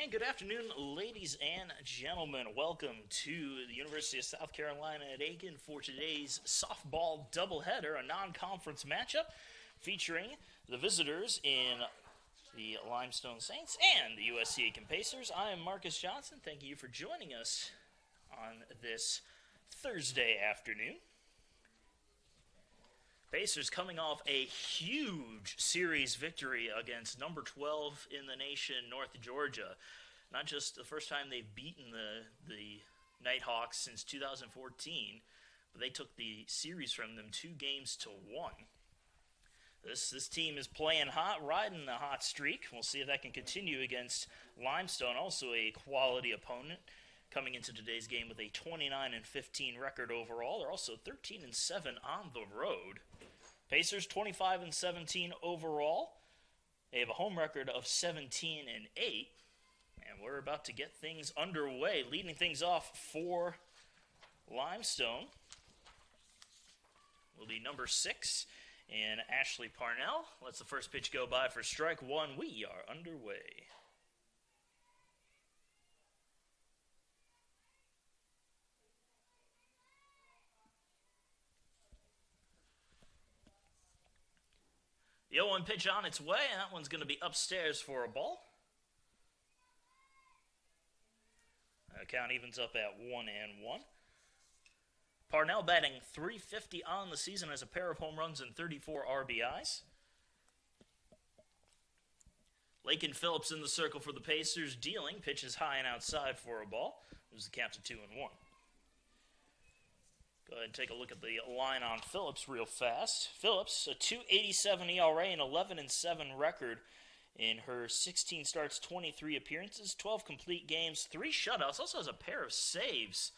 And good afternoon, ladies and gentlemen. Welcome to the University of South Carolina at Aiken for today's softball doubleheader, a non-conference matchup featuring the visitors in the Limestone Saints and the USC Aiken Pacers. I am Marcus Johnson. Thank you for joining us on this Thursday afternoon. Pacers coming off a huge series victory against number 12 in the nation, North Georgia. Not just the first time they've beaten the Nighthawks since 2014, but they took the series from them 2-1. This team is playing hot, riding the hot streak. We'll see if that can continue against Limestone, also a quality opponent, coming into today's game with a 29-15 record overall. They're also 13-7 on the road. Pacers 25-17 overall. They have a home record of 17-8, and we're about to get things underway. Leading things off for Limestone will be number 6, and Ashley Parnell. Lets the first pitch go by for strike one. We are underway. The 0-1 pitch on its way, and that one's going to be upstairs for a ball. Count evens up at 1-1. Parnell batting .350 on the season, has a pair of home runs and 34 RBIs. Lakin Phillips in the circle for the Pacers, dealing. Pitches high and outside for a ball. Moves the count to 2-1. Go ahead and take a look at the line on Phillips real fast. Phillips, a .287 ERA and 11-7 record in her 16 starts, 23 appearances, 12 complete games, 3 shutouts. Also has a pair of saves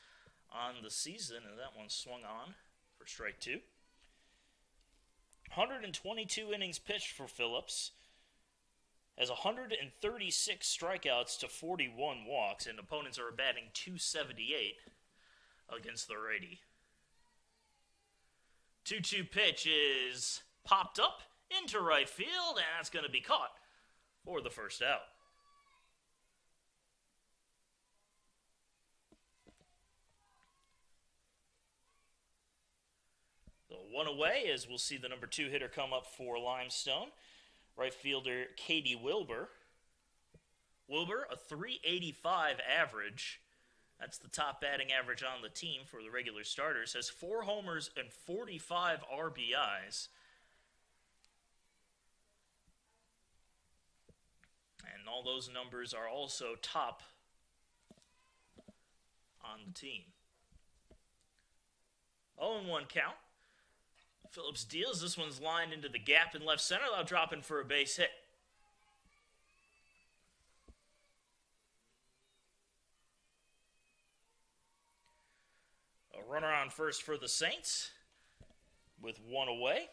on the season, and that one swung on for strike 2. 122 innings pitched for Phillips. Has 136 strikeouts to 41 walks, and opponents are batting .278 against the righty. 2-2 pitch is popped up into right field, and that's going to be caught for the first out. The one away as we'll see the number 2 hitter come up for Limestone. Right fielder Katie Wilbur. Wilbur, a .385 average. That's the top batting average on the team for the regular starters. Has 4 homers and 45 RBIs. And all those numbers are also top on the team. 0-1 count. Phillips deals. This one's lined into the gap in left center. They'll drop in for a base hit. A runner on first for the Saints with 1 away.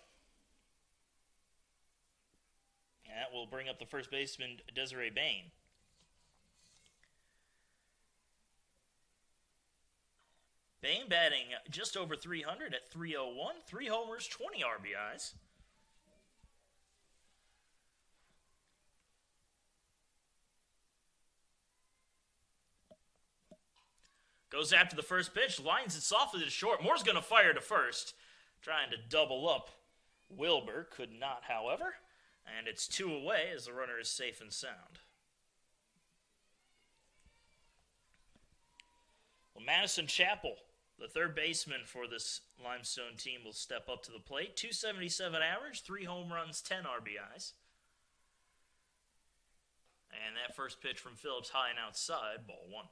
And that will bring up the first baseman, Desiree Bain. Bain batting just over 300 at .301. 3 homers, 20 RBIs. Goes after the first pitch, lines it softly to short. Moore's going to fire to first, trying to double up Wilbur. Could not, however. And it's 2 away as the runner is safe and sound. Well, Madison Chappell, the third baseman for this Limestone team, will step up to the plate. .277 average, 3 home runs, 10 RBIs. And that first pitch from Phillips high and outside, ball 1.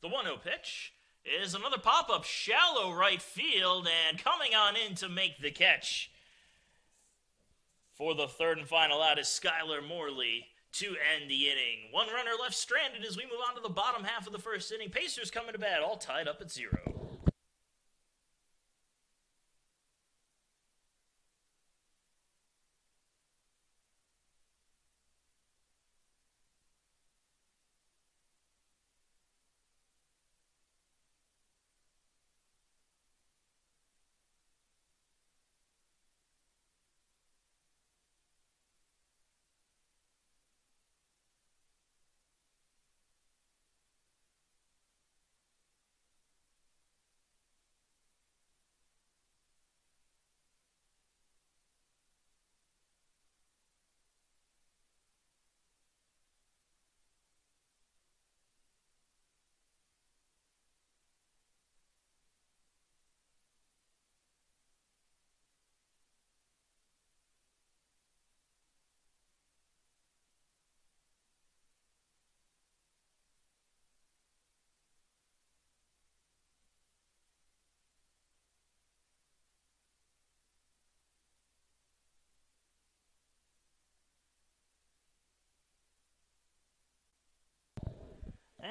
The 1-0 pitch is another pop-up, shallow right field, and coming on in to make the catch for the third and final out is Skylar Morley to end the inning. 1 runner left stranded as we move on to the bottom half of the first inning. Pacers coming to bat, all tied up at 0.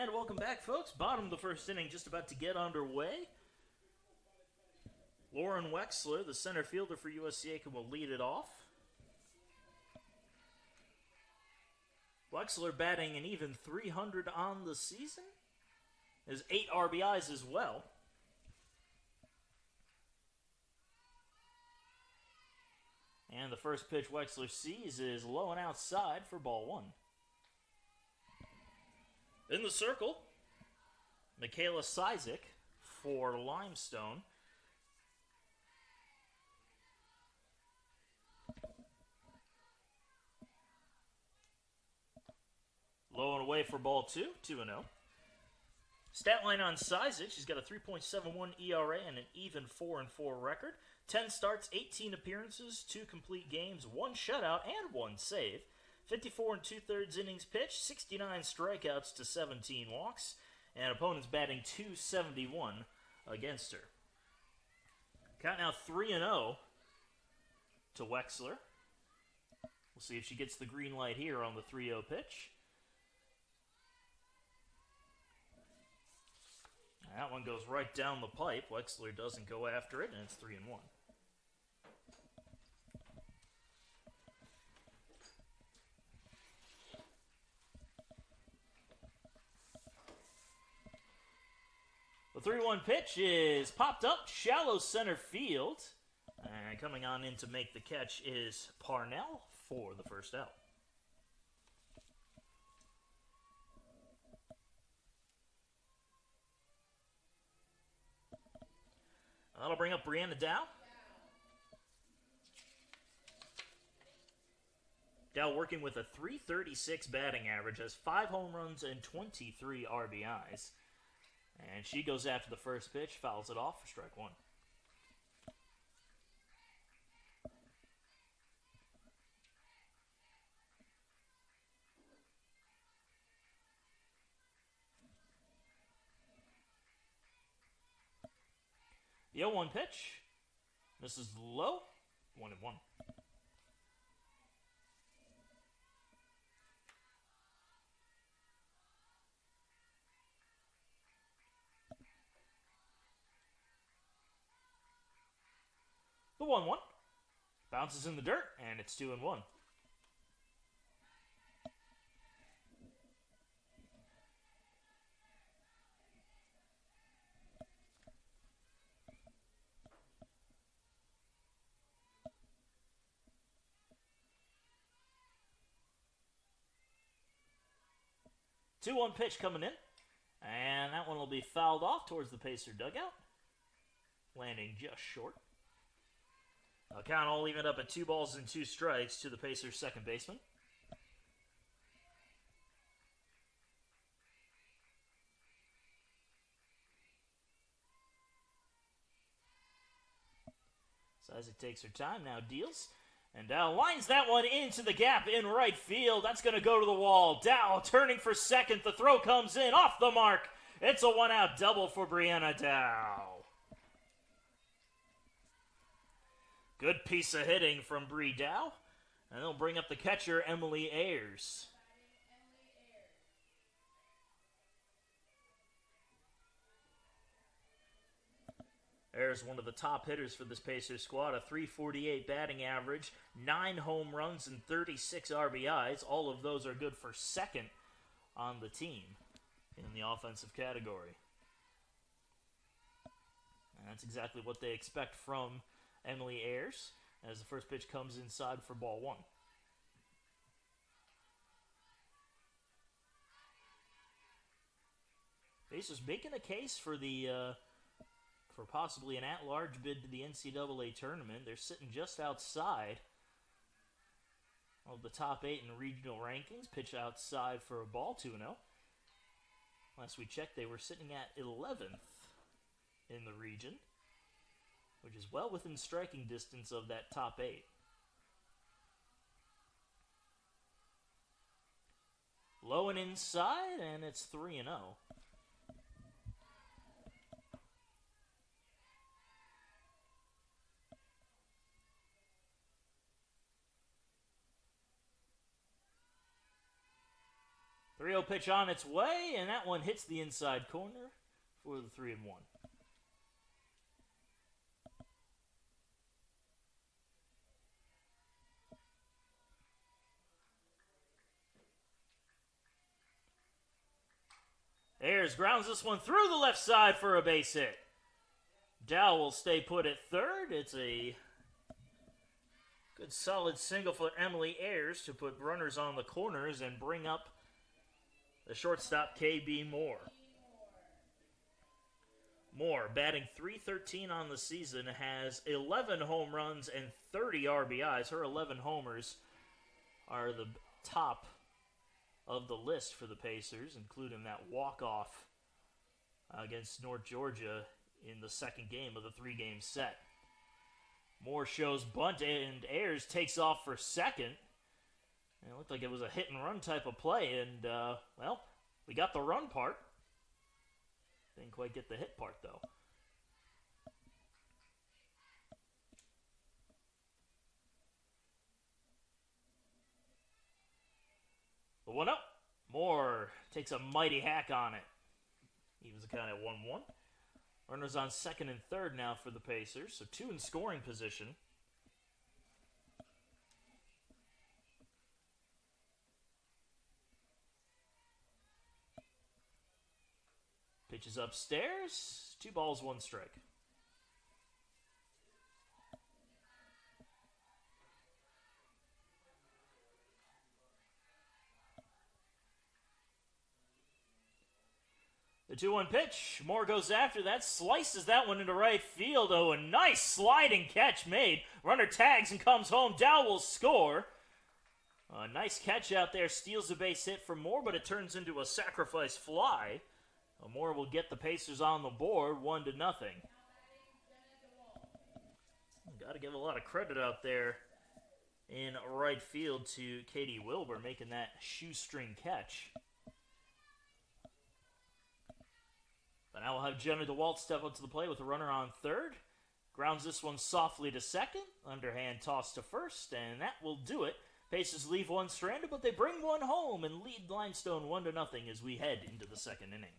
And welcome back, folks. Bottom of the first inning just about to get underway. Lauren Wexler, the center fielder for USC Aiken, will lead it off. Wexler batting an even .300 on the season. Has 8 RBIs as well. And the first pitch Wexler sees is low and outside for ball 1. In the circle, Michaela Sizik for Limestone. Low and away for ball 2, 2-0. Stat line on Sizik, she's got a 3.71 ERA and an even 4-4 record. 10 starts, 18 appearances, 2 complete games, 1 shutout, and 1 save. 54 2/3 innings pitched, 69 strikeouts to 17 walks, and opponents batting .271 against her. Count now 3-0 to Wexler. We'll see if she gets the green light here on the 3-0 pitch. That one goes right down the pipe. Wexler doesn't go after it, and it's 3-1. The 3-1 pitch is popped up, shallow center field. And coming on in to make the catch is Parnell for the first out. That'll bring up Brianna Dow. Dow working with a .336 batting average, has 5 home runs and 23 RBIs. And she goes after the first pitch, fouls it off for strike 1. The 0-1 pitch misses low, 1-1. The 1-1 bounces in the dirt, and it's 2-1. Two-one pitch coming in, and that one will be fouled off towards the Pacer dugout, landing just short. Count all even up at 2 balls and 2 strikes to the Pacers' second baseman. Sizik takes her time, now deals. And Dow lines that one into the gap in right field. That's going to go to the wall. Dow turning for second. The throw comes in off the mark. It's a 1-out double for Brianna Dow. Good piece of hitting from Bree Dow. And they'll bring up the catcher, Emily Ayers. Ayers, one of the top hitters for this Pacers squad, a .348 batting average, 9 home runs and 36 RBIs. All of those are good for second on the team in the offensive category. And that's exactly what they expect from Emily Ayers as the first pitch comes inside for ball 1. Pacers making a case for for possibly an at-large bid to the NCAA tournament. They're sitting just outside of the top 8 in regional rankings. Pitch outside for a ball, 2-0. Last we checked, they were sitting at 11th in the region, which is well within striking distance of that top 8. Low and inside, and it's 3-0. 3-0 pitch on its way, and that one hits the inside corner for the 3-1. Ayers grounds this one through the left side for a base hit. Dow will stay put at third. It's a good solid single for Emily Ayers to put runners on the corners and bring up the shortstop KB Moore. Moore, batting .313 on the season, has 11 home runs and 30 RBIs. Her 11 homers are the top of the list for the Pacers, including that walk-off against North Georgia in the second game of the three-game set. Moore shows bunt, and Ayers takes off for second. And it looked like it was a hit-and-run type of play, and, well, we got the run part. Didn't quite get the hit part, though. The 1-0. Moore takes a mighty hack on it. He was kind of 1-1. Runners on second and third now for the Pacers, so two in scoring position. Pitches upstairs. 2 balls, 1 strike. The 2-1 pitch. Moore goes after that, slices that one into right field. Oh, a nice sliding catch made. Runner tags and comes home. Dow will score. A nice catch out there. Steals a base hit for Moore, but it turns into a sacrifice fly. Moore will get the Pacers on the board, 1-0. Got to give a lot of credit out there in right field to Katie Wilbur making that shoestring catch. But now we'll have Jenna DeWalt step up to the plate with a runner on third. Grounds this one softly to second. Underhand toss to first, and that will do it. Pacers leave one stranded, but they bring one home and lead Limestone 1-0 as we head into the second inning.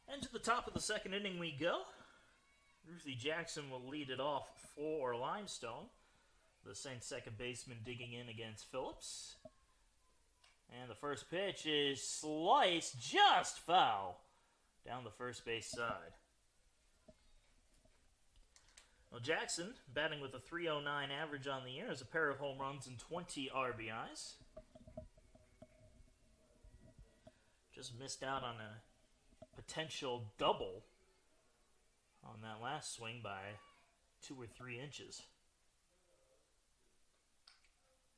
And to the top of the second inning we go. Ruthie Jackson will lead it off for Limestone. The Saints second baseman digging in against Phillips. And the first pitch is sliced just foul down the first base side. Well, Jackson, batting with a .309 average on the year, has a pair of home runs and 20 RBIs. Just missed out on a potential double on that last swing by 2 or 3 inches.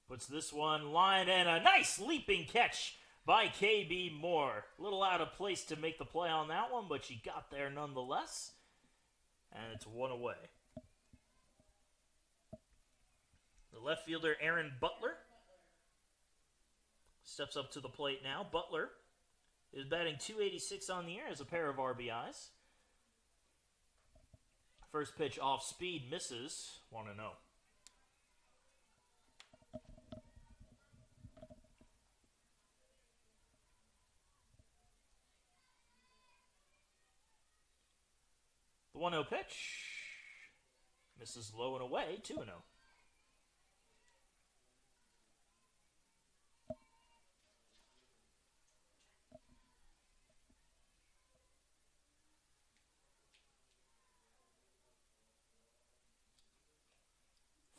Puts this one line and a nice leaping catch by KB Moore. A little out of place to make the play on that one, but she got there nonetheless. And it's 1 away. The left fielder, Aaron Butler, steps up to the plate now. Butler is batting .286 on the year, has a pair of RBIs. First pitch off speed, misses, 1-0. The 1-0 pitch misses low and away, 2-0.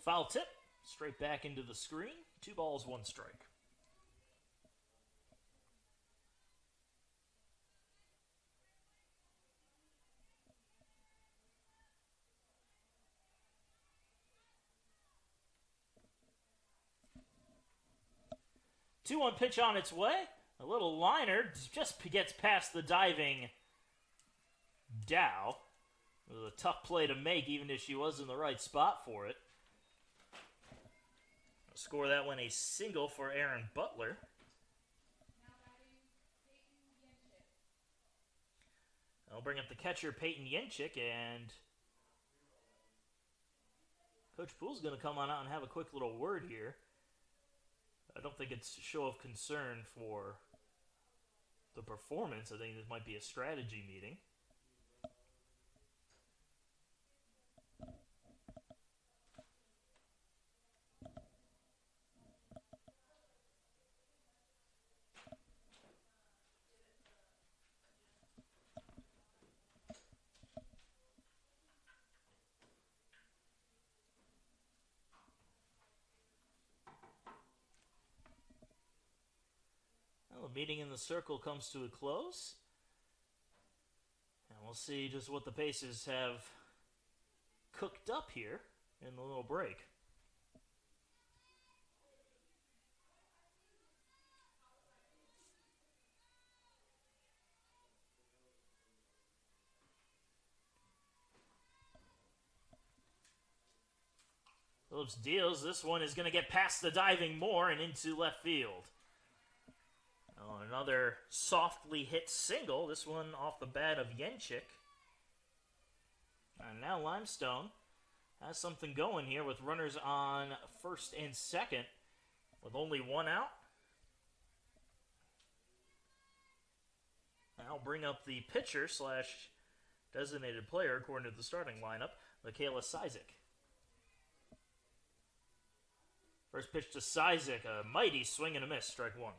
Foul tip, straight back into the screen. 2 balls, 1 strike. Two-one pitch on its way. A little liner just gets past the diving Dow. It was a tough play to make, even if she was in the right spot for it. Score that one a single for Aaron Butler. I'll bring up the catcher, Peyton Yenchik, and Coach Poole's going to come on out and have a quick little word here. I don't think it's a show of concern for the performance. I think this might be a strategy meeting. Meeting in the circle comes to a close. And we'll see just what the Pacers have cooked up here in the little break. Phillips deals. This one is going to get past the diving Moore and into left field. Oh, another softly hit single. This one off the bat of Yenchik. And now Limestone has something going here with runners on first and second with only 1 out. I'll bring up the pitcher slash designated player according to the starting lineup, Michaela Sizek. First pitch to Sizek, a mighty swing and a miss, strike 1.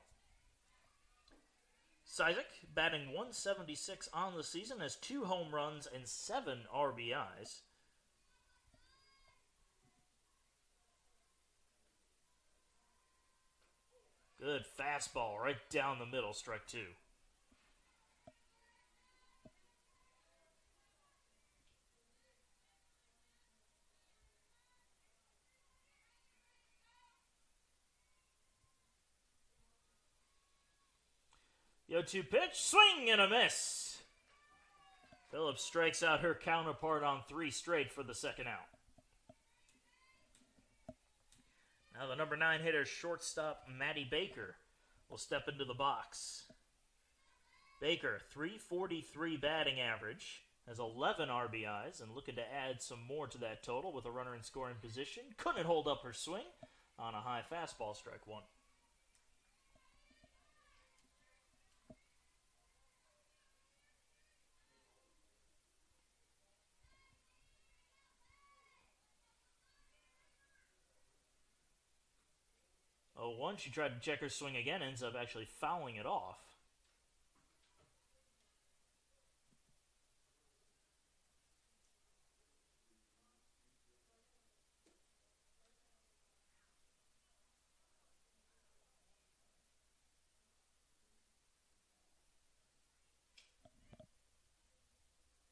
Sizek, batting .176 on the season, has 2 home runs and 7 RBIs. Good fastball right down the middle, strike 2. The 0-2 pitch, swing and a miss. Phillips strikes out her counterpart on 3 straight for the second out. Now the number 9 hitter, shortstop Maddie Baker, will step into the box. Baker, .343 batting average, has 11 RBIs, and looking to add some more to that total with a runner in scoring position. Couldn't hold up her swing on a high fastball, strike 1. One, she tried to check her swing again, ends up actually fouling it off.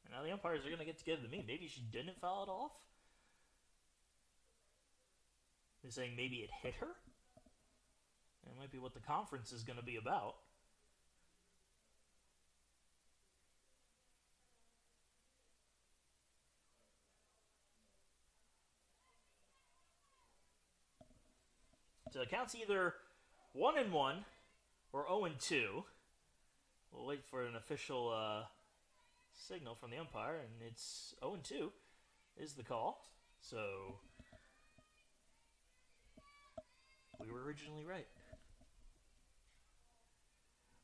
And now the umpires are going to get together to me. Maybe she didn't foul it off? They're saying maybe it hit her? That might be what the conference is going to be about. So it counts either 1-1 or 0-2. We'll wait for an official signal from the umpire, and it's 0-2 is the call. So we were originally right.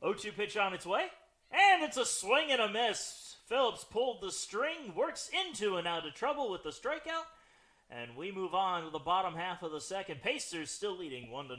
0-2 pitch on its way, and it's a swing and a miss. Phillips pulled the string, works into and out of trouble with the strikeout, and we move on to the bottom half of the second. Pacers still leading 1-0.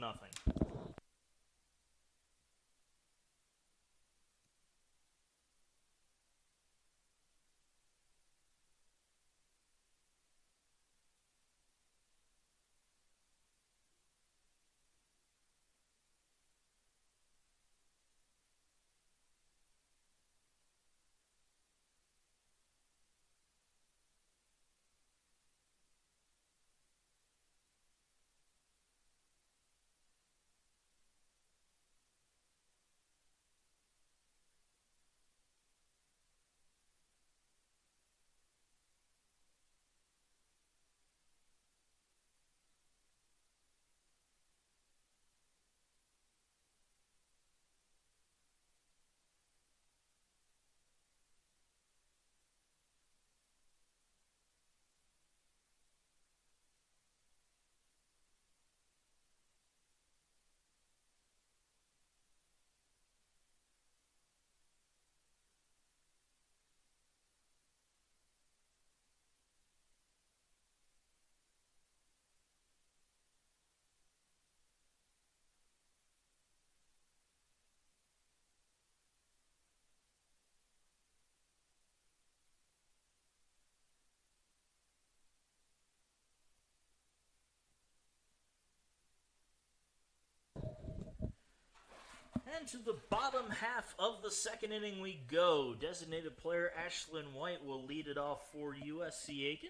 And to the bottom half of the second inning we go. Designated player Ashlyn White will lead it off for USC Aiken.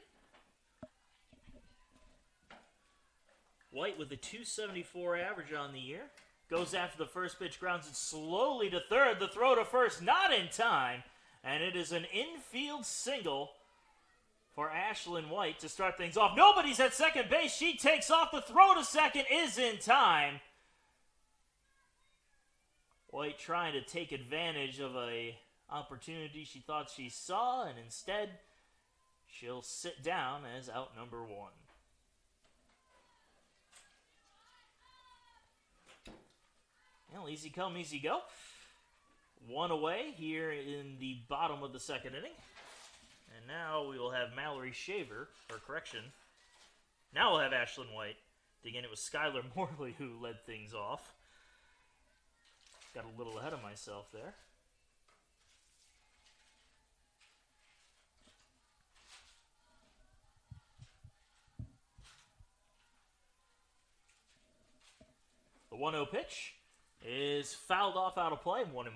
White with a .274 average on the year. Goes after the first pitch, grounds it slowly to third. The throw to first, not in time. And it is an infield single for Ashlyn White to start things off. Nobody's at second base. She takes off. The throw to second is in time. White trying to take advantage of a opportunity she thought she saw, and instead she'll sit down as out number one. Well, easy come, easy go. One away here in the bottom of the second inning. And now we will have Mallory Shaver, now we'll have Ashlyn White. Again, it was Skylar Morley who led things off. Got a little ahead of myself there. The 1-0 pitch is fouled off out of play, 1-1.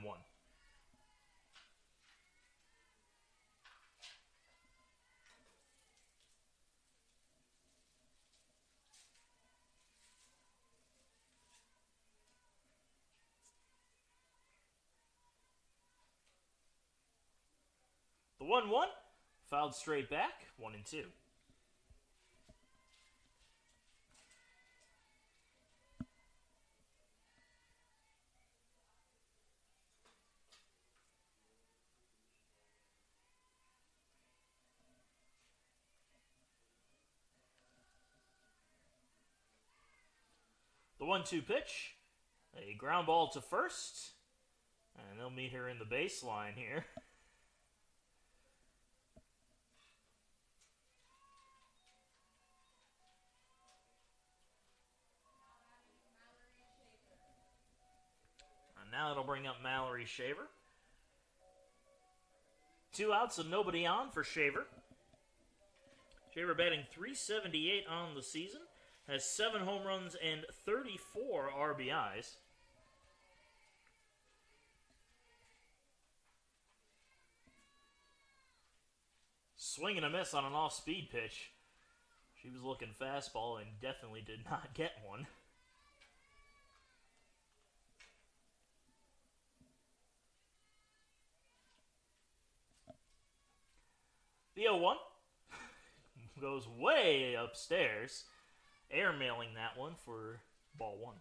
The 1-1, fouled straight back, 1-2. The 1-2 pitch, a ground ball to first, and they'll meet her in the baseline here. Now it'll bring up Mallory Shaver. 2 outs and nobody on for Shaver. Shaver batting .378 on the season. Has 7 home runs and 34 RBIs. Swing and a miss on an off-speed pitch. She was looking fastball and definitely did not get one. The 0-1 goes way upstairs, airmailing that one for Ball one.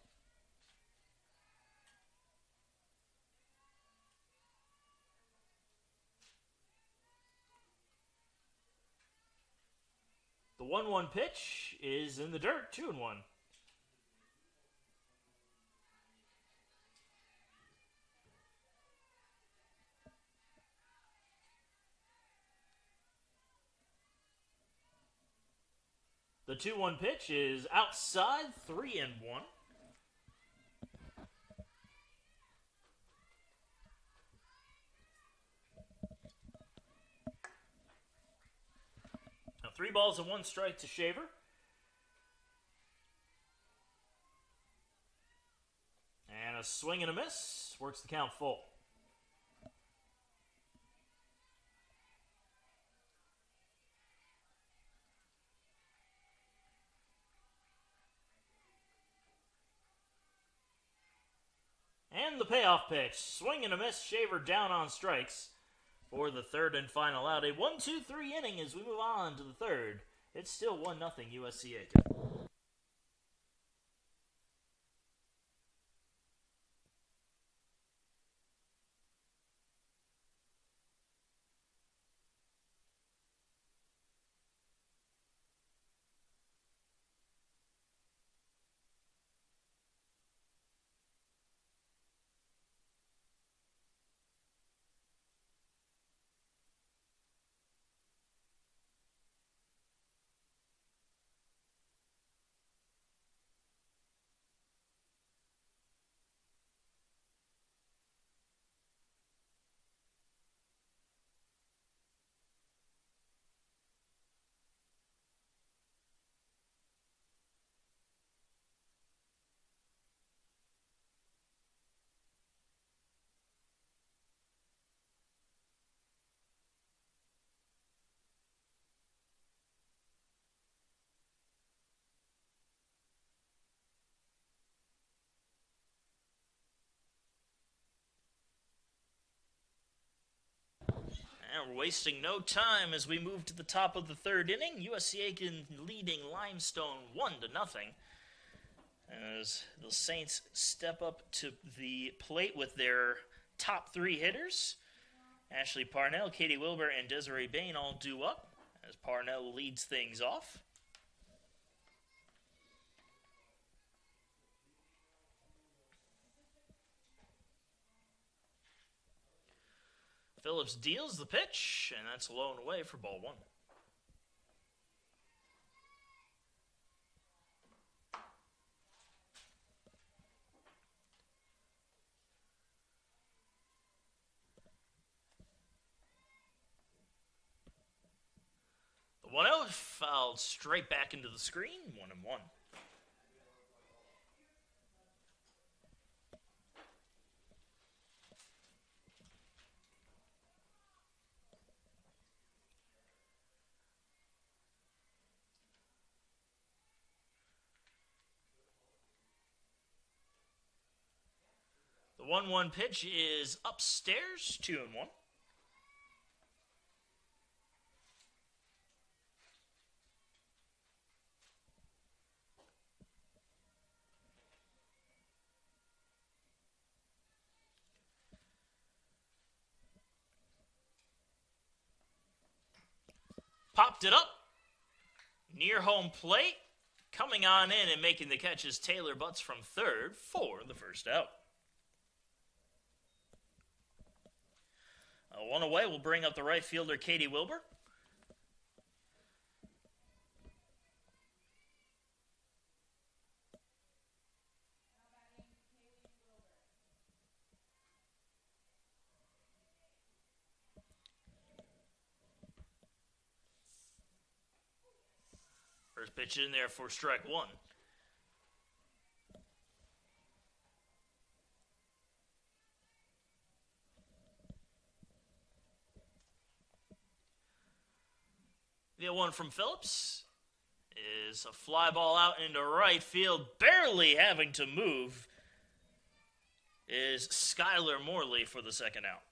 The 1-1 pitch is in the dirt, 2-1. The 2-1 pitch is outside, 3-1. Now 3 balls and 1 strike to Shaver. And a swing and a miss. Works the count full. And the payoff pitch. Swing and a miss. Shaver down on strikes for the third and final out. A 1-2-3 inning as we move on to the third. It's still 1-0 USC Aiken. And we're wasting no time as we move to the top of the third inning. USC Aiken leading Limestone 1-0. As the Saints step up to the plate with their top 3 hitters. Ashley Parnell, Katie Wilbur, and Desiree Bain all due up as Parnell leads things off. Phillips deals the pitch, and that's low and away for ball 1. The 1-0 fouled straight back into the screen, 1-1. The 1-1 pitch is upstairs, 2-1. Popped it up. Near home plate. Coming on in and making the catch is Taylor Butts from third for the first out. One away will bring up the right fielder, Katie Wilbur. First pitch in there for strike 1. The 1 from Phillips is a fly ball out into right field, barely having to move, is Skylar Morley for the second out.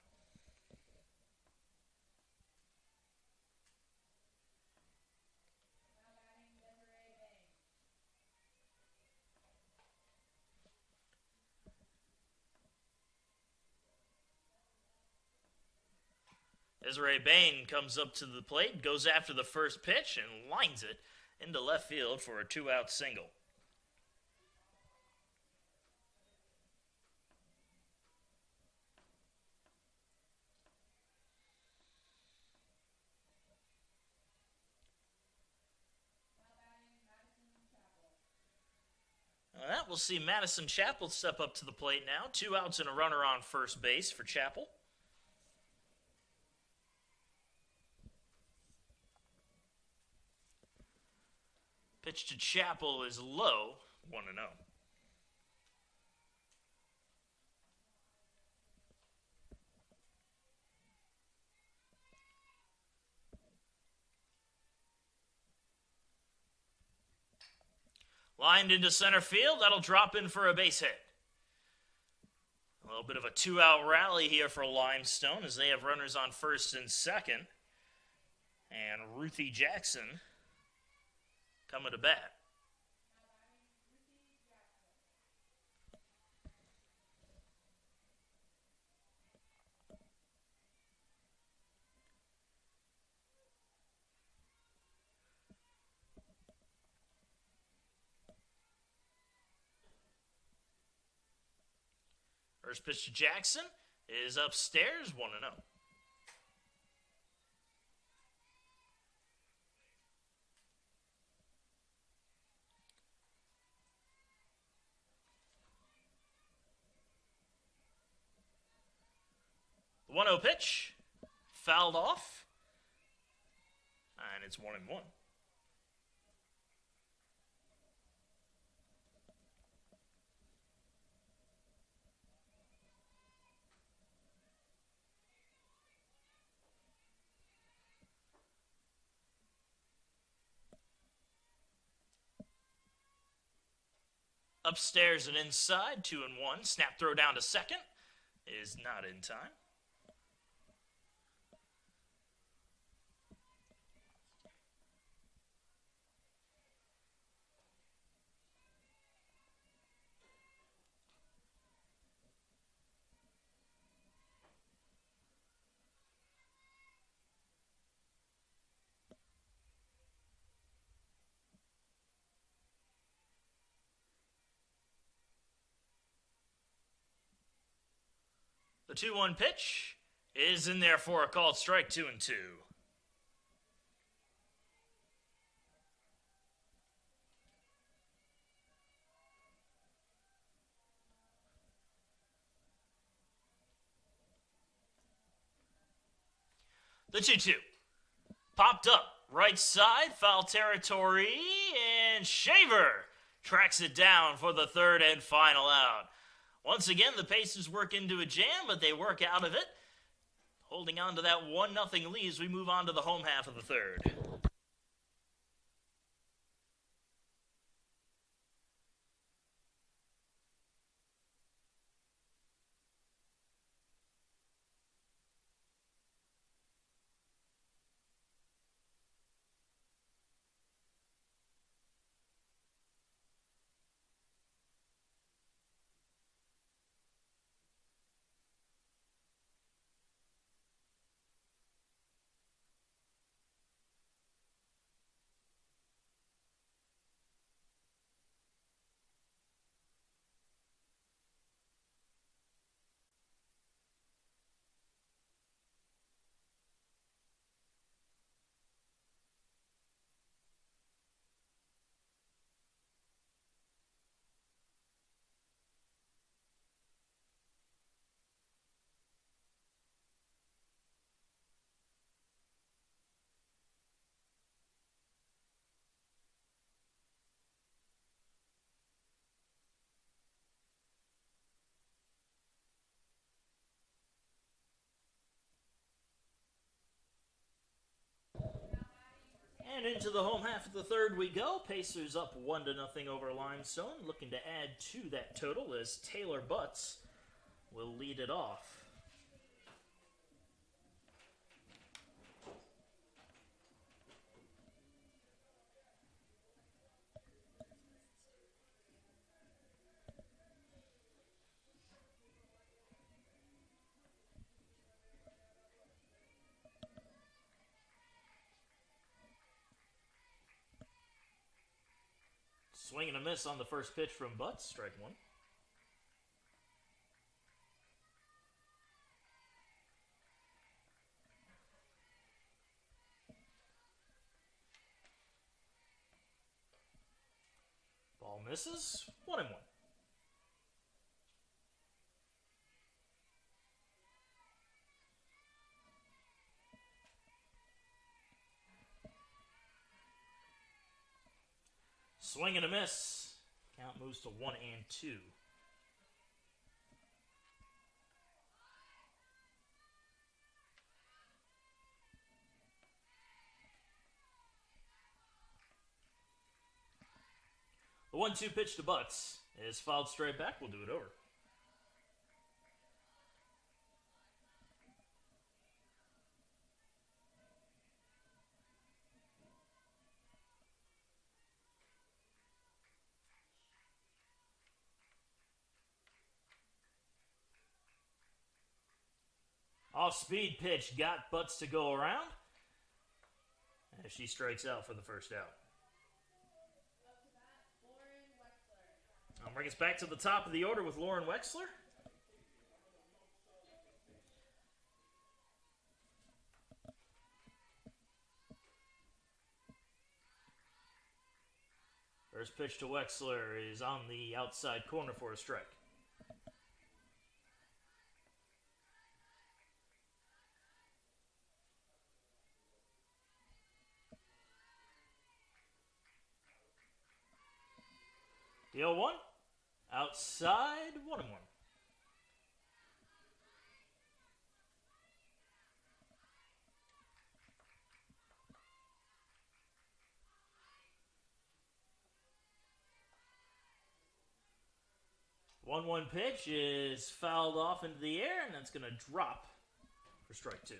Desiree Bain comes up to the plate, goes after the first pitch, and lines it into left field for a 2-out single. That we'll see Madison Chapel step up to the plate now. 2 outs and a runner on first base for Chapel. Pitch to Chapel is low, 1-0. Lined into center field. That'll drop in for a base hit. A little bit of a 2-out rally here for Limestone as they have runners on first and second. And Ruthie Jackson coming to bat. First pitch to Jackson is upstairs, 1-0. The 1-0 pitch, fouled off, and it's 1-1. Upstairs and inside, 2-1. Snap throw down to second is not in time. The 2-1 pitch is in there for a called strike, 2-2. The 2-2. Popped up, right side, foul territory, and Shaver tracks it down for the third and final out. Once again, the Pacers work into a jam, but they work out of it, holding on to that 1-0 lead as we move on to the home half of the third. And into the home half of the third we go. Pacers up 1-0 over Limestone, looking to add to that total as Taylor Butts will lead it off. Swing and a miss on the first pitch from Butts, strike one. Ball misses, 1-1. Swing and a miss. Count moves to 1-2. The 1-2 pitch to Butts is fouled straight back. We'll do it over. Off-speed pitch got Butts to go around as she strikes out for the first out. I'll bring us back to the top of the order with Lauren Wexler. First pitch to Wexler is on the outside corner for a strike. The 0-1, outside, 1-1. One pitch is fouled off into the air, and that's going to drop for strike two.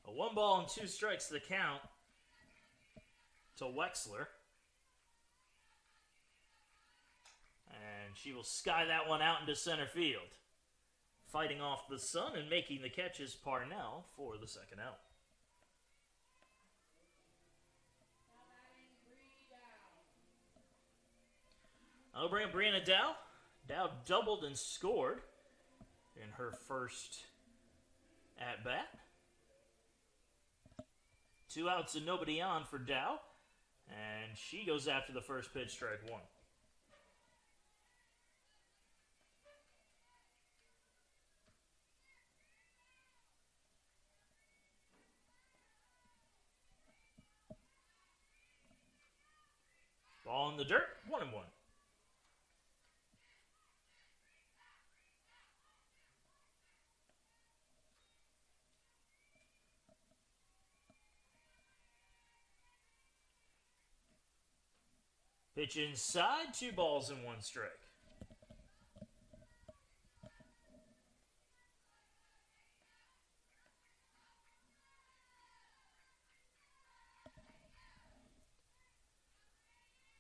A 1-2 strikes the count to Wexler. And she will sky that one out into center field. Fighting off the sun and making the catch is Parnell for the second out. I'll bring up Brianna Dow. Dow doubled and scored in her first at-bat. 2 outs and nobody on for Dow. And she goes after the first pitch, strike one. Ball in the dirt, 1-1. Pitch inside, 2 balls and 1 strike.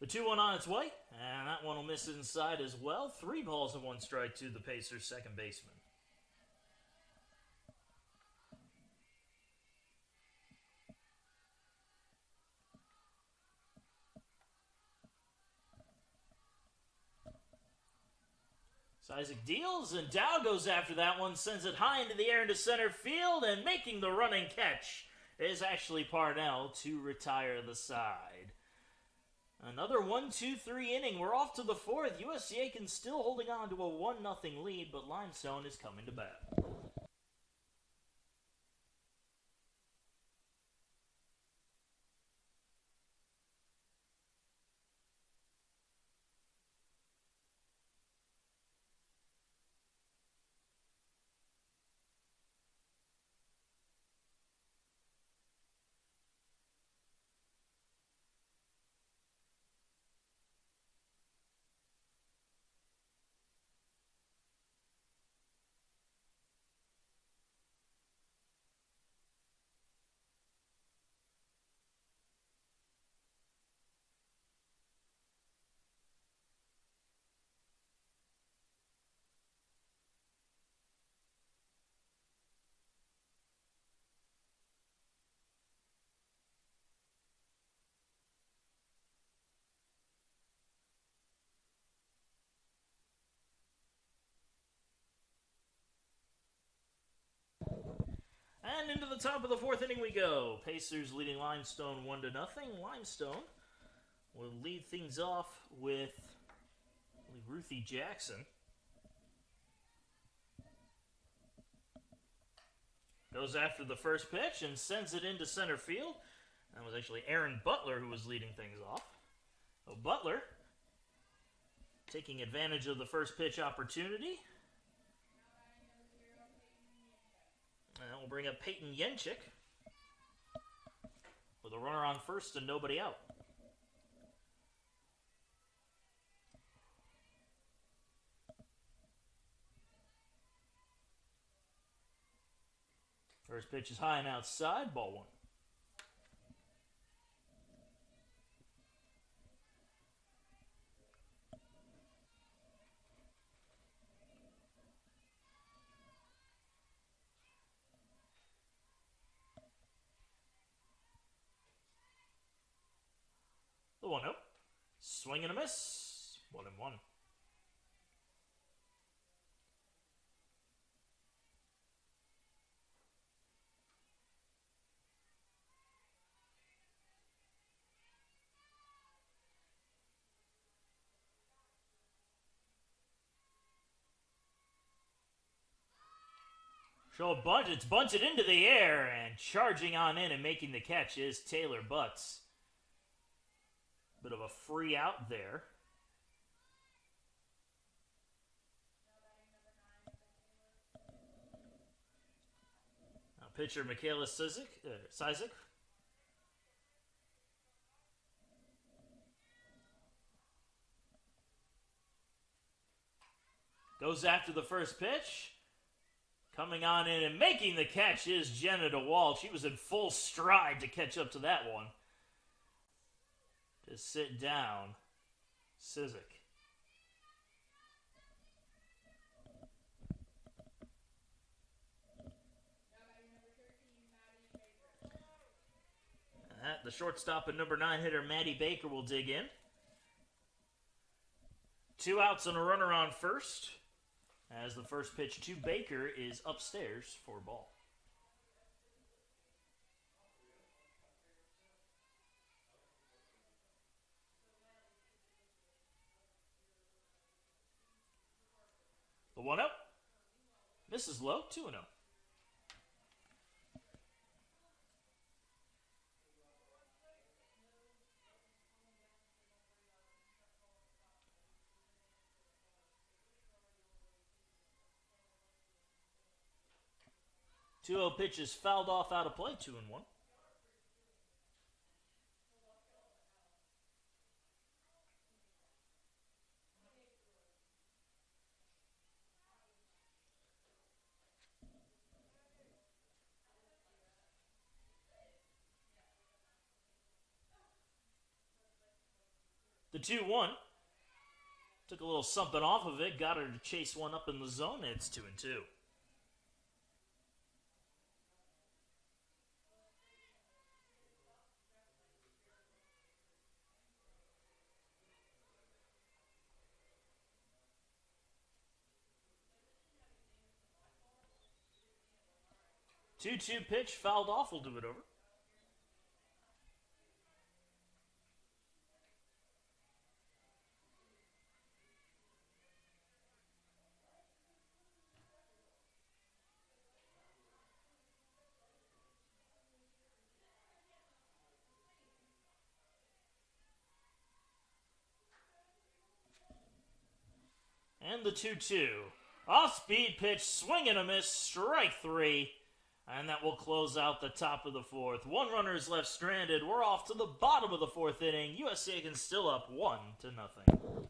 The 2-1 on its way, and that one will miss inside as well. 3 balls and 1 strike to the Pacers' second baseman. Isaac deals, and Dow goes after that one, sends it high into the air into center field, and making the running catch is Ashley Parnell to retire the side. Another 1-2-3 inning. We're off to the fourth. USC Aiken still holding on to a 1-0 lead, but Limestone is coming to bat. And into the top of the fourth inning we go. Pacers leading Limestone 1-0. Limestone will lead things off with Ruthie Jackson. Goes after the first pitch and sends it into center field. That was actually Aaron Butler who was leading things off. So Butler taking advantage of the first pitch opportunity. And we'll bring up Peyton Yenchik with a runner on first and nobody out. First pitch is high and outside, ball one. The 1-0. Swing and a miss. 1-1. Show a bunch. It's bunted into the air, and charging on in and making the catch is Taylor Butts. Bit of a free out there. Now pitcher Michaela Sizik. Goes after the first pitch. Coming on in and making the catch is Jenna DeWalt. She was in full stride to catch up to that one. To sit down, Sizik. The shortstop and number 9 hitter Maddie Baker will dig in. 2 outs and a runner on first. As the first pitch to Baker is upstairs for ball. The 1-0. Misses low, 2-0. Two-0 pitch is fouled off out of play, 2-1. The 2-1 took a little something off of it, got her to chase one up in the zone. It's 2-2. Two-two pitch fouled off. We'll do it over. And the 2-2. Off-speed pitch, swing and a miss, strike 3. And that will close out the top of the fourth. One runner is left stranded. We're off to the bottom of the fourth inning. USC Aiken still up 1-0.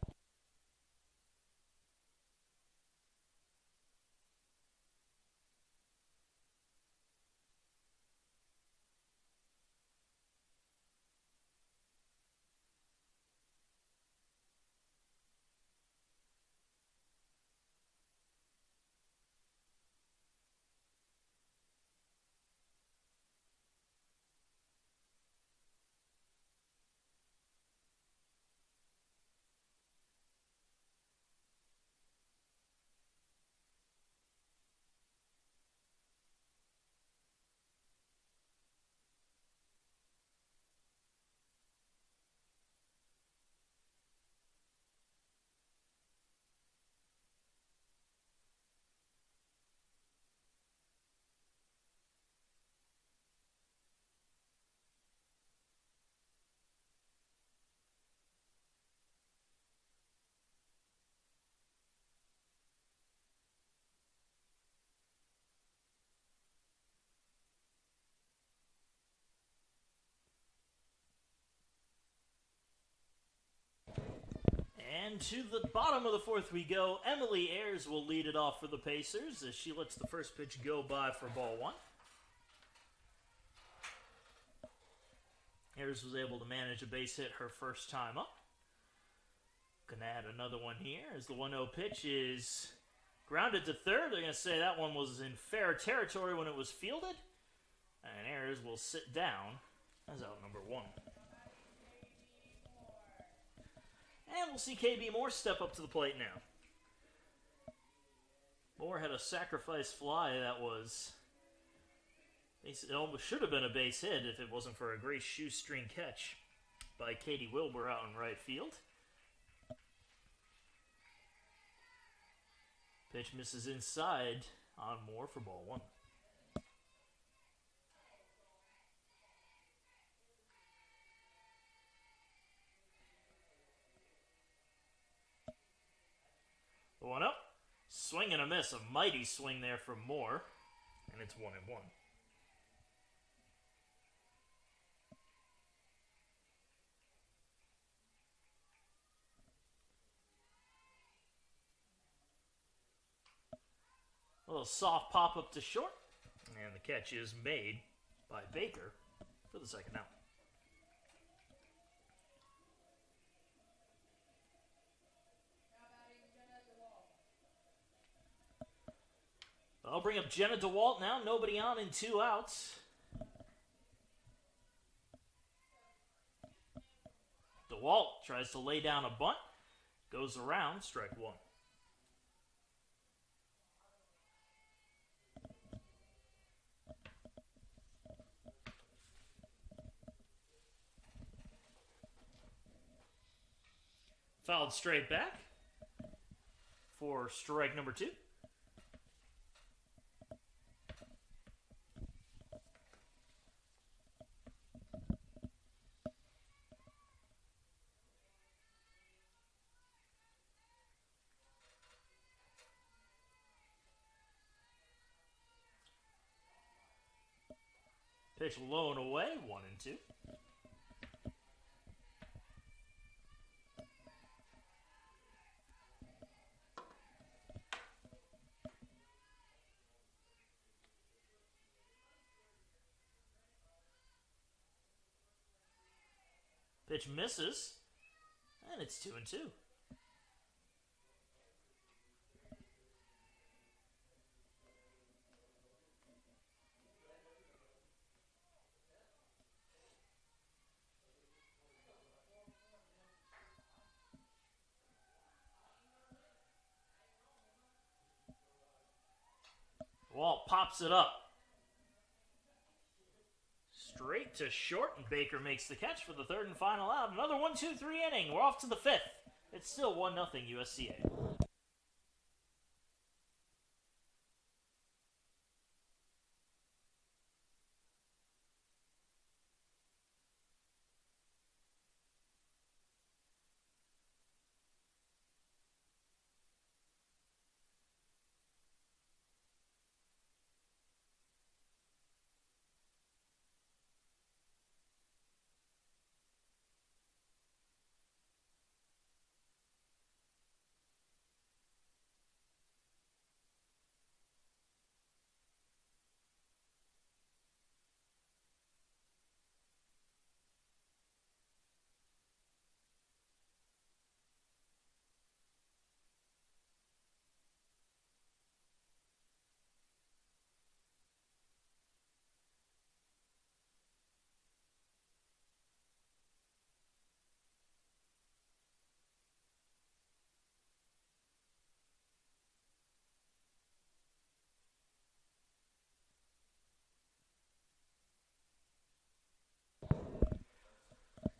And to the bottom of the fourth we go. Emily Ayers will lead it off for the Pacers as she lets the first pitch go by for ball one. Ayers was able to manage a base hit her first time up. Gonna add another one here as the 1-0 pitch is grounded to third. They're gonna say that one was in fair territory when it was fielded. And Ayers will sit down as out number one. And we'll see KB Moore step up to the plate now. Moore had a sacrifice fly that was... It almost should have been a base hit if it wasn't for a great shoestring catch by Katie Wilbur out in right field. Pitch misses inside on Moore for ball one. The 1-0. Swing and a miss. A mighty swing there from Moore. And it's 1-1. A little soft pop up to short. And the catch is made by Baker for the second out. I'll bring up Jenna DeWalt now. Nobody on in 2 outs. DeWalt tries to lay down a bunt. Goes around, strike one. Fouled straight back for strike number 2. Pitch low and away, 1-2. Pitch misses, and it's 2-2. Walt pops it up. Straight to short, and Baker makes the catch for the third and final out. Another 1-2-3 inning. We're off to the fifth. It's still 1-0 USC Aiken.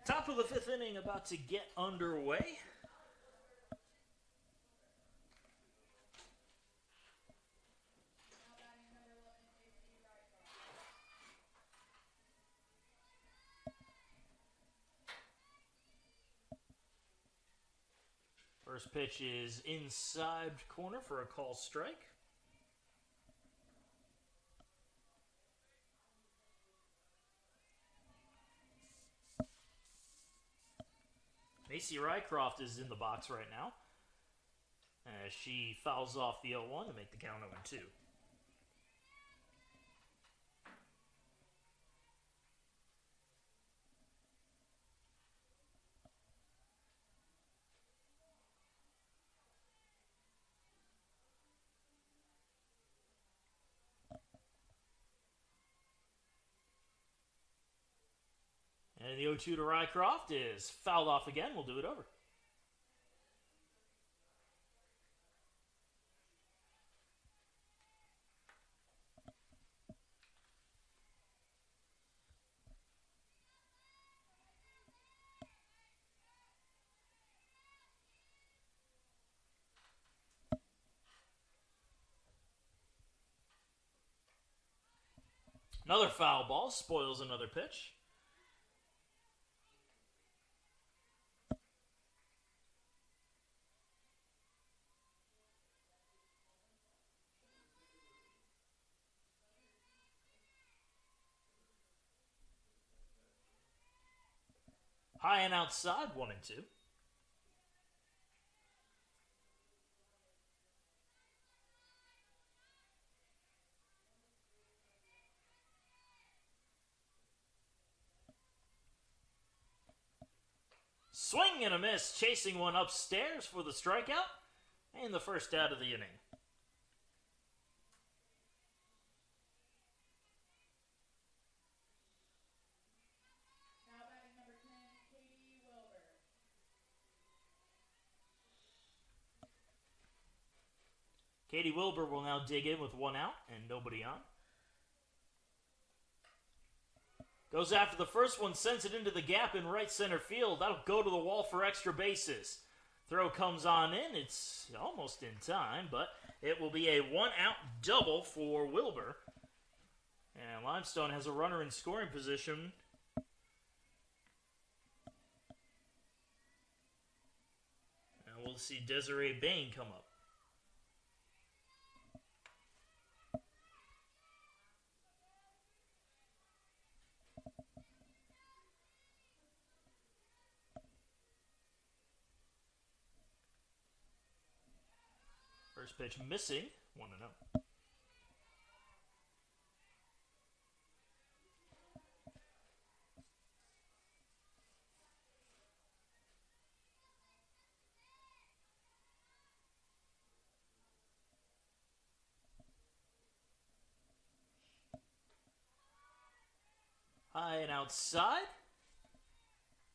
Top of the fifth inning about to get underway. First pitch is inside corner for a call strike. Macy Rycroft is in the box right now, as she fouls off the 0-1 to make the count 0-2. And the 0-2 to Rycroft is fouled off again. We'll do it over. Another foul ball spoils another pitch. High and outside, 1-2. Swing and a miss, chasing one upstairs for the strikeout, and the first out of the inning. Now batting number 10, Katie Wilbur. Katie Wilbur will now dig in with 1 out and nobody on. Goes after the first one, sends it into the gap in right center field. That'll go to the wall for extra bases. Throw comes on in. It's almost in time, but it will be a 1-out double for Wilbur. And Limestone has a runner in scoring position. And we'll see Desiree Bain come up. First pitch missing, 1-0. High and outside,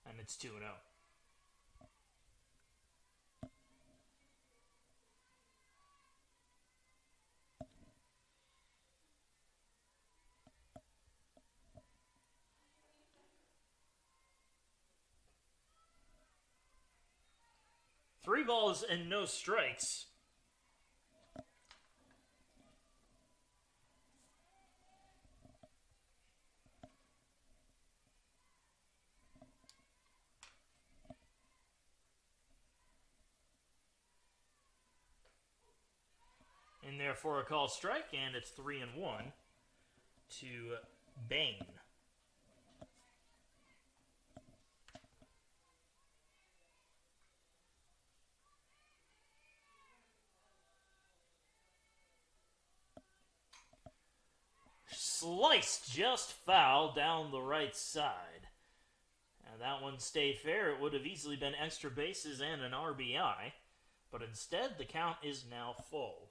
and it's 2-0. Three balls and no strikes. In there for a call strike, and it's 3-1 to Bain. Sliced just foul down the right side. And that one stayed fair. It would have easily been extra bases and an RBI. But instead, the count is now full.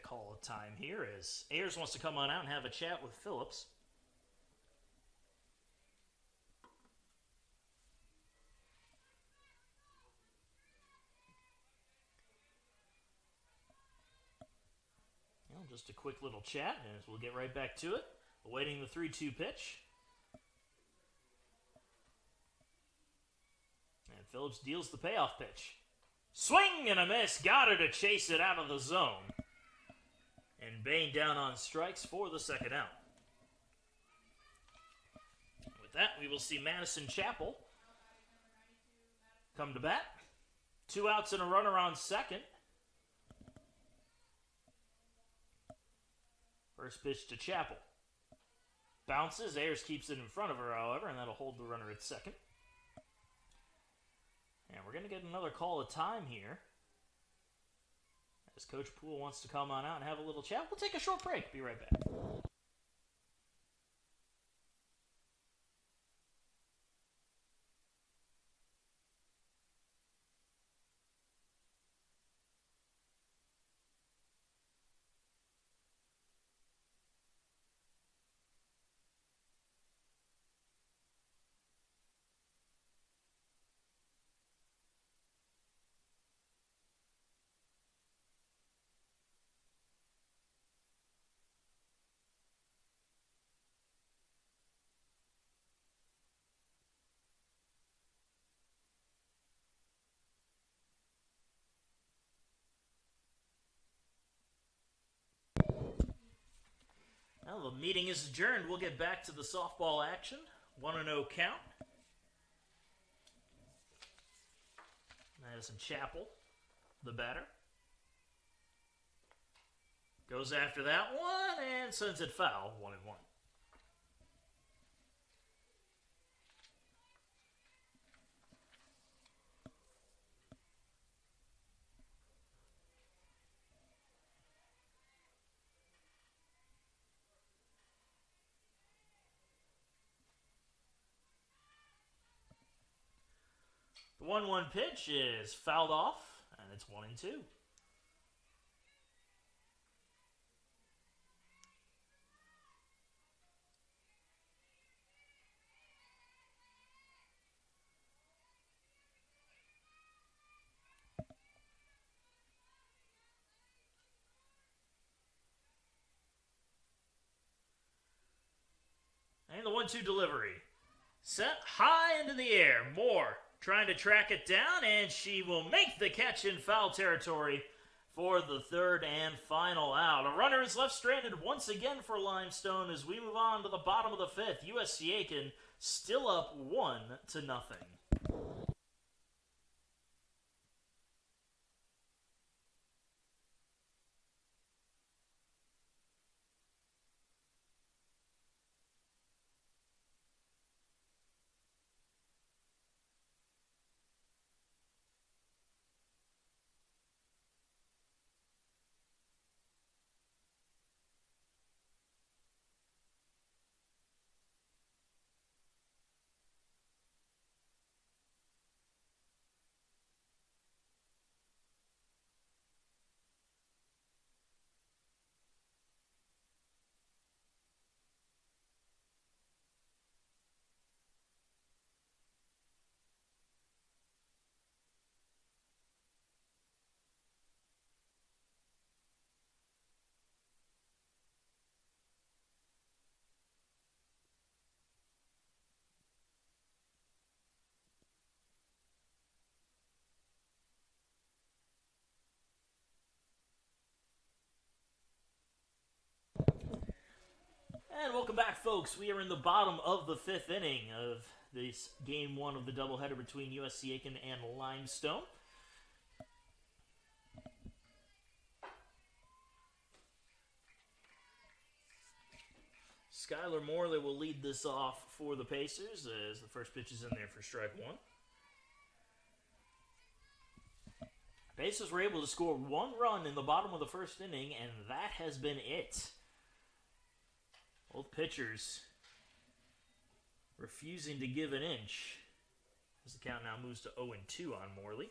Call a time here as Ayers wants to come on out and have a chat with Phillips. Well, just a quick little chat and we'll get right back to it. Awaiting the 3-2 pitch. And Phillips deals the payoff pitch. Swing and a miss. Got her to chase it out of the zone. And Bain down on strikes for the second out. With that, we will see Madison Chappell come to bat. 2 outs and a runner on second. First pitch to Chappell. Bounces. Ayers keeps it in front of her, however, and that'll hold the runner at second. And we're going to get another call of time here, as Coach Poole wants to come on out and have a little chat. We'll take a short break. Be right back. Well, the meeting is adjourned. We'll get back to the softball action. 1-0 count. Madison Chappell, the batter. Goes after that one and sends it foul. 1-1. The 1-1 pitch is fouled off, and it's 1-2. And the 1-2 delivery. Set high into the air. Moore trying to track it down, and she will make the catch in foul territory for the third and final out. A runner is left stranded once again for Limestone as we move on to the bottom of the fifth. USC Aiken still up 1-0. And welcome back, folks. We are in the bottom of the fifth inning of this game one of the doubleheader between USC Aiken and Limestone. Skylar Morley will lead this off for the Pacers as the first pitch is in there for strike one. Pacers were able to score 1 run in the bottom of the first inning, and that has been it. Both pitchers refusing to give an inch as the count now moves to 0-2 on Morley.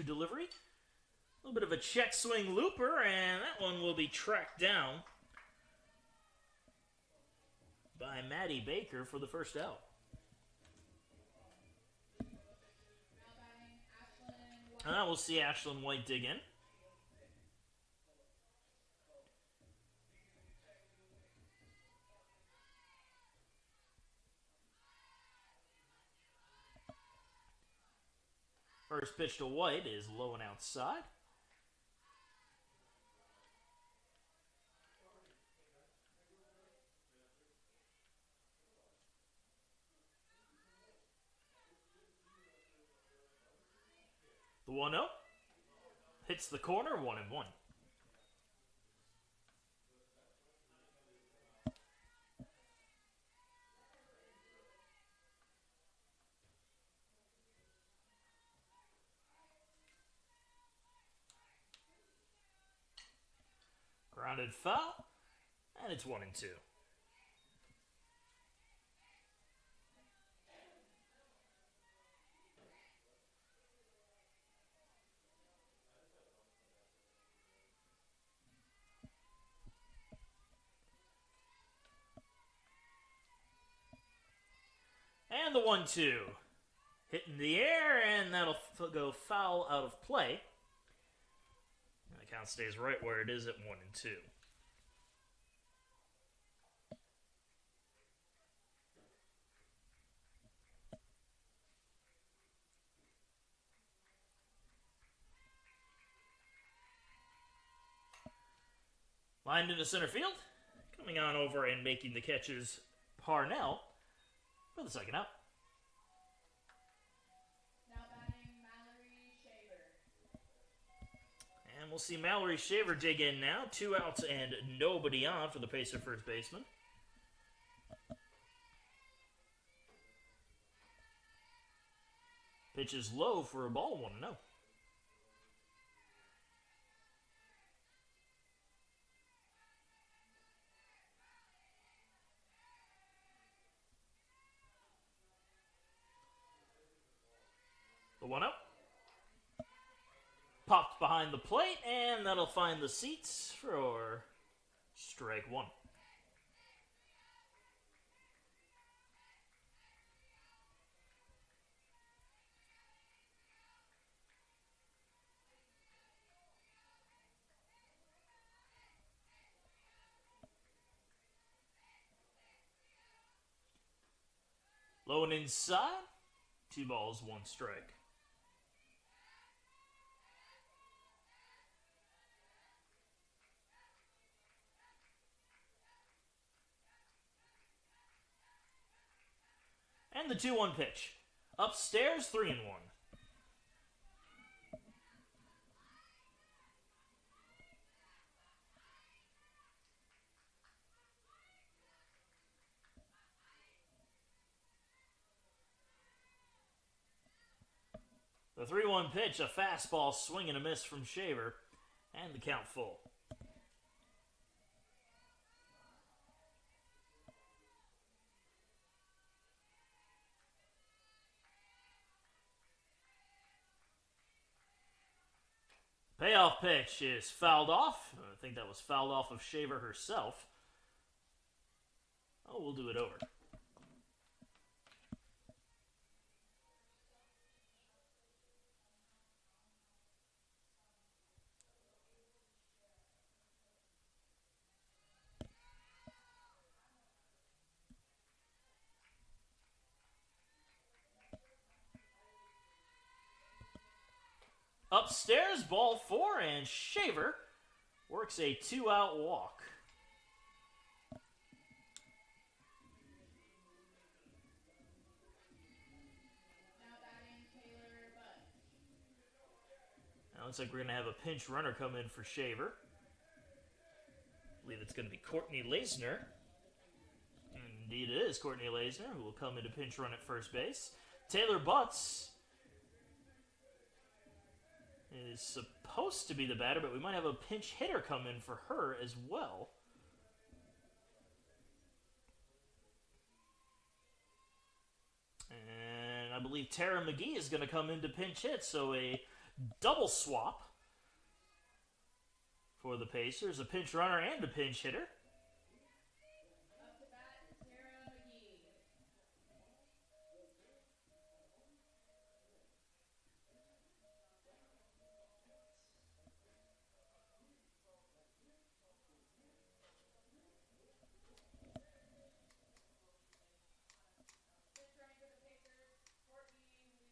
Delivery. A little bit of a check swing looper, and that one will be tracked down by Maddie Baker for the first out. And we'll see Ashlyn White dig in. First pitch to White is low and outside. The 1-0 hits the corner, 1-1. Grounded foul, and it's 1-2. And the 1-2 hitting the air, and that'll go foul out of play. And the count stays right where it is at 1-2. Lined into center field. Coming on over and making the catches, Parnell for the second out. Now batting Mallory Shaver. And we'll see Mallory Shaver dig in now. 2 outs and nobody on for the Pacer first baseman. Pitch is low for a ball, 1-0. The 1-0. Popped behind the plate, and that'll find the seats for strike 1. Low and inside. 2 balls, 1 strike. And the 2-1 pitch. Upstairs, 3-1. The 3-1 pitch, a fastball swing and a miss from Shaver, and the count full. Payoff pitch is fouled off. I think that was fouled off of Shaver herself. Oh, we'll do it over. Upstairs, ball 4, and Shaver works a 2-out walk. Now batting Taylor Butt. Now looks like we're going to have a pinch runner come in for Shaver. I believe it's going to be Courtney Leisner. Indeed it is Courtney Leisner, who will come in to pinch run at first base. Taylor Butts is supposed to be the batter, but we might have a pinch hitter come in for her as well. And I believe Tara McGee is going to come in to pinch hit, so a double swap for the Pacers, a pinch runner and a pinch hitter. Up to bat, Tara McGee. Pitch running for the Pacers, Courtney Leisner.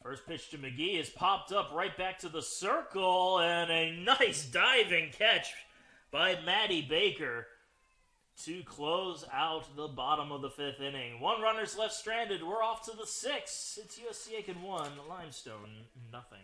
First pitch to McGee is popped up right back to the circle, and a nice diving catch by Maddie Baker to close out the bottom of the fifth inning. One runner's left stranded. We're off to the sixth. It's USC Aiken 1, Limestone nothing.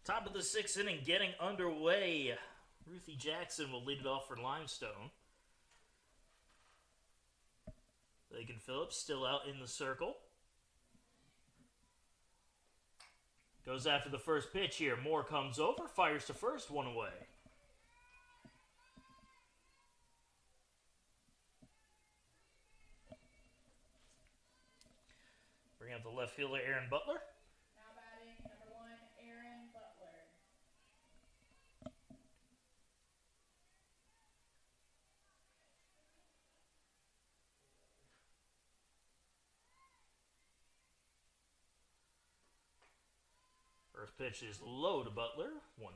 Top of the sixth inning getting underway. Ruthie Jackson will lead it off for Limestone. Lakin Phillips still out in the circle. Goes after the first pitch here. Moore comes over, fires to first, one away. Bring up the left fielder, Aaron Butler. Now batting number 1, Aaron Butler. First pitch is low to Butler, 1-0.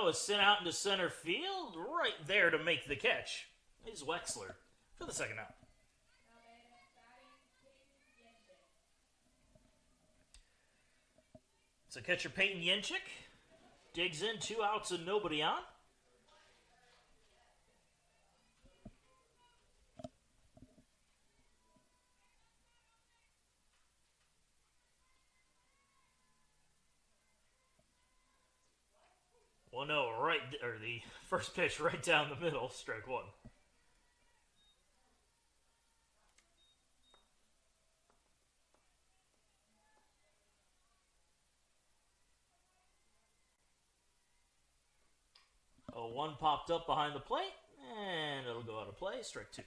Is sent out into center field. Right there to make the catch is Wexler for the second out. Now batting Peyton Yenchik. So catcher Peyton Yenchik digs in, 2 outs and nobody on. Well, no, the first pitch right down the middle, strike one. Oh, one popped up behind the plate, and it'll go out of play, strike two.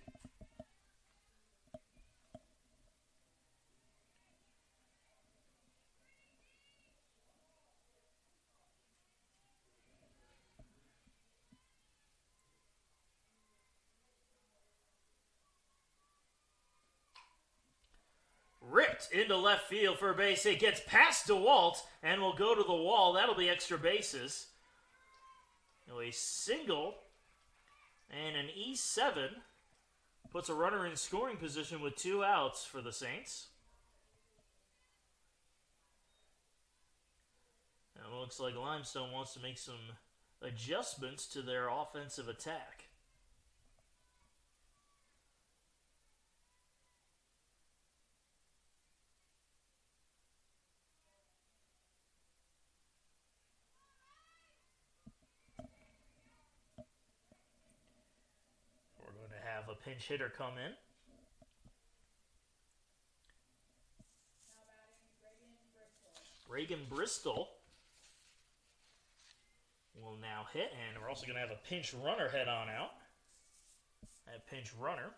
Ripped into left field for a base hit. Gets past DeWalt and will go to the wall. That'll be extra bases. So a single and an E7 puts a runner in scoring position with 2 outs for the Saints. And it looks like Limestone wants to make some adjustments to their offensive attack. A pinch hitter come in. Now batting Reagan Bristol will now hit, and we're also going to have a pinch runner head on out. That pinch runner.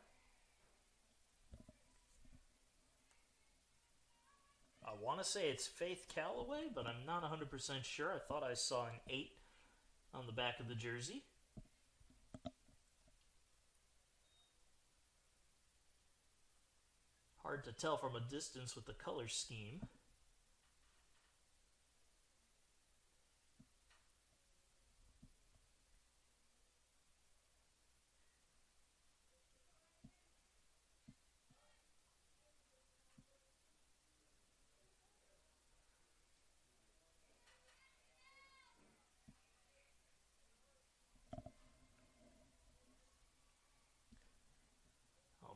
I want to say it's Faith Calloway, but I'm not 100% sure. I thought I saw an 8 on the back of the jersey. Hard to tell from a distance with the color scheme.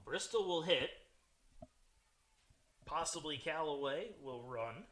Bristol will hit. Possibly Callaway will run.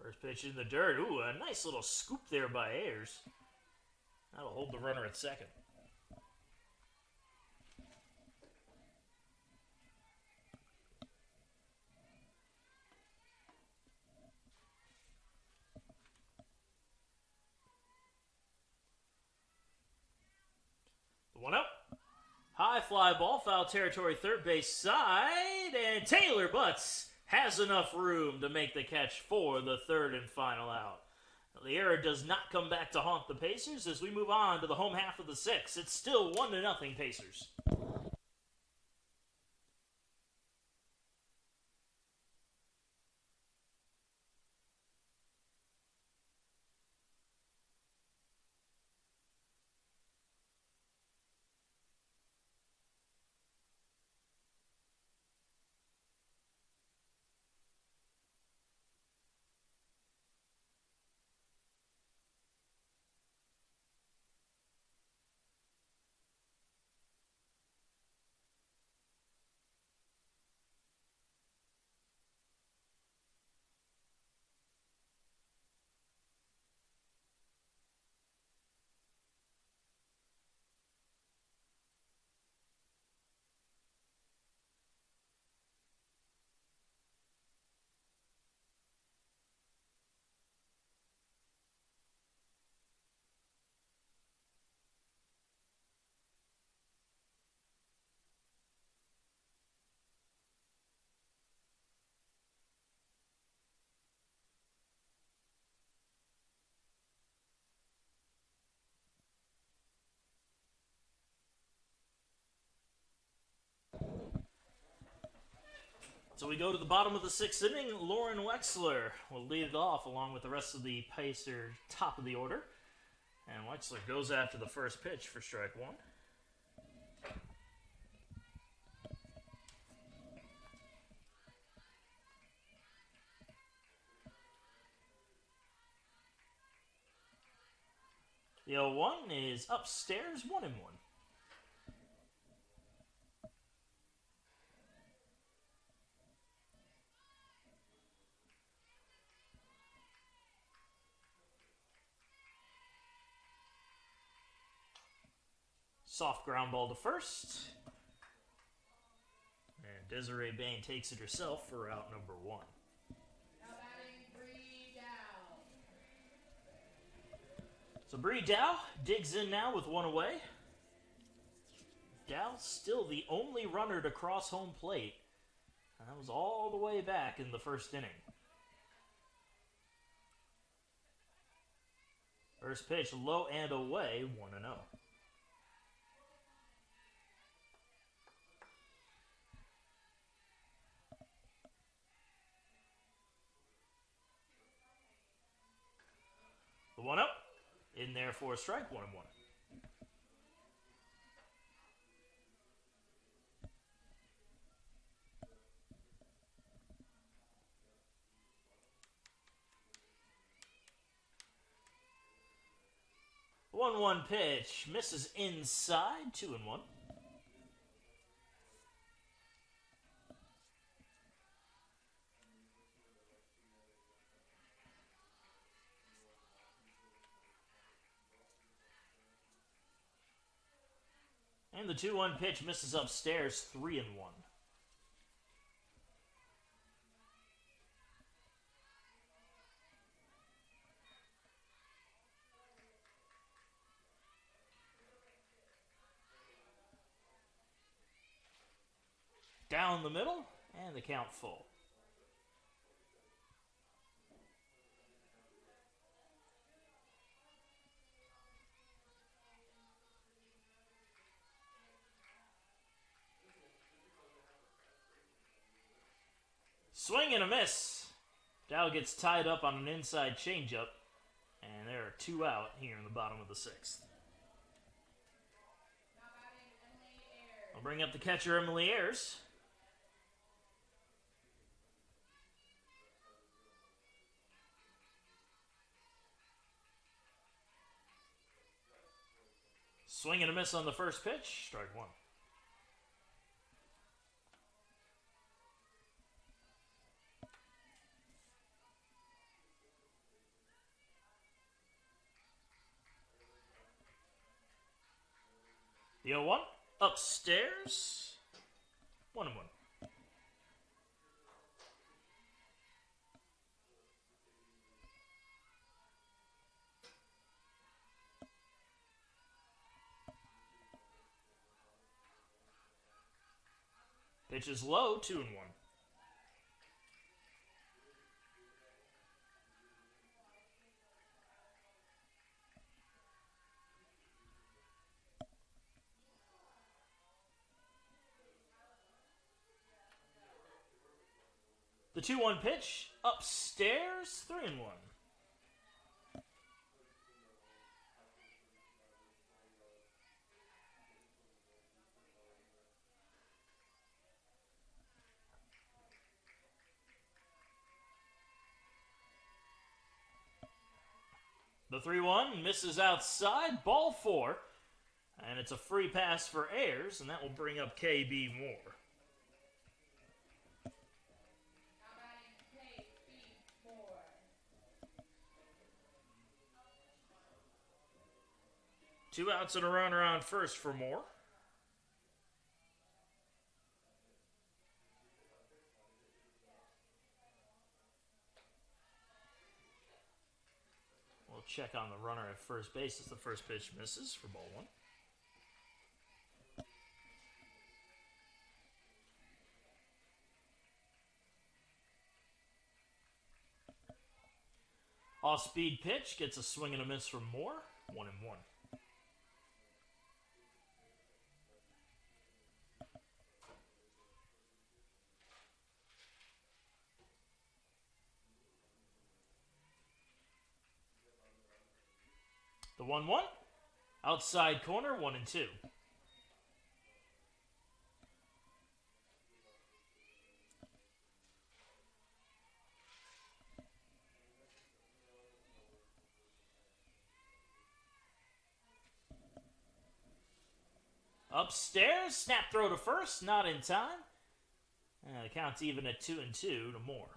First pitch in the dirt. Ooh, a nice little scoop there by Ayers. That'll hold the runner at second. The 1-0. High fly ball, foul territory, third base side, and Taylor Butts has enough room to make the catch for the third and final out. The error does not come back to haunt the Pacers as we move on to the home half of the sixth. It's still 1-0 Pacers. So we go to the bottom of the sixth inning. Lauren Wexler will lead it off along with the rest of the Pacers top of the order. And Wexler goes after the first pitch for strike one. The 0-1 is upstairs, 1-1. Soft ground ball to first. And Desiree Bain takes it herself for out number one. Now batting Bree Dow. So Bree Dow digs in now with one away. Dow still the only runner to cross home plate. And that was all the way back in the first inning. First pitch low and away, 1-0. The 1-0 in there for a strike, 1-1. The 1-1 pitch misses inside, 2-1. And the 2-1 pitch misses upstairs, 3-1. Down the middle, and the count full. Swing and a miss. Dow gets tied up on an inside changeup, and there are 2 out here in the bottom of the 6th. I'll bring up the catcher, Emily Ayers. Swing and a miss on the first pitch. Strike 1. The 0-1. Upstairs. 1-1. Pitch is low, 2-1. The 2-1 pitch, upstairs, 3-1. The 3-1 misses outside, ball 4, and it's a free pass for Ayers, and that will bring up KB Moore. Two outs and a runner on first for Moore. We'll check on the runner at first base as the first pitch misses for ball 1. Off-speed pitch gets a swing and a miss from Moore. 1-1. The 1-1. Outside corner, 1-2. Upstairs, snap throw to first, not in time. The count's even at 2-2 to Moore.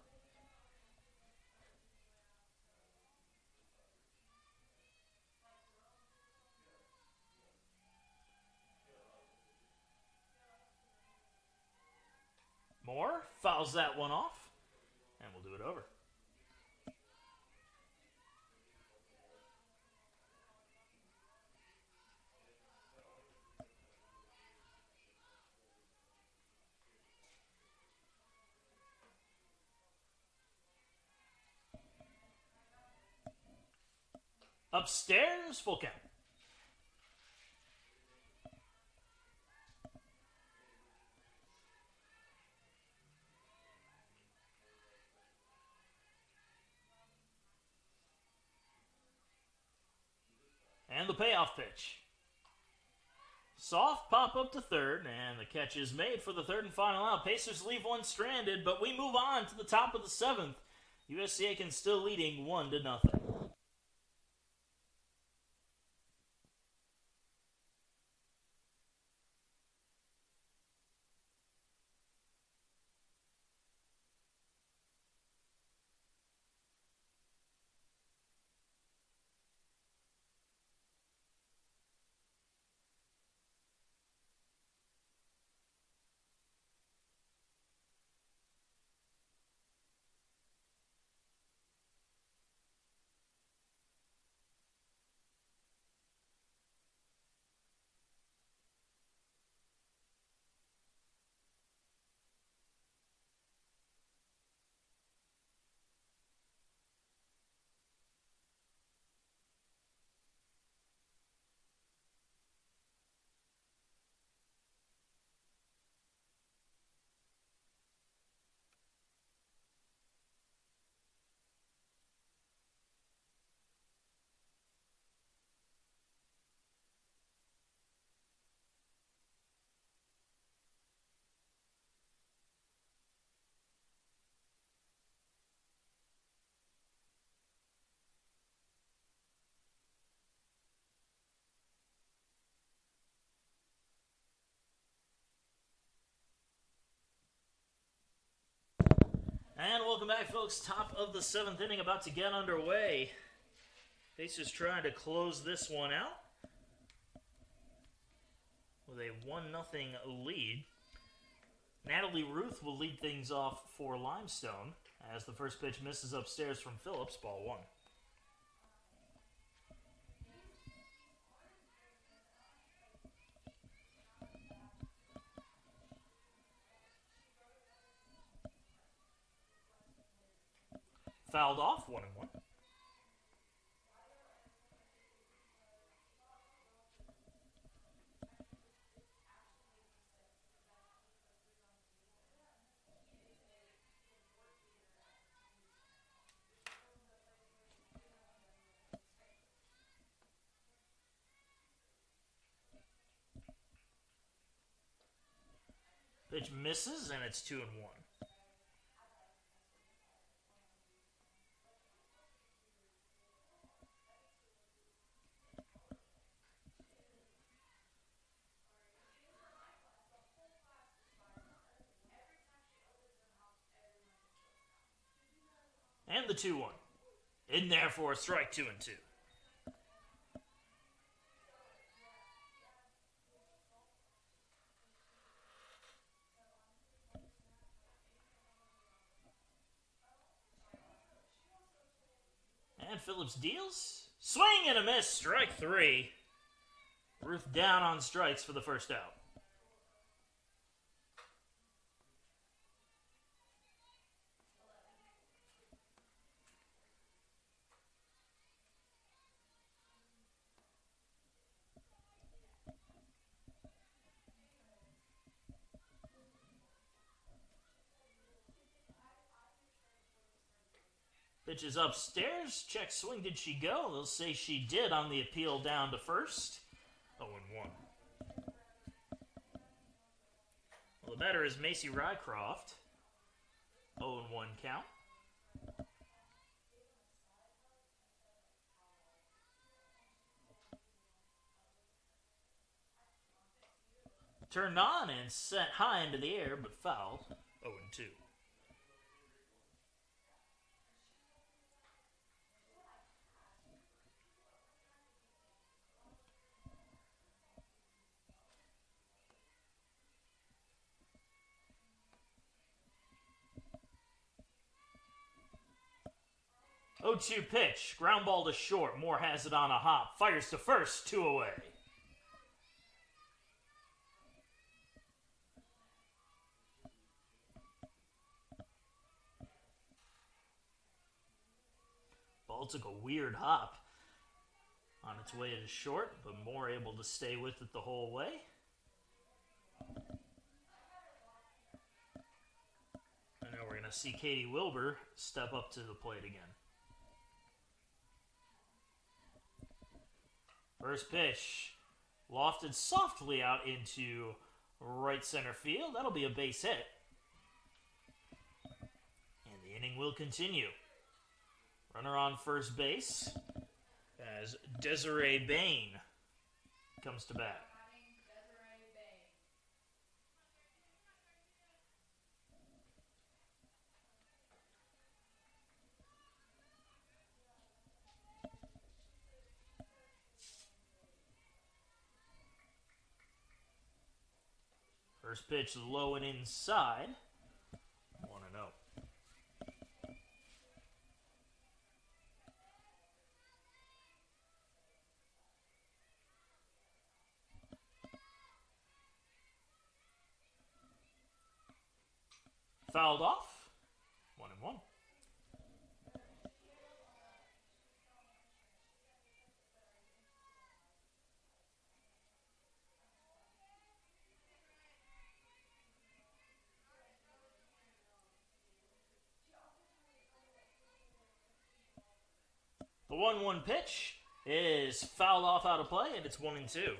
Moore fouls that one off, and we'll do it over. Upstairs, full count. And the payoff pitch. Soft pop up to third, and the catch is made for the third and final out. Pacers leave one stranded, but we move on to the top of the 7th. USC Aiken still leading 1-0. And welcome back, folks. Top of the 7th inning about to get underway. Pacers trying to close this one out with a 1-0 lead. Natalie Ruth will lead things off for Limestone as the first pitch misses upstairs from Phillips, ball 1. Fouled off, 1-1. Pitch misses, and it's 2-1. And the 2-1. In there for a strike, 2-2. And Phillips deals. Swing and a miss, strike 3. Ruth down on strikes for the first out. Pitch is upstairs. Check swing. Did she go? They'll say she did on the appeal down to first. 0-1. Well, the batter is Macy Rycroft. 0-1 count. Turned on and sent high into the air, but fouled. 0-2. Oh, 2 pitch. Ground ball to short. Moore has it on a hop. Fires to first. 2 away. Ball took a weird hop on its way to short, but Moore able to stay with it the whole way. And now we're going to see Katie Wilbur step up to the plate again. First pitch, lofted softly out into right center field. That'll be a base hit. And the inning will continue. Runner on first base as Desiree Bain comes to bat. First pitch low and inside. 1-0. Fouled off. 1-1. The 1-1 pitch is fouled off out of play, and it's 1-2.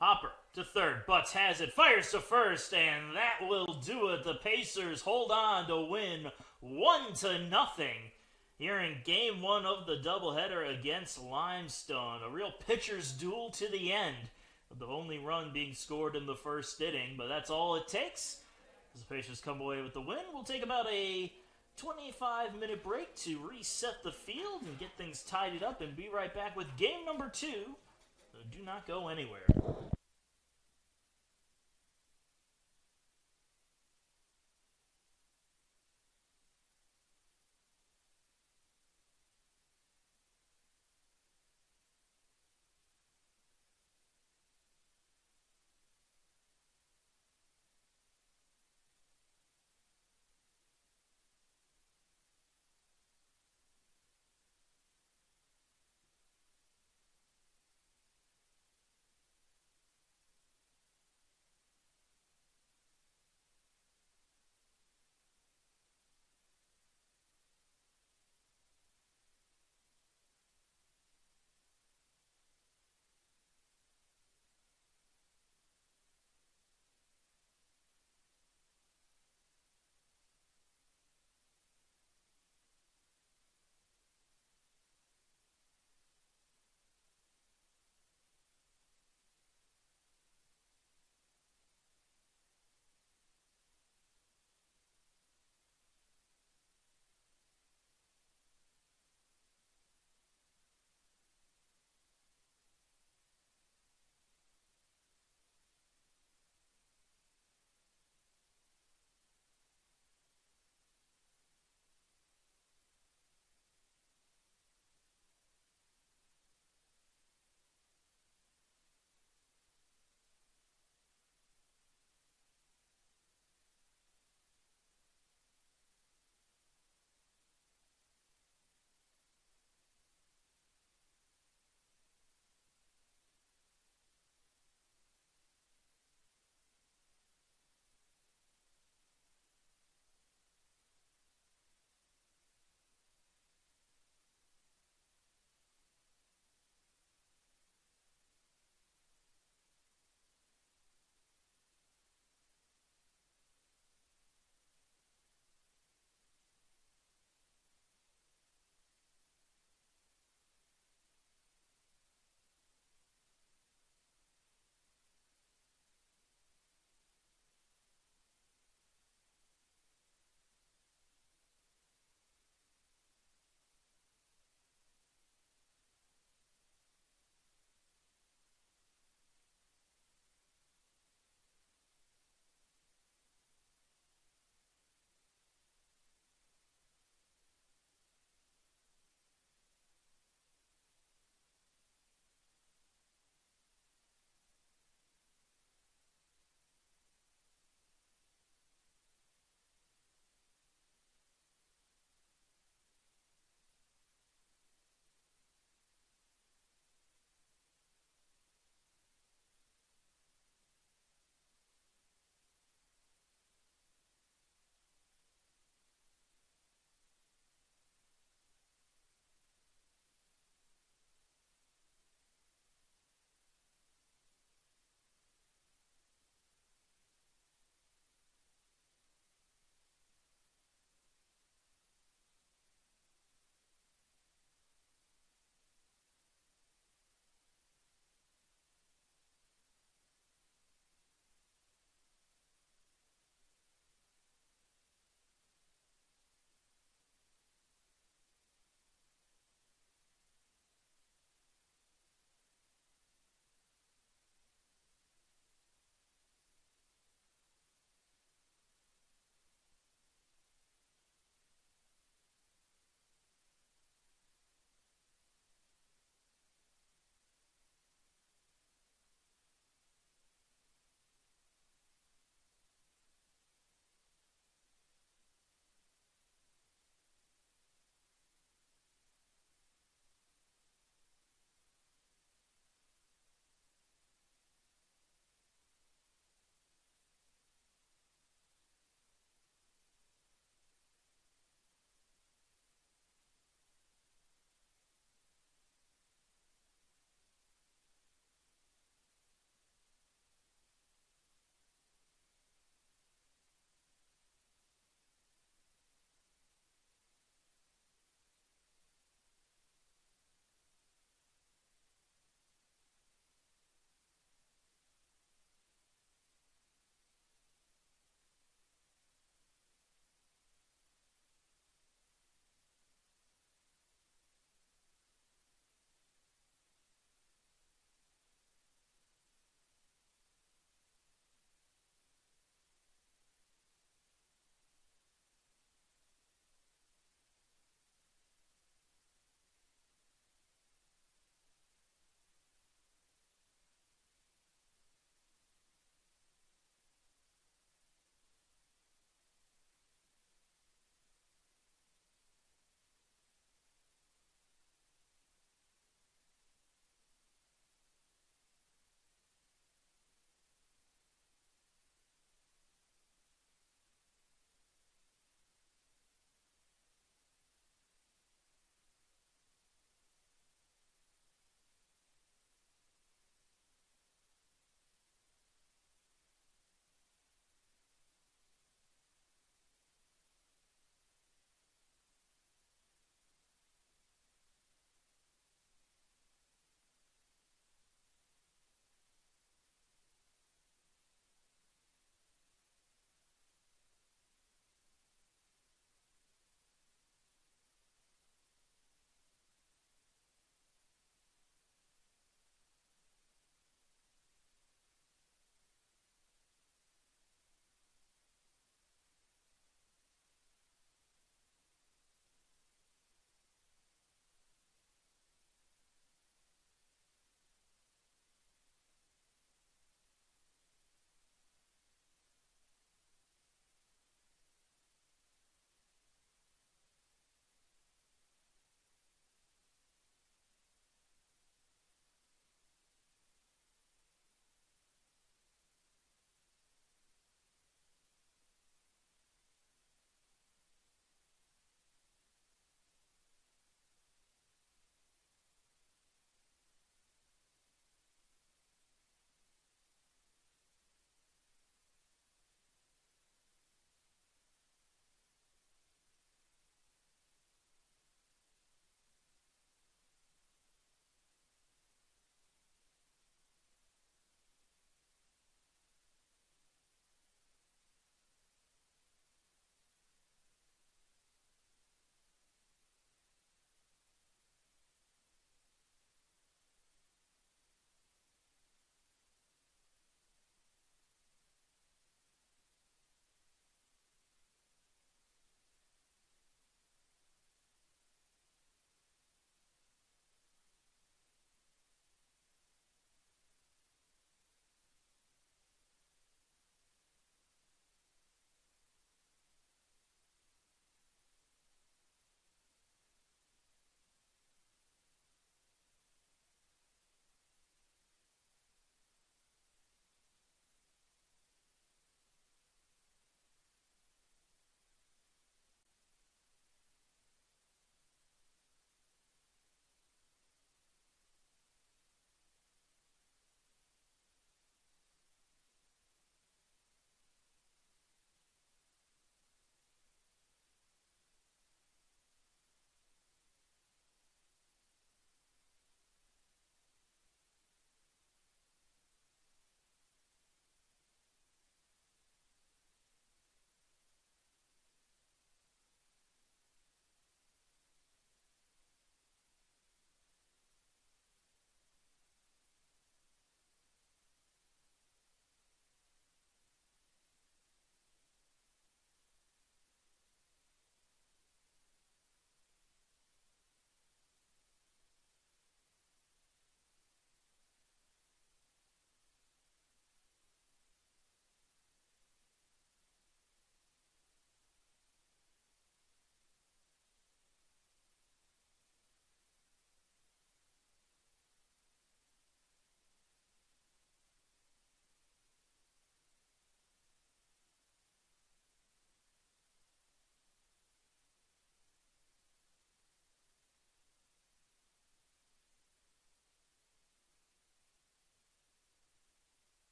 Hopper to third. Butts has it, fires to first, and that will do it. The Pacers hold on to win 1-0 here in game one of the doubleheader against Limestone. A real pitcher's duel to the end, with the only run being scored in the first inning, but that's all it takes. As the Pacers come away with the win, we'll take about a 25-minute break to reset the field and get things tidied up and be right back with game number 2. So do not go anywhere.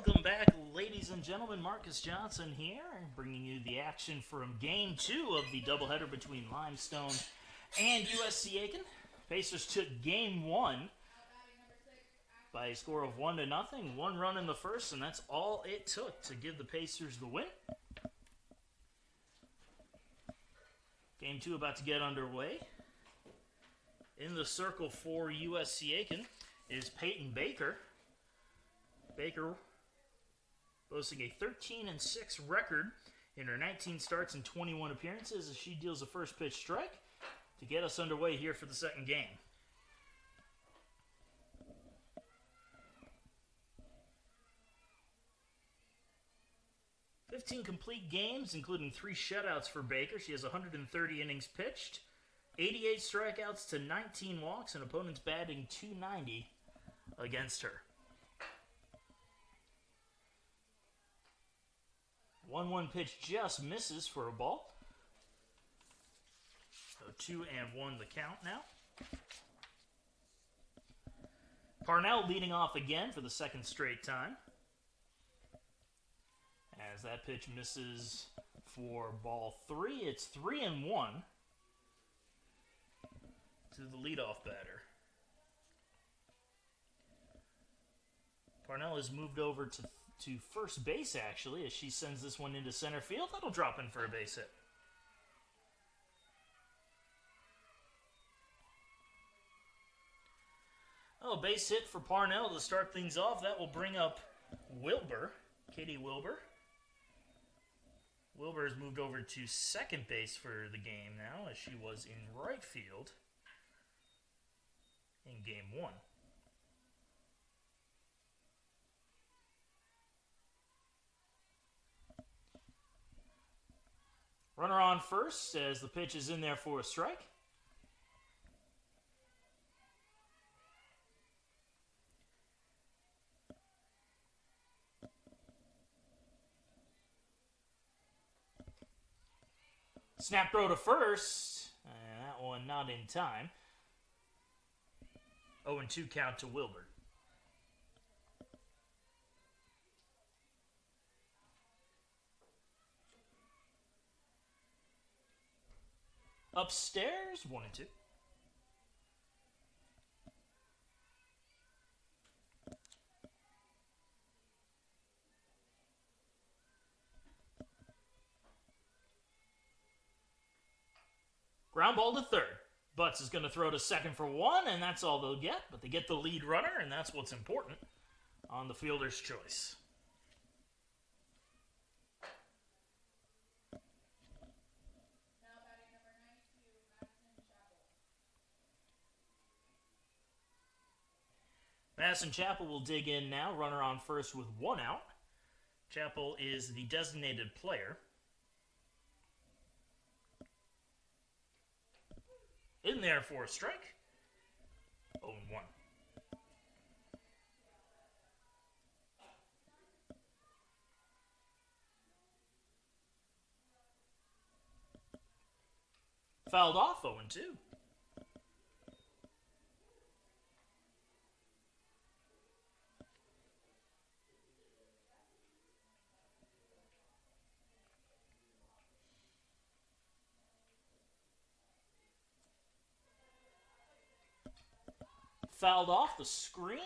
Welcome back, ladies and gentlemen. Marcus Johnson here, bringing you the action from Game 2 of the doubleheader between Limestone and USC Aiken. Pacers took Game 1 by a score of 1-0. One run in the first, and that's all it took to give the Pacers the win. Game 2 about to get underway. In the circle for USC Aiken is Peyton Baker. Baker boasting a 13-6 record in her 19 starts and 21 appearances as she deals a first pitch strike to get us underway here for the second game. "15 complete games, including 3 shutouts for Baker. She has 130 innings pitched, 88 strikeouts to 19 walks, and opponents batting .290 against her. 1-1 pitch just misses for a ball. So 2-1 the count now. Parnell leading off again for the second straight time, as that pitch misses for ball 3. It's 3-1 to the leadoff batter. Parnell has moved over to first base, actually, as she sends this one into center field. That'll drop in for a base hit. Oh, base hit for Parnell to start things off. That will bring up Wilbur, Katie Wilbur. Wilbur has moved over to second base for the game now, as she was in right field in Game 1. Runner on first as the pitch is in there for a strike. Snap throw to first. That one not in time. 0-2 count to Wilbur. Upstairs, 1-2. Ground ball to third. Butts is going to throw to second for 1, and that's all they'll get. But they get the lead runner, and that's what's important on the fielder's choice. Madison Chappell will dig in now. Runner on first with 1 out. Chappell is the designated player. In there for a strike. 0-1. Fouled off, 0-2. Fouled off the screen.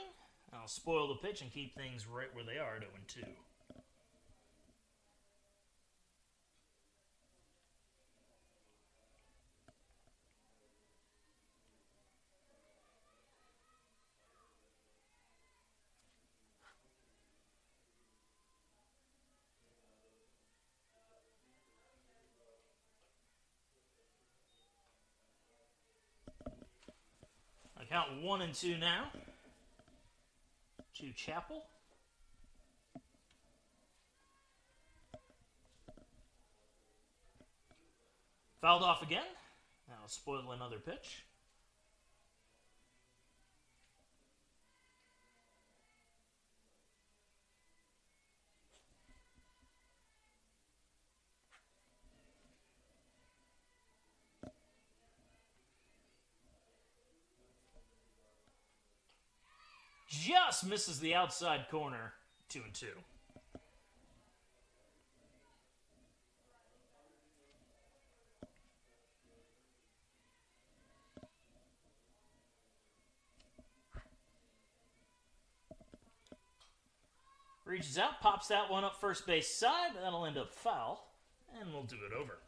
I'll spoil the pitch and keep things right where they are at 0-2. I count 1-2 now to Chappell. Fouled off again. Now spoil another pitch. Just misses the outside corner 2-2. Reaches out, pops that one up first base side. That'll end up foul, and we'll do it over.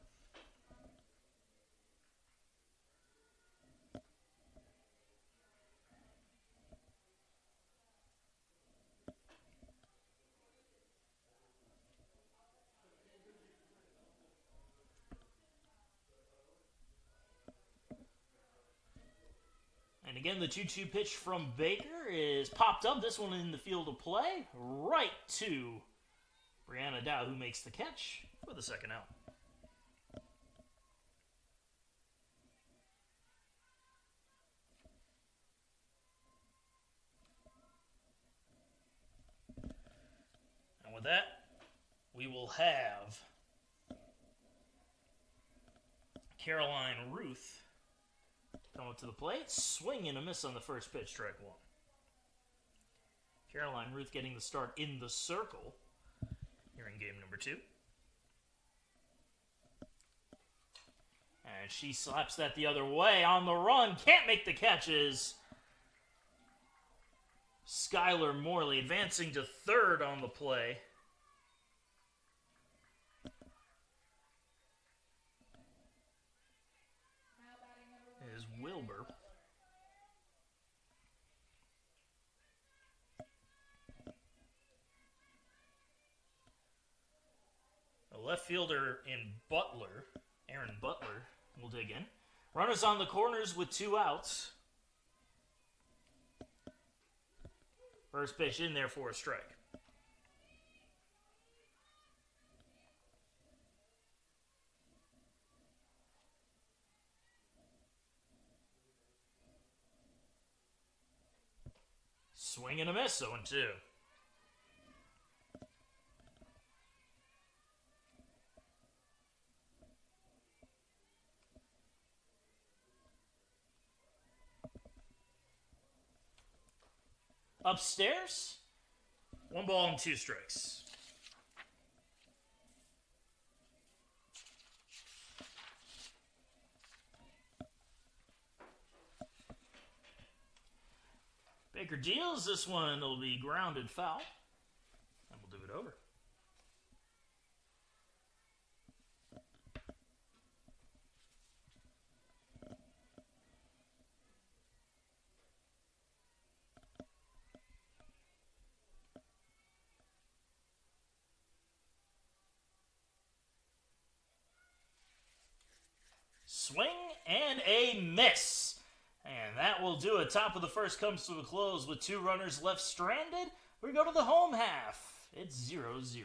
And again, the 2-2 pitch from Baker is popped up. This one in the field of play, right to Brianna Dow, who makes the catch for the second out. And with that, we will have Caroline Ruth come up to the plate, swing and a miss on the first pitch, strike one. Caroline Ruth getting the start in the circle here in game number 2. And she slaps that the other way on the run. Can't make the catches. Skylar Morley advancing to third on the play. Is Wilbur. A left fielder in Butler, Aaron Butler, will dig in. Runners on the corners with 2 outs. First pitch in there for a strike. Swing and a miss, 0-2. Upstairs, 1 ball and 2 strikes. Baker deals. This one will be grounded foul. And we'll do it over. Swing and a miss. And that will do it. Top of the first comes to a close with 2 runners left stranded. We go to the home half. It's 0-0.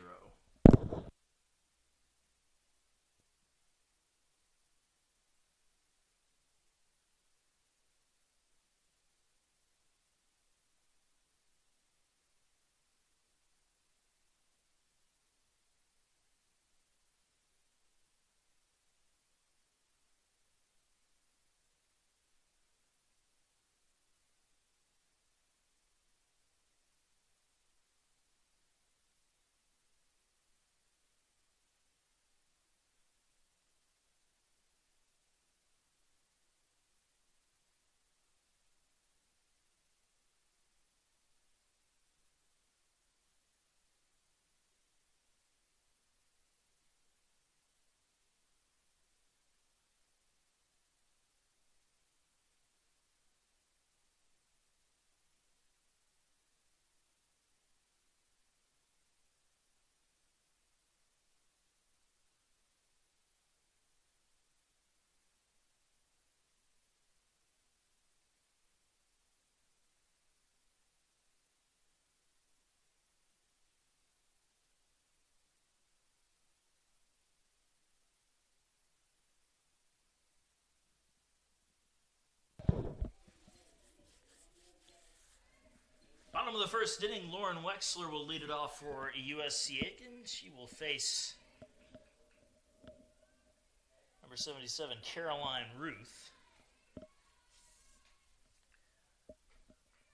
Bottom of the first inning, Lauren Wexler will lead it off for USC Aiken. She will face number 77, Caroline Ruth.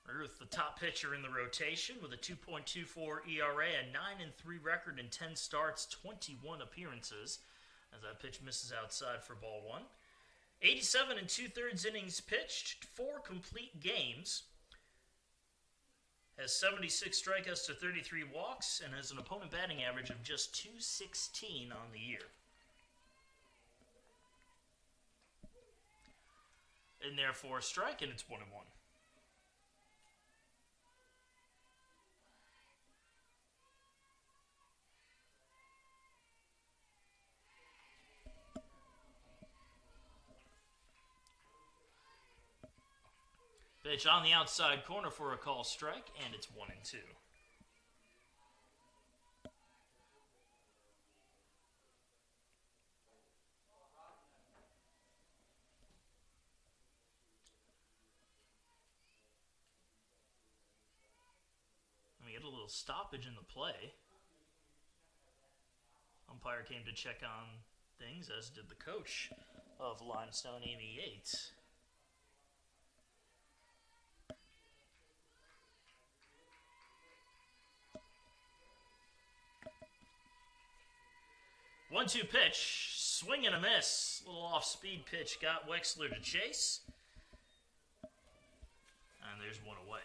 Ruth, the top pitcher in the rotation with a 2.24 ERA, a 9-3 record in 10 starts, 21 appearances. As that pitch misses outside for ball one. 87 and 2/3 innings pitched, 4 complete games. Has 76 strikeouts to 33 walks, and has an opponent batting average of just .216 on the year. In there for a strike, and it's 1-1. Pitch on the outside corner for a call strike, and it's 1-2. We get a little stoppage in the play. Umpire came to check on things, as did the coach of Limestone, Amy Yates. One-two pitch, swing and a miss. Little off-speed pitch got Wexler to chase. And there's one away.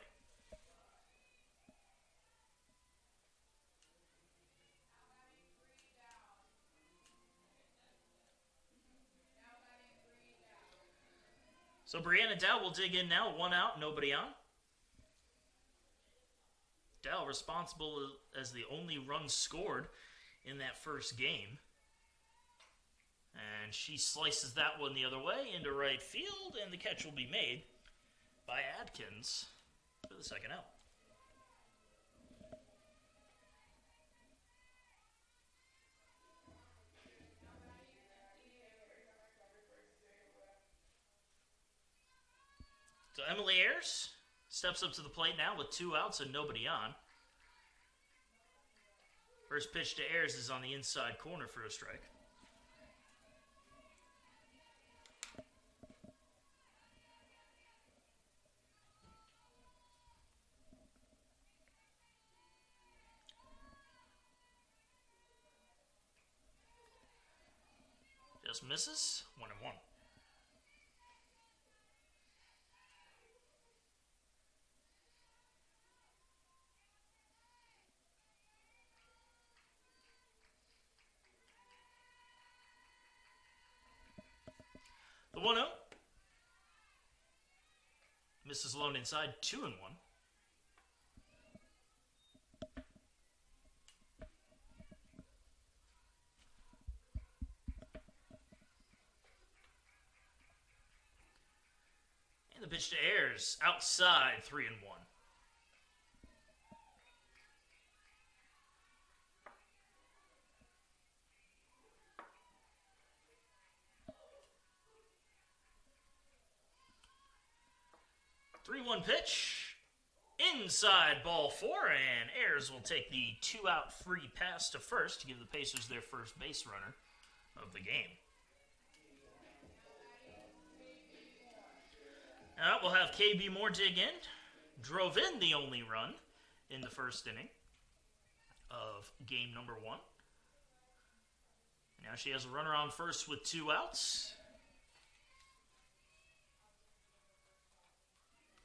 So Brianna Dow will dig in now. 1 out, nobody on. Dow responsible as the only run scored in that first game. And she slices that one the other way into right field, and the catch will be made by Adkins for the second out. So Emily Ayers steps up to the plate now with 2 outs and nobody on. First pitch to Ayers is on the inside corner for a strike. Just misses. 1-1. The 1-0. Misses alone inside. 2-1. And the pitch to Ayers. Outside. 3-1. Three-one pitch, inside ball 4, and Ayers will take the 2-out free pass to first to give the Pacers their first base runner of the game. Now we'll have KB Moore dig in. Drove in the only run in the first inning of game number 1. Now she has a runner on first with 2 outs.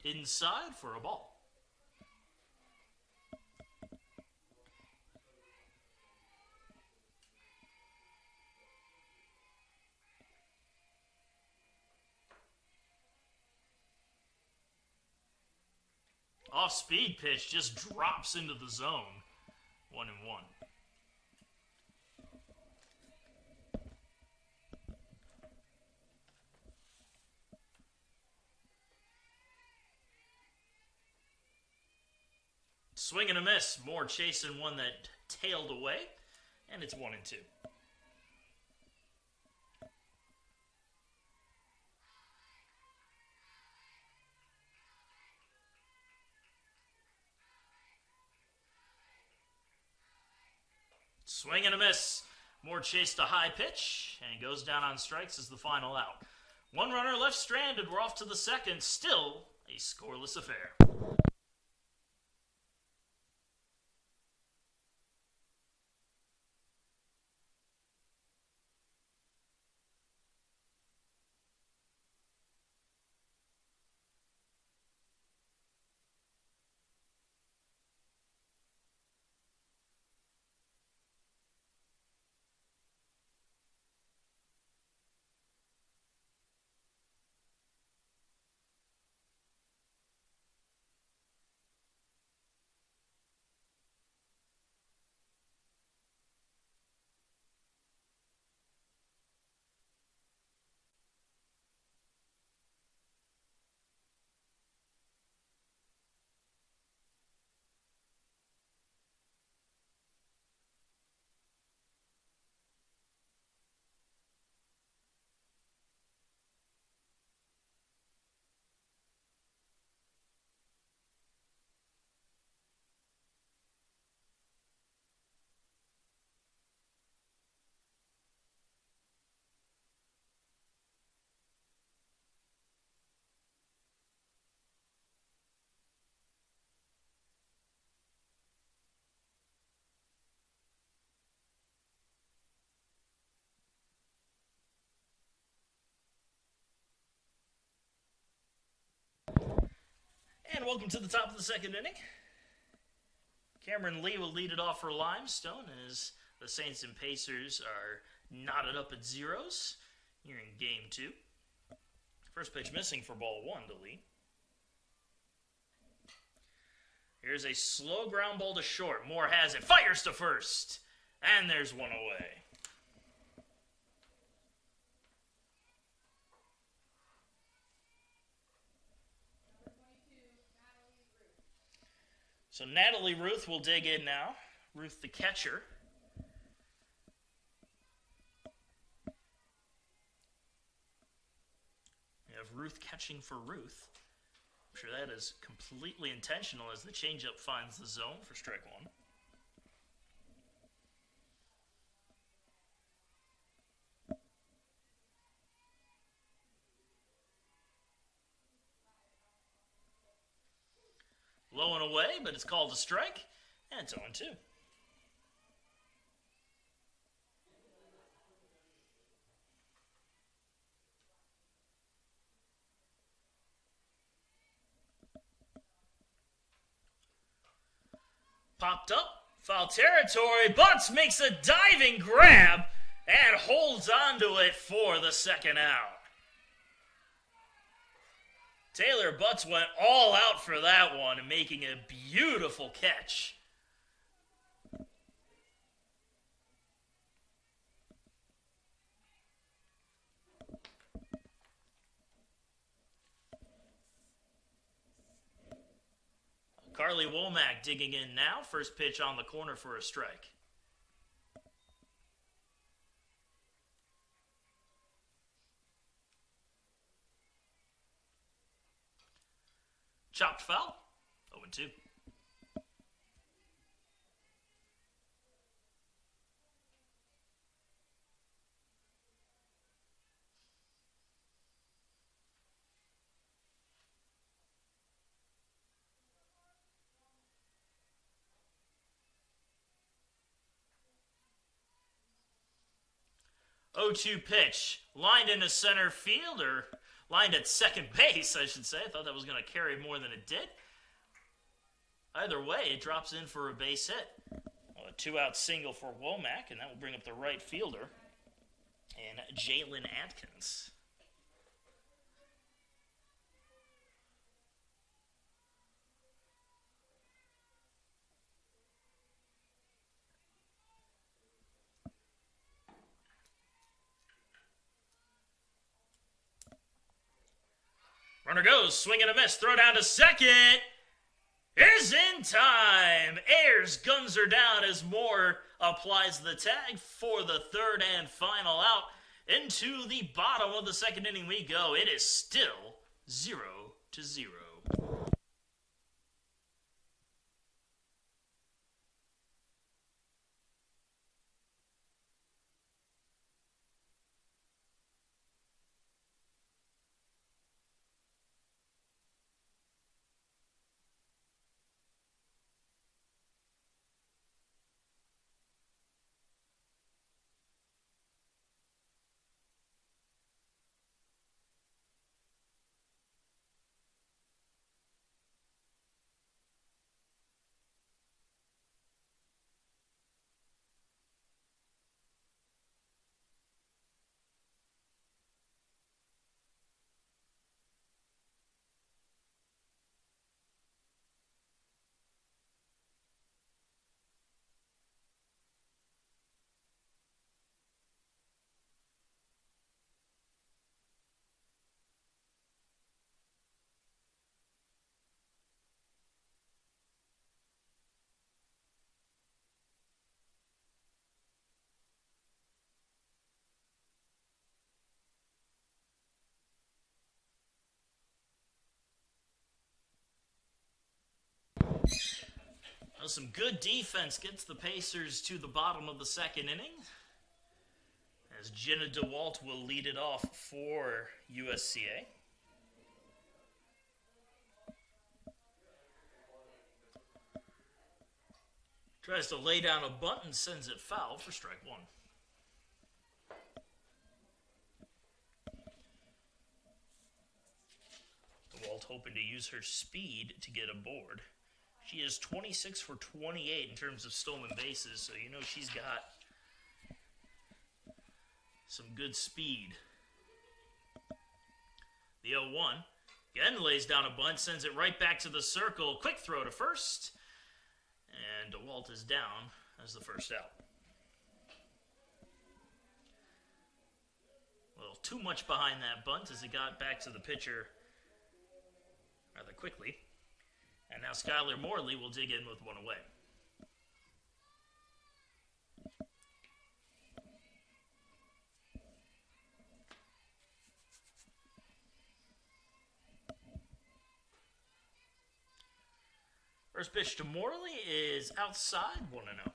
Inside for a ball. Off-speed pitch just drops into the zone. 1-1. Swing and a miss. Moore chasing one that tailed away, and it's 1-2. Swing and a miss. Moore chased a high pitch and goes down on strikes as the final out. 1 runner left stranded. We're off to the second. Still a scoreless affair. welcome to the top of the second inning. Cameron Lee will lead it off for Limestone as the Saints and Pacers are knotted up at zeros here in Game 2. First pitch missing for ball 1 to Lee. Here's a slow ground ball to short. Moore has it, fires to first, and there's one away. So Natalie Ruth will dig in now. Ruth the catcher. We have Ruth catching for Ruth. I'm sure that is completely intentional as the changeup finds the zone for strike 1. Low and away, but it's called a strike, and it's 0-2. Popped up, foul territory. Butts makes a diving grab and holds onto it for the second out. Taylor Butts went all out for that one, making a beautiful catch. Carly Womack digging in now. First pitch on the corner for a strike. Chopped foul, 0-2. O2 pitch, lined into center field, or lined at second base, I should say. I thought that was going to carry more than it did. Either way, it drops in for a base hit. Well, a 2-out single for Womack, and that will bring up the right fielder, and Jalen Atkins. Runner goes, swing and a miss, throw down to second, is in time. Ayers guns her down as Moore applies the tag for the third and final out. Into the bottom of the second inning we go. It is still 0-0. Well, some good defense gets the Pacers to the bottom of the second inning, as Jenna DeWalt will lead it off for USCA. Tries to lay down a bunt and sends it foul for strike 1. DeWalt hoping to use her speed to get a board. She is 26 for 28 in terms of stolen bases, so you know she's got some good speed. The 0-1 again lays down a bunt, sends it right back to the circle. Quick throw to first, and DeWalt is down as the first out. A little too much behind that bunt as it got back to the pitcher rather quickly. And now Skylar Morley will dig in with one away. First pitch to Morley is outside, 1-0.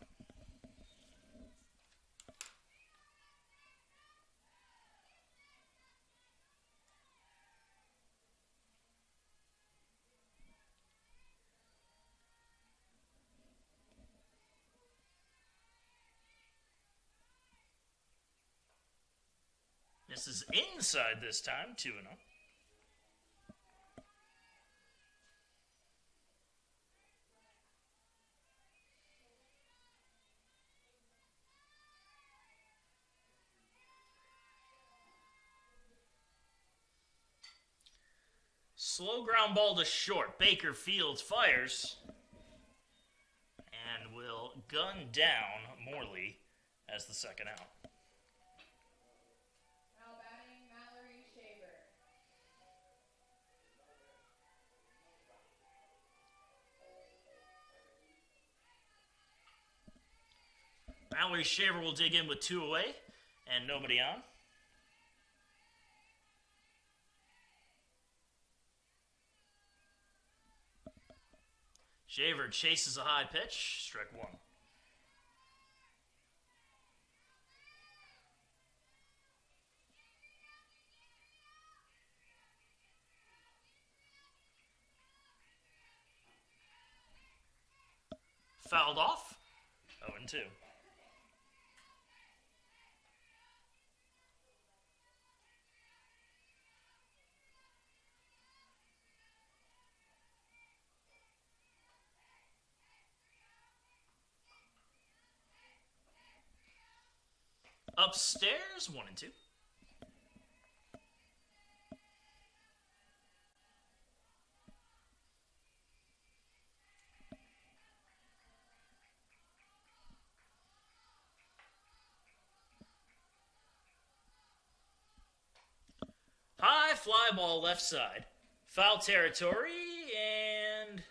This is inside this time, 2-0. Slow ground ball to short. Baker fields, fires, and will gun down Morley as the second out. Now batting, Mallory Shaver. Mallory Shaver will dig in with two away and nobody on. Shaver chases a high pitch, strike one. Fouled off, 0-2. Upstairs, 1-2. High fly ball left side. Foul territory, and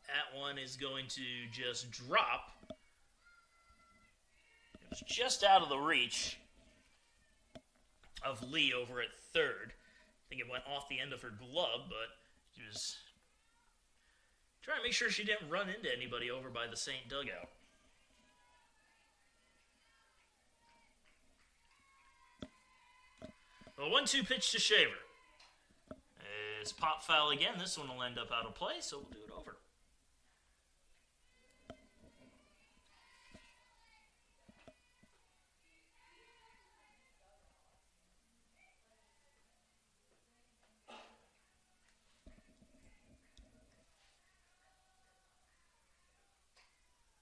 that one is going to just drop. It was just out of the reach of Lee over at third. I think it went off the end of her glove, but she was trying to make sure she didn't run into anybody over by the Saint dugout. A 1-2 pitch to Shaver. It's pop foul again. This one will end up out of play, so we'll do it over.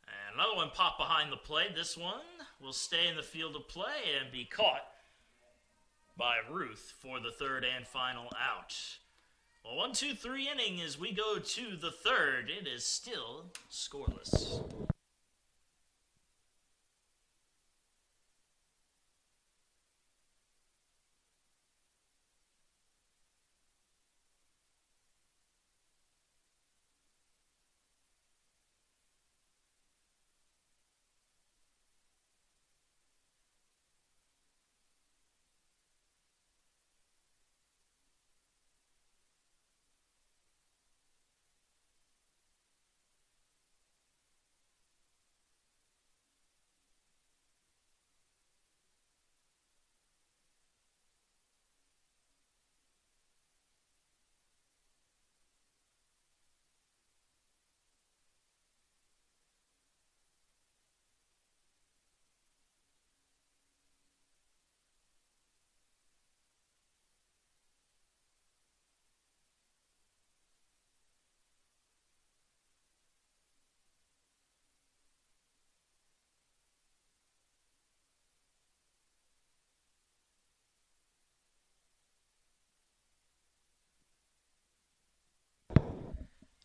And another one popped behind the plate. This one will stay in the field of play and be caught by Ruth for the third and final out. Well, 1-2-3 inning as we go to the third. It is still scoreless.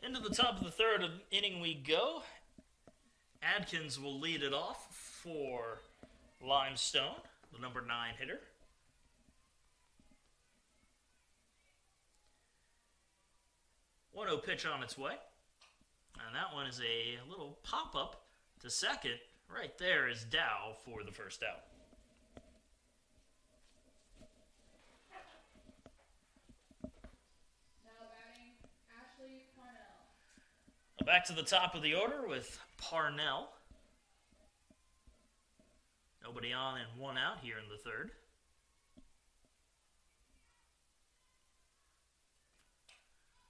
Into the top of the third inning we go. Adkins will lead it off for Limestone, the number 9 hitter. One 0 pitch on its way. And that one is a little pop-up to second. Right there is Dow for the first out. Back to the top of the order with Parnell. Nobody on and one out here in the third.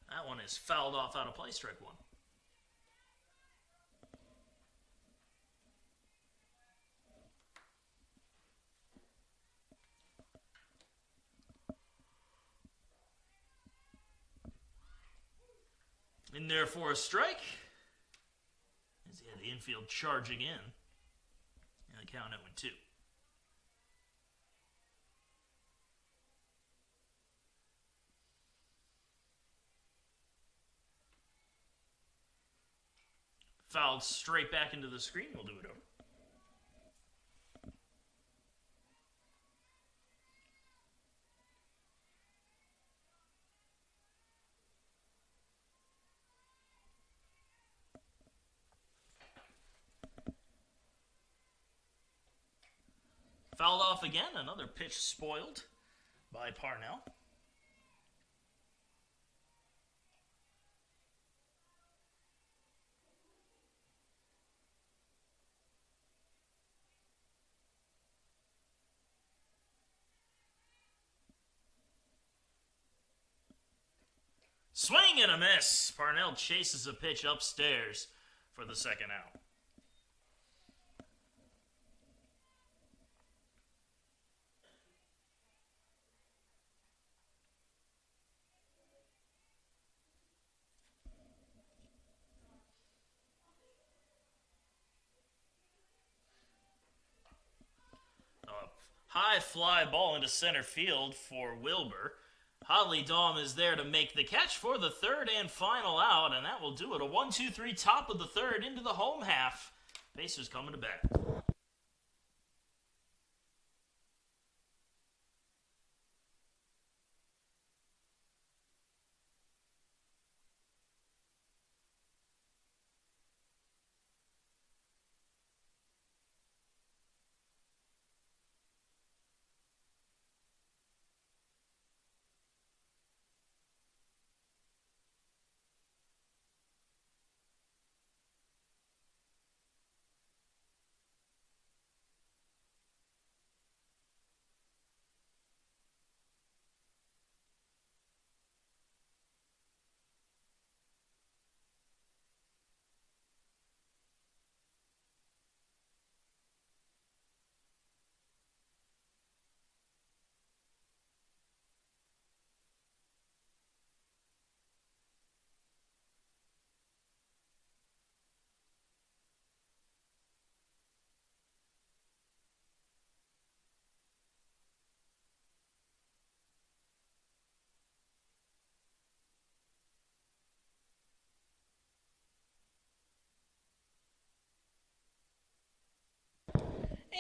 That one is fouled off out of play, strike one. In there for a strike. As he had the infield charging in. And the count at 1-2. Fouled straight back into the screen. We'll do it over. Fouled off again. Another pitch spoiled by Parnell. Swing and a miss. Parnell chases a pitch upstairs for the second out. High fly ball into center field for Wilbur. Holly Dahm is there to make the catch for the third and final out, and that will do it. A 1-2-3 top of the third into the home half. Pacers coming to bat.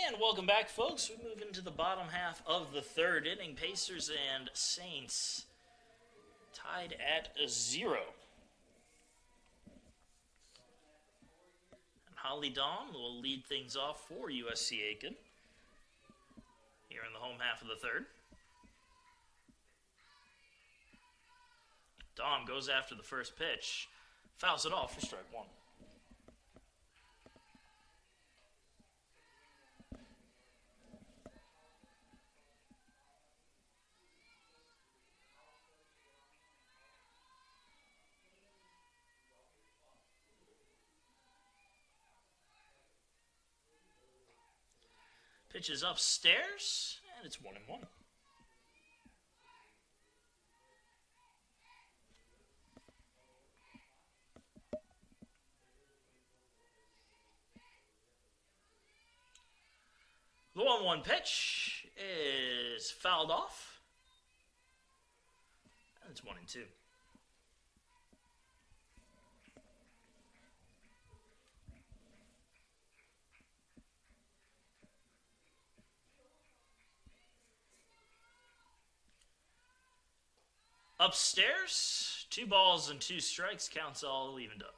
And welcome back, folks. We move into the bottom half of the third inning. Pacers and Saints tied at 0. And Holly Dahm will lead things off for USC Aiken here in the home half of the third. Dahm goes after the first pitch, fouls it off for strike one. Pitch is upstairs, and it's 1-1. The 1-1 pitch is fouled off, and it's 1-2. Upstairs, 2 balls and 2 strikes, counts all evened up.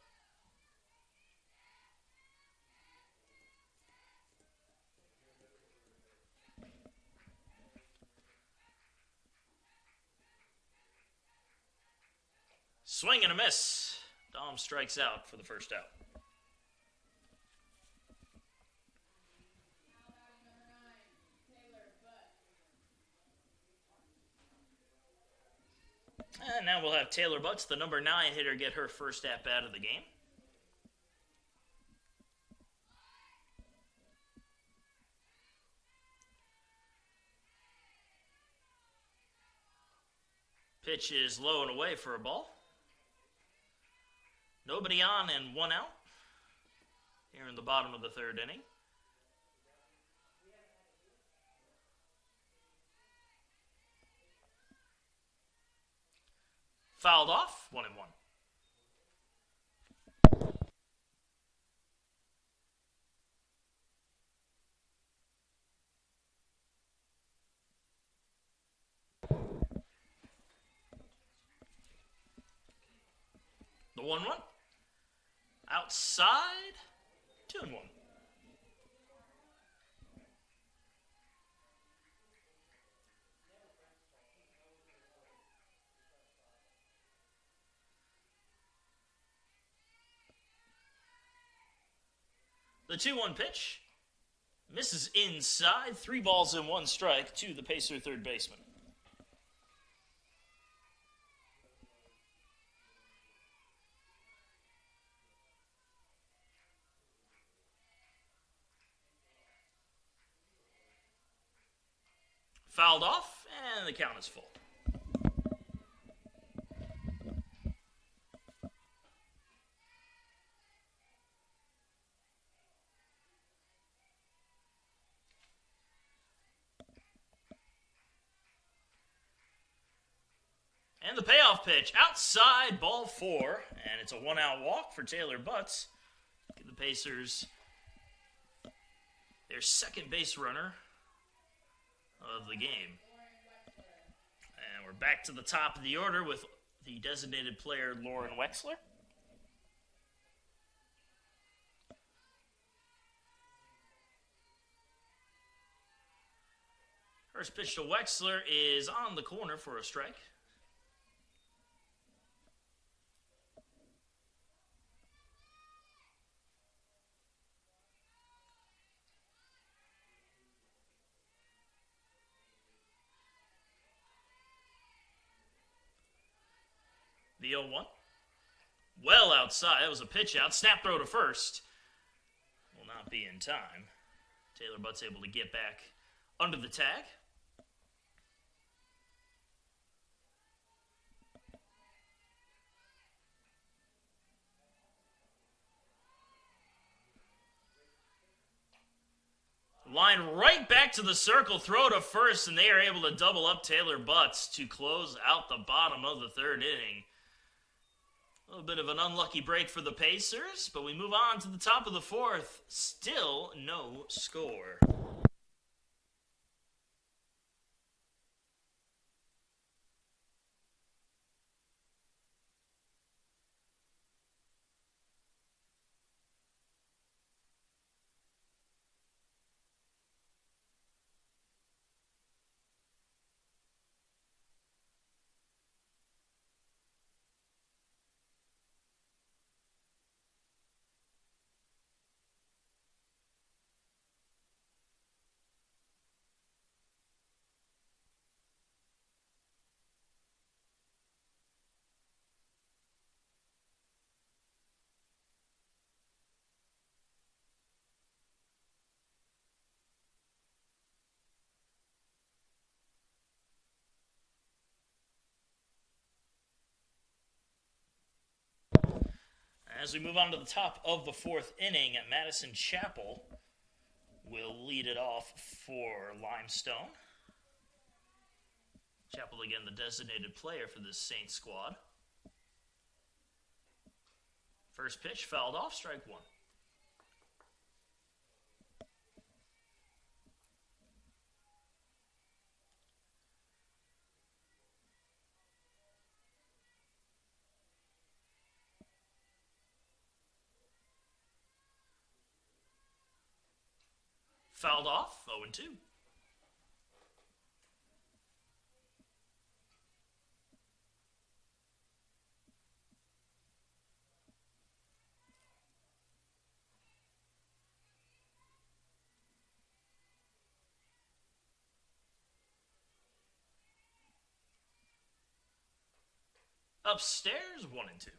Swing and a miss. Dom strikes out for the first out. And now we'll have Taylor Butts, the number 9 hitter, get her first at-bat of the game. Pitch is low and away for a ball. Nobody on and 1 out here in the bottom of the 3rd inning. Fouled off, 1-1. The 1-1. Outside, 2-1. The 2-1 pitch misses inside. 3 balls and 1 strike to the Pacer third baseman. Fouled off, and the count is full. And the payoff pitch, outside, ball 4, and it's a 1-out walk for Taylor Butts. Give the Pacers their second base runner of the game. And we're back to the top of the order with the designated player, Lauren Wexler. First pitch to Wexler is on the corner for a strike. The 0-1. Well outside. That was a pitch out. Snap throw to first. Will not be in time. Taylor Butts able to get back under the tag. Line right back to the circle, throw to first, and they are able to double up Taylor Butts to close out the bottom of the 3rd inning. A little bit of an unlucky break for the Pacers, but we move on to the top of the 4th. Still no score. As we move on to the top of the 4th inning, Madison Chapel will lead it off for Limestone. Chapel, again, the designated player for this Saints squad. First pitch, fouled off, strike 1. Fouled off, 0-2. Upstairs, 1-2.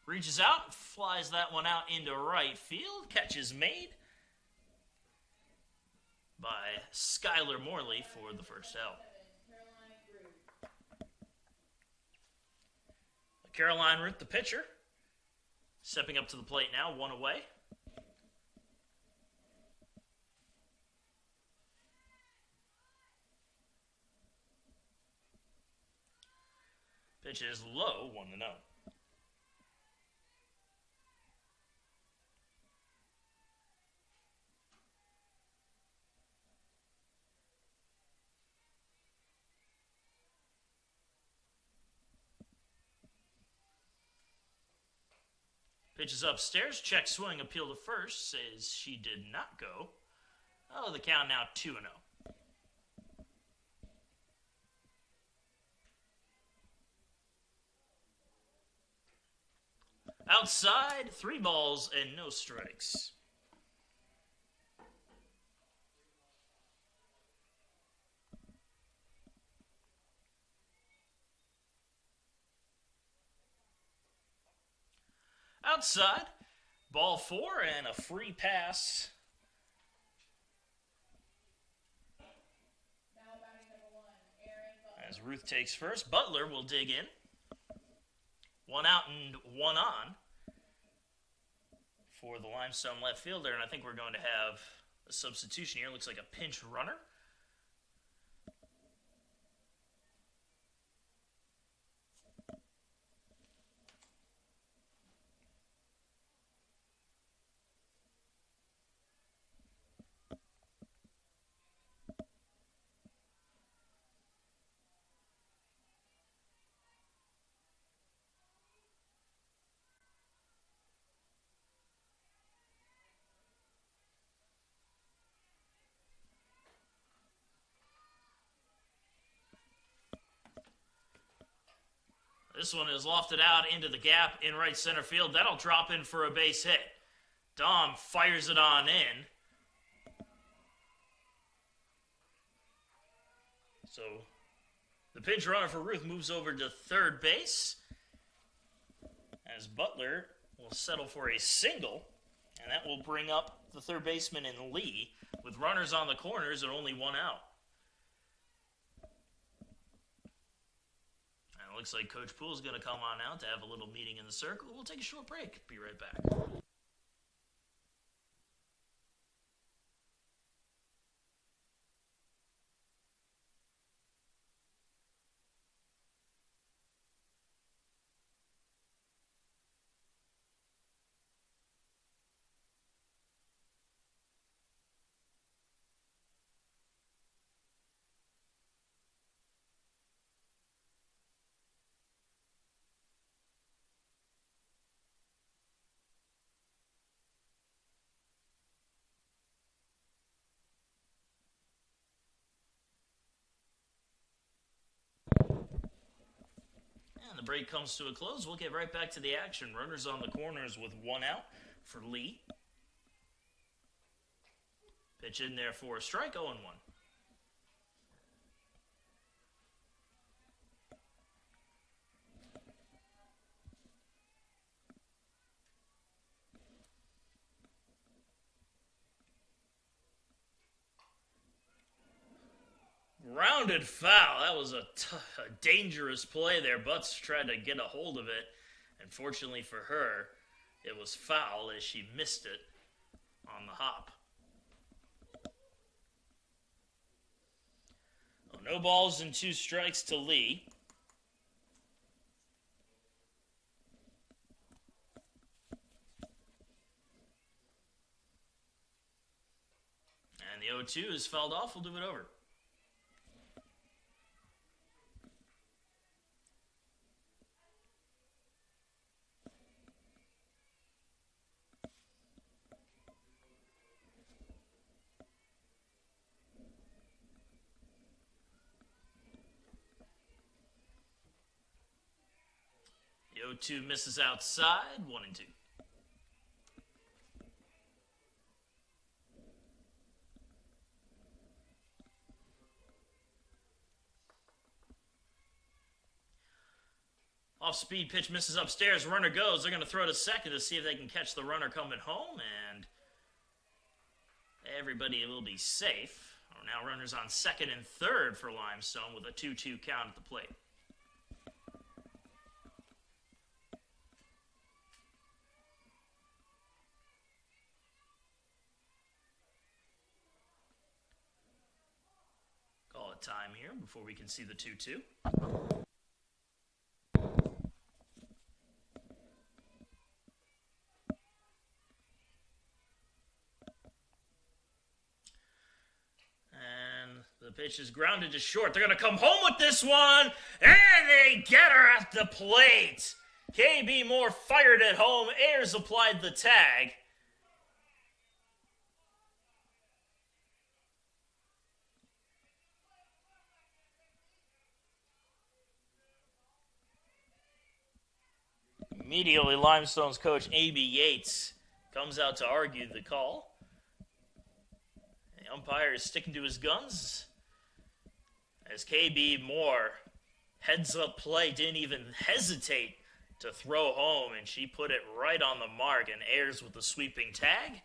Reaches out, flies that one out into right field. Catch is made by Skylar Morley for the first out. Caroline Ruth, the pitcher, stepping up to the plate now, one away. Pitch is low, 1-0. Pitches upstairs, check swing, appeal to first, says she did not go. Oh, the count now 2-0. Outside, 3 balls and no strikes. Outside, ball 4 and a free pass. As Ruth takes first, Butler will dig in. 1 out and 1 on for the Limestone left fielder, and I think we're going to have a substitution here. Looks like a pinch runner. This one is lofted out into the gap in right center field. That'll drop in for a base hit. Dom fires it on in. So the pinch runner for Ruth moves over to third base as Butler will settle for a single, and that will bring up the third baseman in Lee with runners on the corners and only 1 out. Looks like Coach Poole's going to come on out to have a little meeting in the circle. We'll take a short break. Be right back. The break comes to a close. We'll get right back to the action. Runners on the corners with 1 out for Lee. Pitch in there for a strike, 0-1. Rounded foul. That was a dangerous play there. Butts tried to get a hold of it. And fortunately for her, it was foul as she missed it on the hop. Well, no balls and 2 strikes to Lee. And the 0-2 is fouled off. We'll do it over. 0-2 misses outside, 1-2. Off-speed pitch misses upstairs. Runner goes. They're going to throw to second to see if they can catch the runner coming home, and everybody will be safe. Now runners on second and third for Limestone with a 2-2 count at the plate. Call it time here before we can see the 2-2. The pitch is grounded to short. They're going to come home with this one, and they get her at the plate. KB Moore fired at home. Ayers applied the tag. Immediately, Limestone's coach, A.B. Yates, comes out to argue the call. The umpire is sticking to his guns. As KB Moore heads up play, didn't even hesitate to throw home, and she put it right on the mark, and Ayers with the sweeping tag.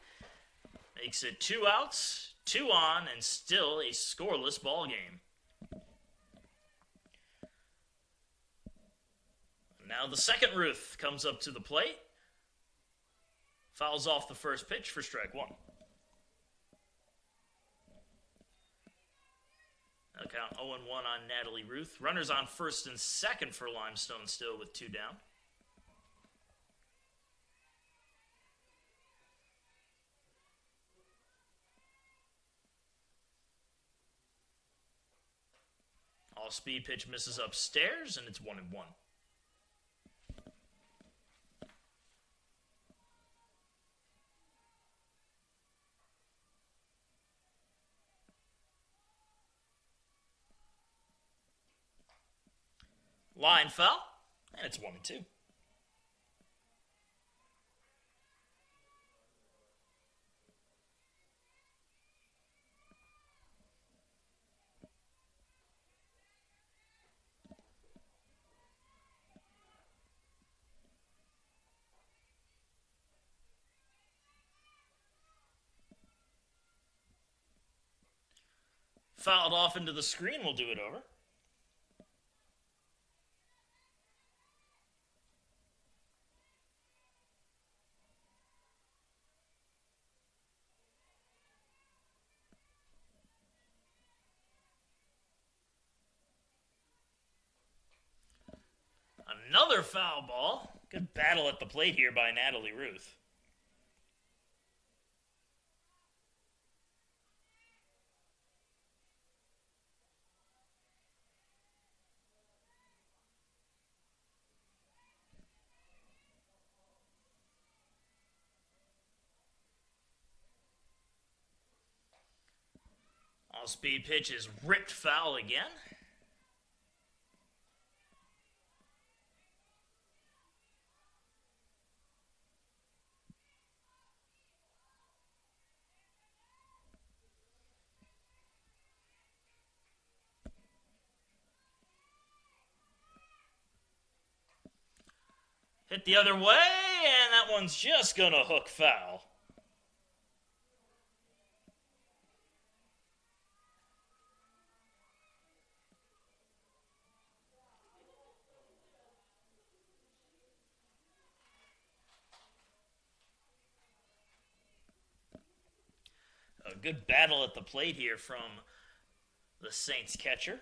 Makes it 2 outs, 2 on, and still a scoreless ball game. Now the second Ruth comes up to the plate. Fouls off the first pitch for strike 1. That'll count 0-1 on Natalie Ruth. Runners on first and second for Limestone still with 2 down. Off-speed pitch misses upstairs, and it's 1-1. Line foul, and it's 1-2. Fouled off into the screen, we'll do it over. Another foul ball. Good battle at the plate here by Natalie Ruth. Off-speed pitch is ripped foul again. Hit the other way, and that one's just going to hook foul. A good battle at the plate here from the Saints catcher.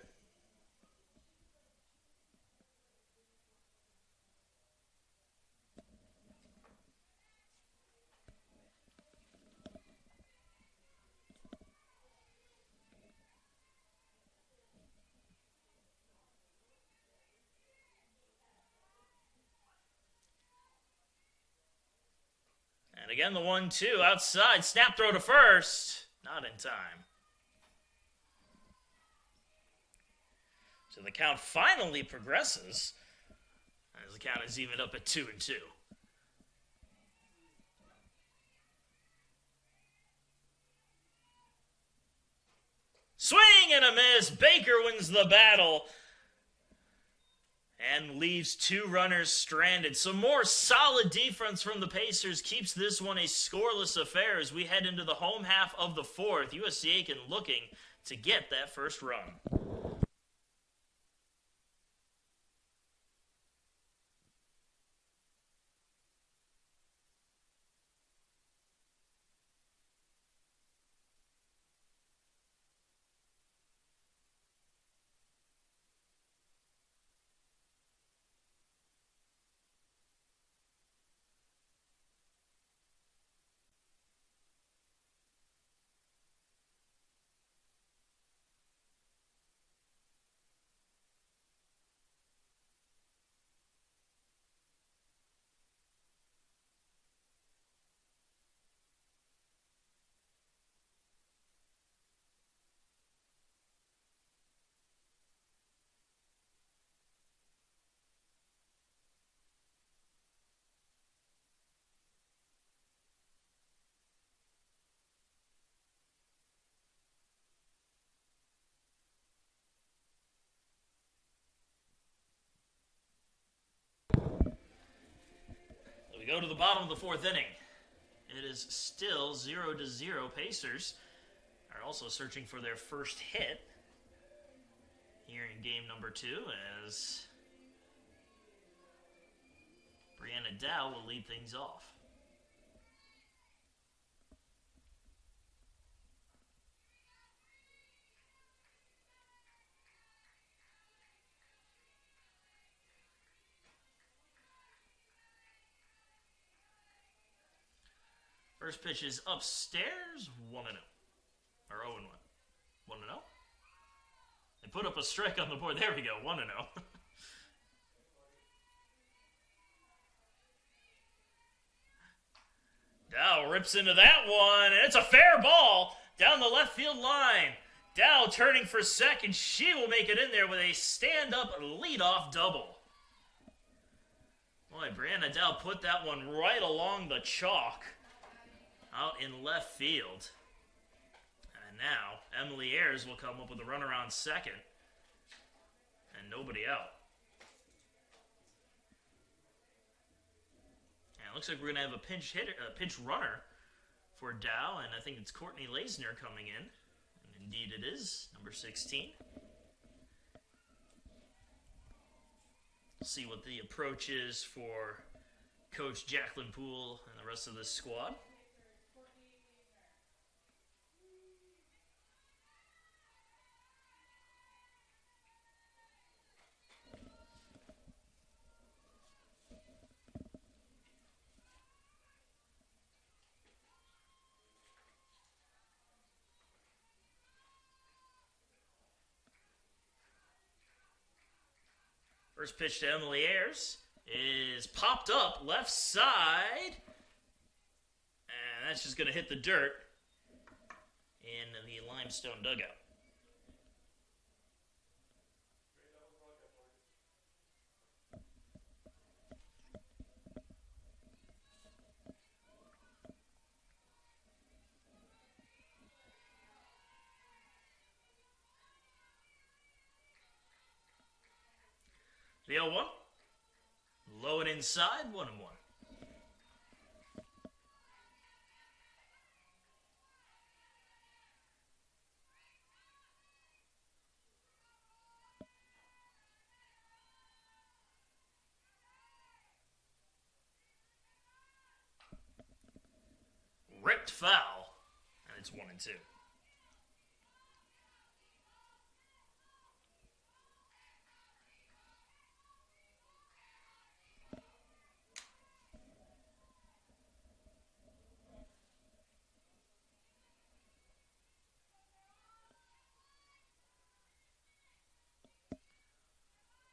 And again, the 1-2 outside. Snap throw to first. Not in time. So the count finally progresses as the count is even up at 2-2. Swing and a miss. Baker wins the battle and leaves 2 runners stranded. Some more solid defense from the Pacers keeps this one a scoreless affair as we head into the home half of the 4th. USC Aiken looking to get that first run. We go to the bottom of the 4th inning. It is still 0-0. Pacers are also searching for their first hit here in game number 2 as Brianna Dow will lead things off. First pitch is upstairs, 1-0. Or 0-1. 1-0? They put up a strike on the board. There we go, 1-0. Dow rips into that one, and it's a fair ball down the left field line. Dow turning for second. She will make it in there with a stand-up leadoff double. Boy, Brianna Dow put that one right along the chalk out in left field. And now Emily Ayers will come up with a runner on second. And nobody out. And it looks like we're going to have a pinch runner for Dow. And I think it's Courtney Leisner coming in. And indeed it is, number 16. See what the approach is for Coach Jacqueline Poole and the rest of this squad. First pitch to Emily Ayers is popped up left side. And that's just going to hit the dirt in the Limestone dugout. The 0-1. Low and inside, 1-1. Ripped foul, and it's 1-2.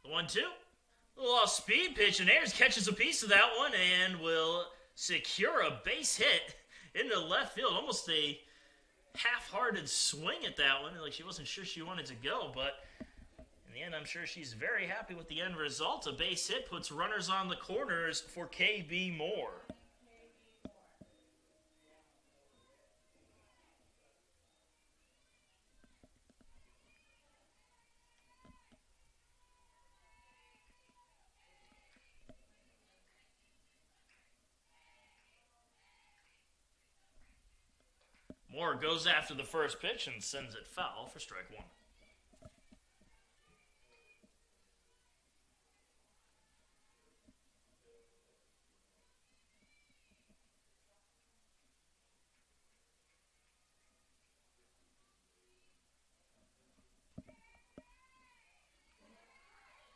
The 1-2. A little off speed pitch, and Ayers catches a piece of that one and will secure a base hit into left field. Almost a half-hearted swing at that one. Like she wasn't sure she wanted to go, but In the end, I'm sure she's very happy with the end result. A base hit puts runners on the corners for KB Moore. Moore goes after the first pitch and sends it foul for strike one.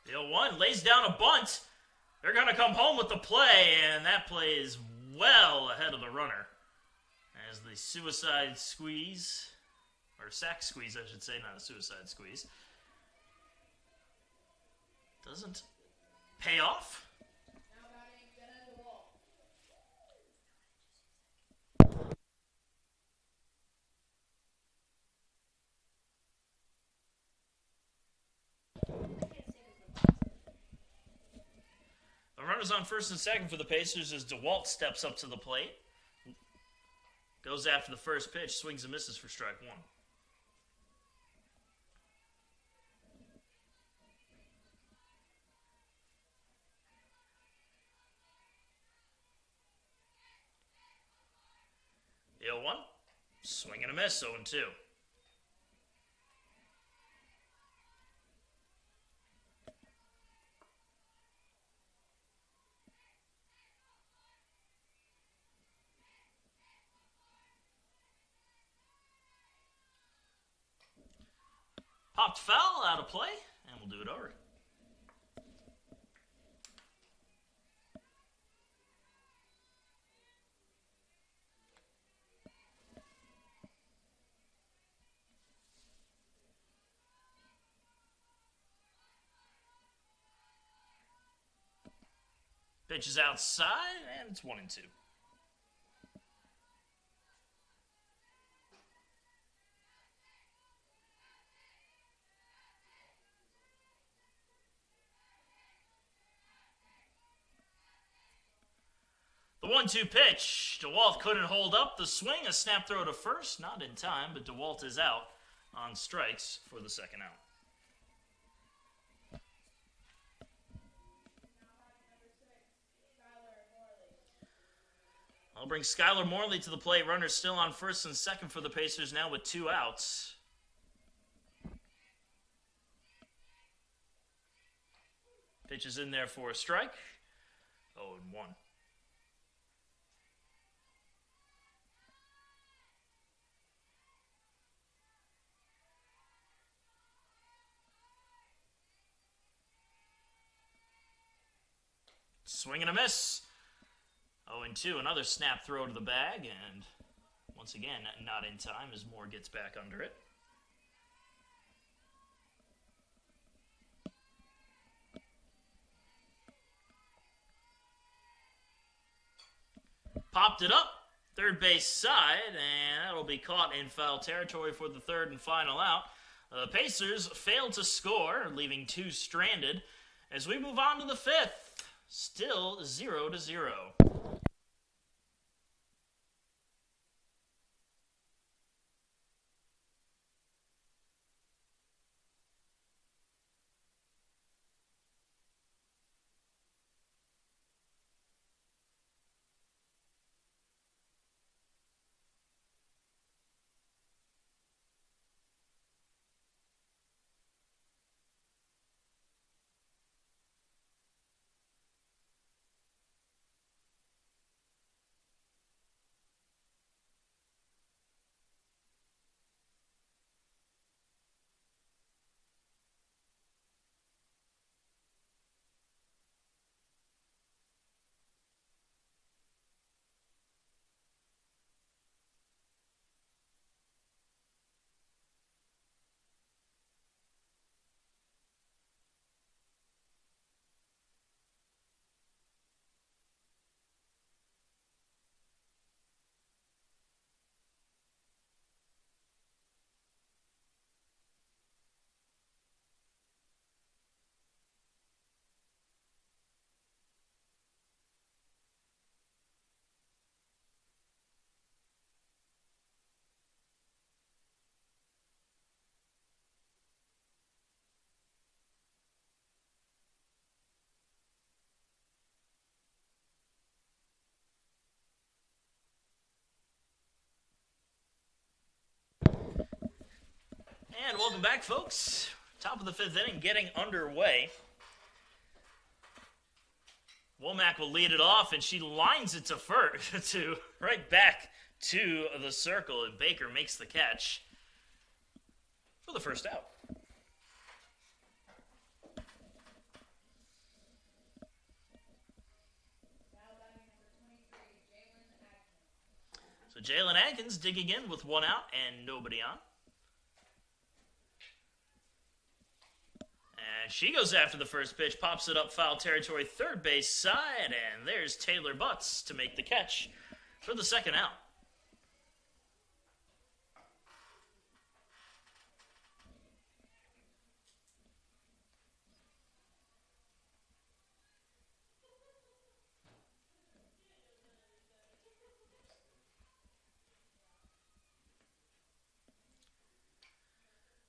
The 0-1 lays down a bunt. They're going to come home with the play, and that play is well ahead of the runner. As the suicide squeeze, or sack squeeze, I should say, not a suicide squeeze, doesn't pay off. Now batting, Jenna DeWalt. The runners on first and second for the Pacers as DeWalt steps up to the plate. Goes after the first pitch, swings and misses for strike one. The 0-1, swing and a miss, 0-2. Popped foul, out of play, and we'll do it over. Pitch is outside, and it's 1-2. The 1-2 pitch. DeWalt couldn't hold up the swing. A snap throw to first. Not in time, but DeWalt is out on strikes for the second out. I'll bring Skylar Morley to the plate. Runners still on first and second for the Pacers now with 2 outs. Pitch is in there for a strike. 0-1. Swing and a miss. 0-2, another snap throw to the bag, and once again, not in time as Moore gets back under it. Popped it up, third base side, and that'll be caught in foul territory for the third and final out. The Pacers failed to score, leaving 2 stranded. As we move on to the fifth, still 0-0. And welcome back, folks. Top of the fifth inning getting underway. Womack will lead it off, and she lines it to first, to right back to the circle, and Baker makes the catch for the first out. So Jalen Atkins digging in with one out and nobody on. And she goes after the first pitch, pops it up foul territory, third base side, and there's Taylor Butts to make the catch for the second out.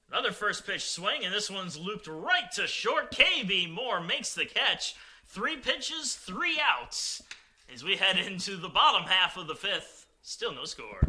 Another first pitch swing, and this one's looped right to short. KB Moore makes the catch. 3 pitches, 3 outs as we head into the bottom half of the fifth. Still no score.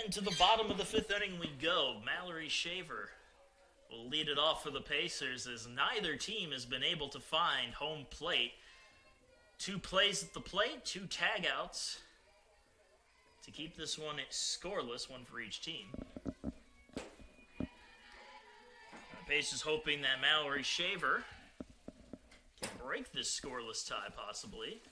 And to the bottom of the fifth inning we go. Mallory Shaver will lead it off for the Pacers as neither team has been able to find home plate. 2 plays at the plate, 2 tagouts to keep this one scoreless, 1 for each team. The Pacers hoping that Mallory Shaver can break this scoreless tie possibly.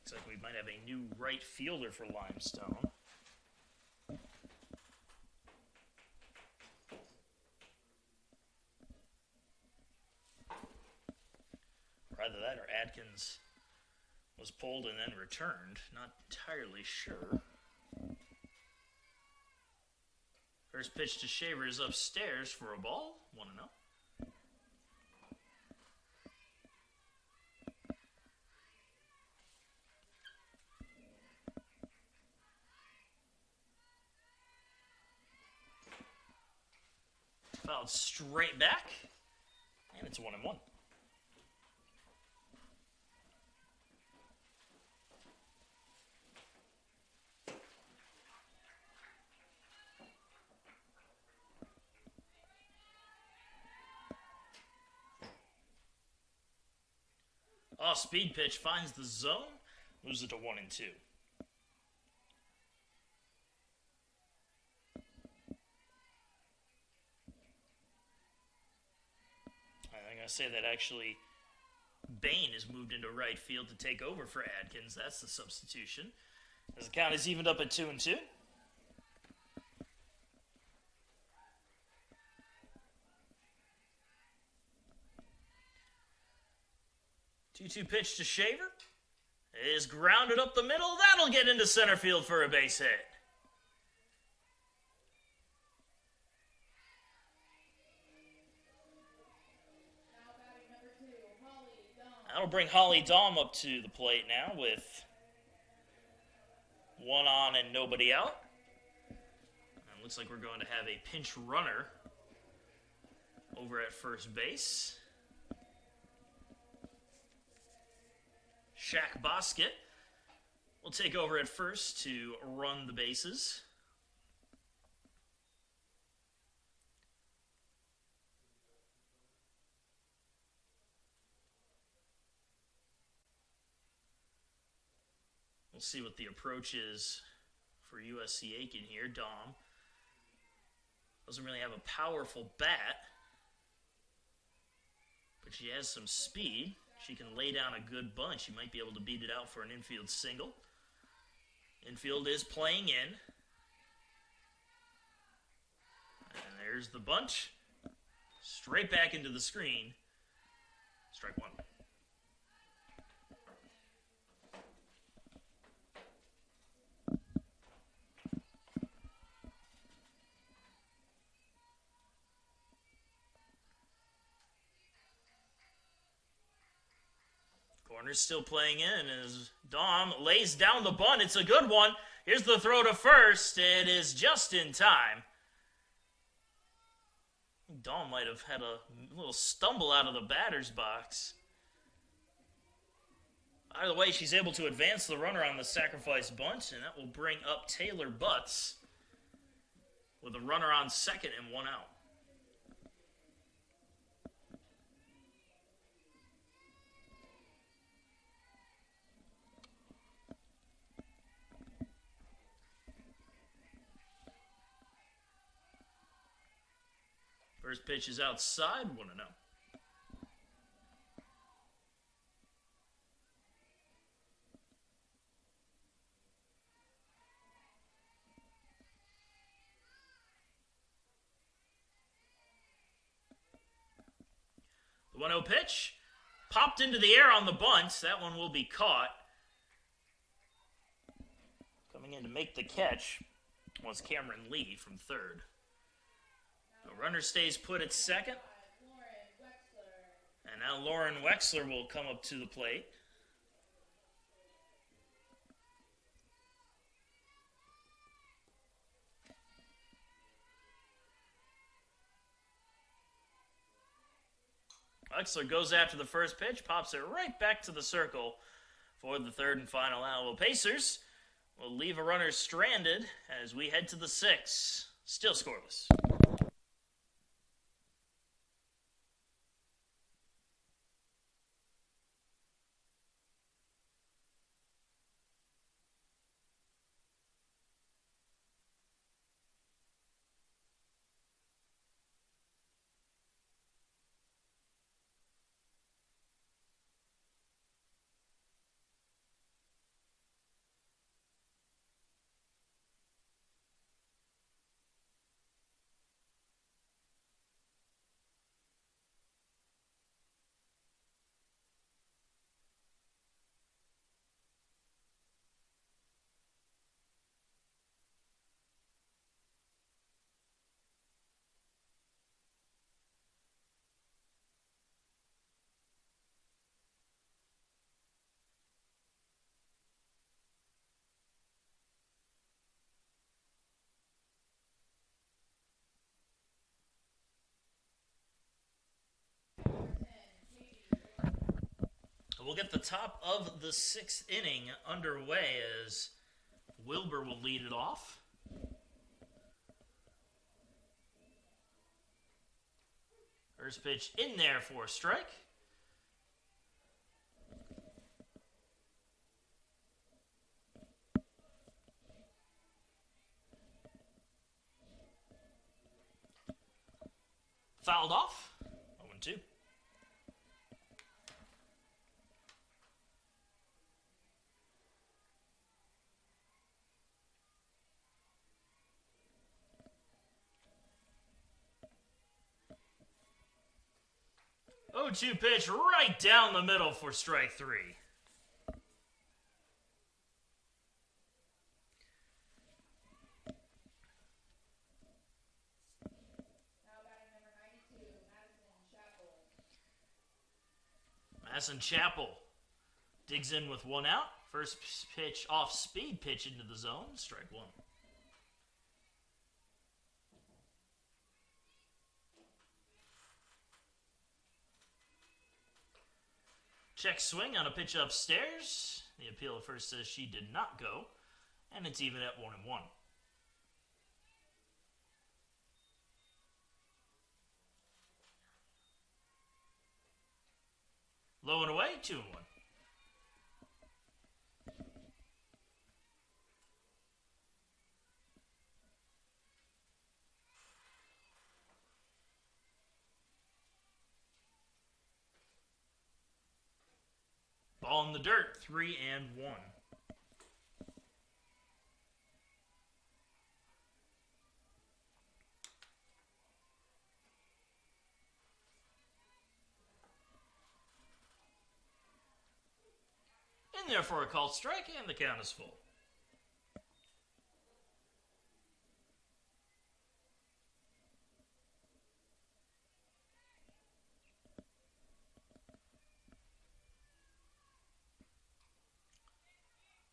Looks like we might have a new right fielder for Limestone. Either that or Atkins was pulled and then returned. Not entirely sure. First pitch to Shaver is upstairs for a ball. 1-0. Fouled straight back, and it's 1-1. Off-speed pitch finds the zone, moves it to 1-2. I say that actually Bain has moved into right field to take over for Atkins. That's the substitution. As the count is evened up at 2-2. 2-2 pitch to Shaver. Is grounded up the middle. That'll get into center field for a base hit. That'll bring Holly Dahm up to the plate now with 1 on and nobody out. And looks like we're going to have a pinch runner over at first base. Shaq Bosket will take over at first to run the bases. We'll see what the approach is for USC Aiken here. Dom doesn't really have a powerful bat, but she has some speed. She can lay down a good bunch. She might be able to beat it out for an infield single. Infield is playing in. And there's the bunch. Straight back into the screen. Strike one. Corner's still playing in as Dom lays down the bunt. It's a good one. Here's the throw to first. It is just in time. Dom might have had a little stumble out of the batter's box. Either way, she's able to advance the runner on the sacrifice bunt, and that will bring up Taylor Butts with a runner on second and one out. First pitch is outside, 1-0. The 1-0 pitch popped into the air on the bunt. That one will be caught. Coming in to make the catch was Cameron Lee from third. The runner stays put at second. And now Lauren Wexler will come up to the plate. Wexler goes after the first pitch, pops it right back to the circle for the third and final out. Well, Pacers will leave a runner stranded as we head to the sixth. Still scoreless. We'll get the top of the sixth inning underway as Wilbur will lead it off. First pitch in there for a strike. Fouled off. 0-2. Oh, 0-2 pitch right down the middle for strike three. Now batting number 92, Madison Chapel digs in with one out. First pitch off speed pitch into the zone. Strike one. Check swing on a pitch upstairs. The appeal at first says she did not go, and it's even at 1-1. Low and away, 2-1. Ball in the dirt, 3-1. In there for a called strike, and the count is full.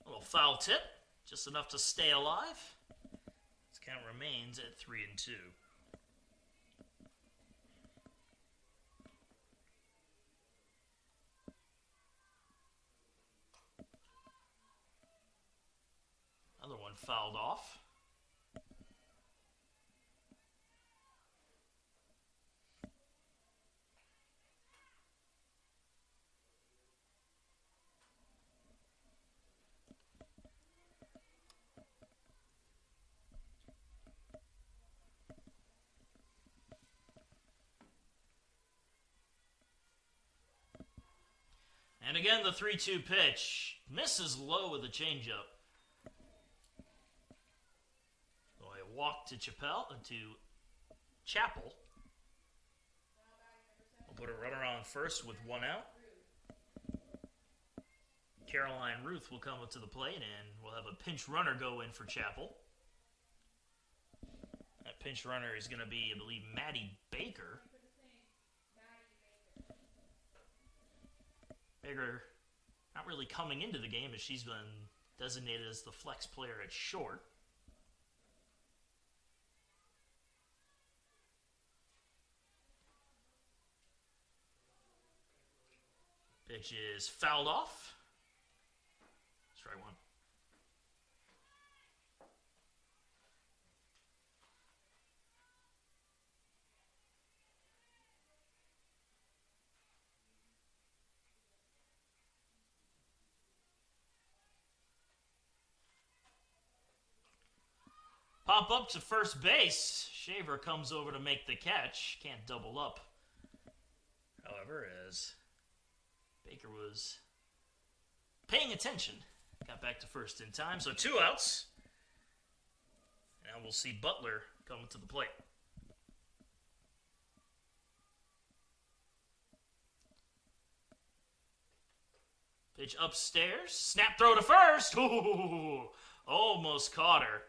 A little foul tip, just enough to stay alive. This count remains at 3-2. Another one fouled off. And again, the 3-2 pitch misses low with a changeup. So a walk to Chapel. We'll put a runner on first with 1 out. Caroline Ruth will come up to the plate, and we'll have a pinch runner go in for Chapel. That pinch runner is going to be, I believe, Maddie Baker. Baker not really coming into the game as she's been designated as the flex player at short. Pitch is fouled off. Strike one. Pop up to first base. Shaver comes over to make the catch. Can't double up. However, as Baker was paying attention, got back to first in time. So 2 outs. Now we'll see Butler come to the plate. Pitch upstairs. Snap throw to first. Ooh, almost caught her.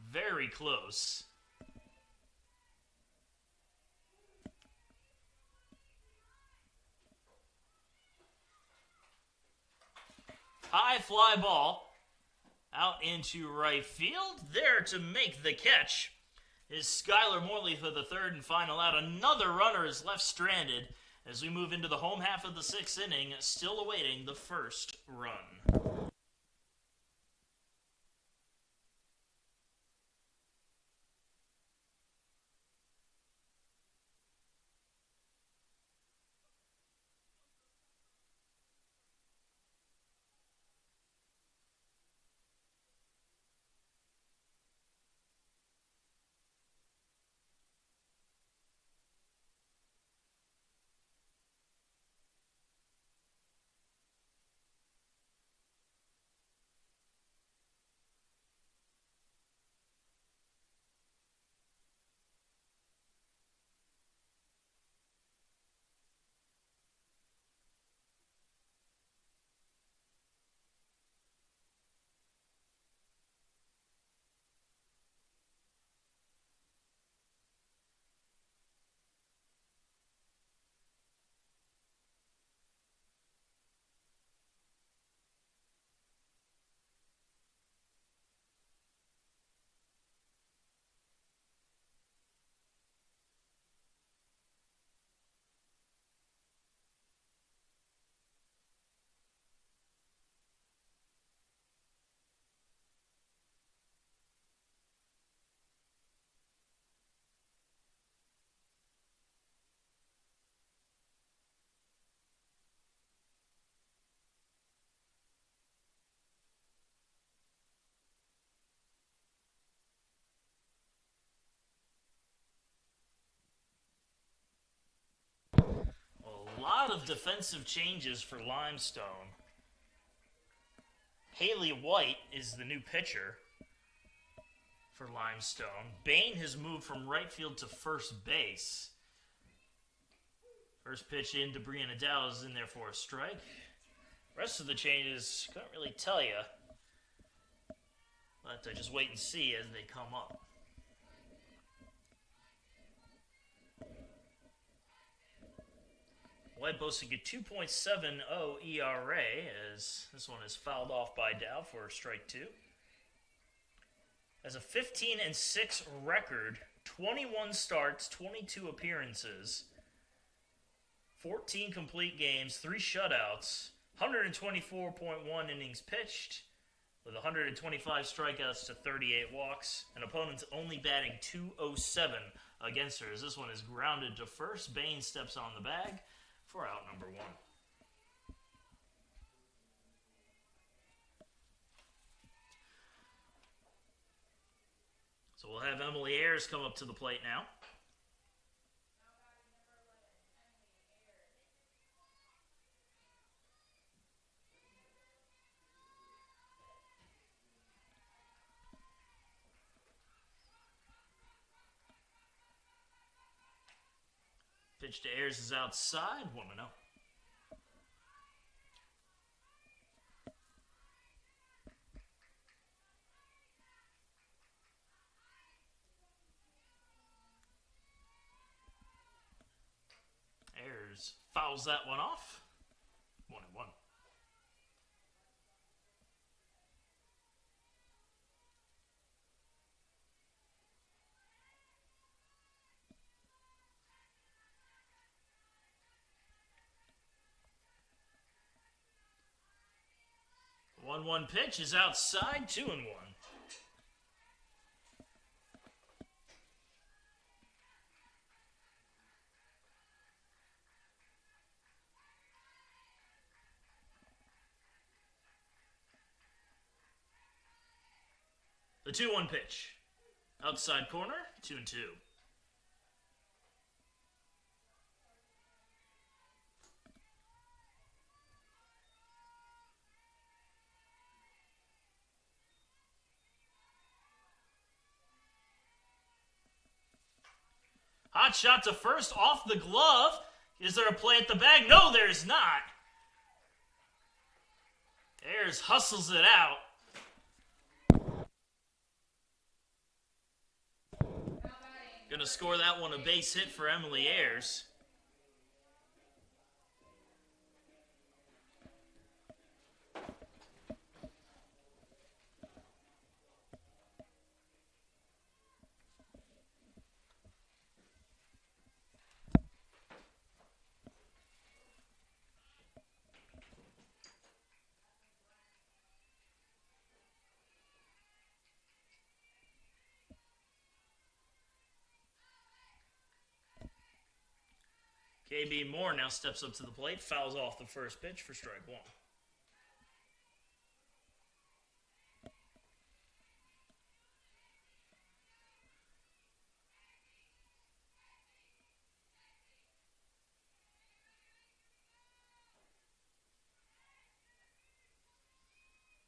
Very close. High fly ball out into right field. There to make the catch is Skylar Morley for the third and final out. Another runner is left stranded as we move into the home half of the 6th inning, still awaiting the first run. defensive changes for Limestone. Haley White is the new pitcher for Limestone. Bain has moved from right field to first base. First pitch in to Brianna Dow is in there for a strike. Rest of the changes, couldn't really tell you. But just wait and see as they come up. White boasting a 2.70 ERA as this one is fouled off by Dow for strike two. Has a 15-6 record, 21 starts, 22 appearances, 14 complete games, 3 shutouts, 124.1 innings pitched, with 125 strikeouts to 38 walks. An opponent's only batting .207 against her as this one is grounded to first. Bain steps on the bag for out number one. So we'll have Emily Ayers come up to the plate now. Pitch to Ayers is outside, 1-0. Ayers fouls that one off, 1-1. One pitch is outside, 2-1. The 2-1 pitch. Outside corner, 2-2. Hot shot to first, off the glove. Is there a play at the bag? No, there's not. Ayers hustles it out. Going to score that one a base hit for Emily Ayers. KB Moore now steps up to the plate, fouls off the first pitch for strike one.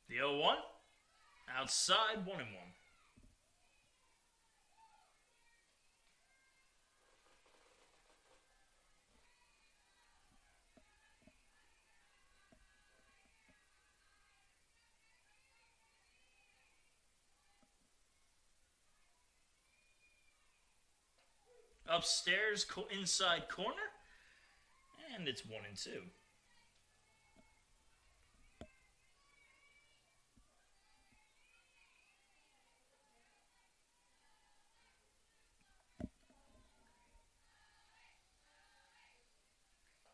The 0-1, outside, 1-1. Upstairs, inside corner, and it's 1-2.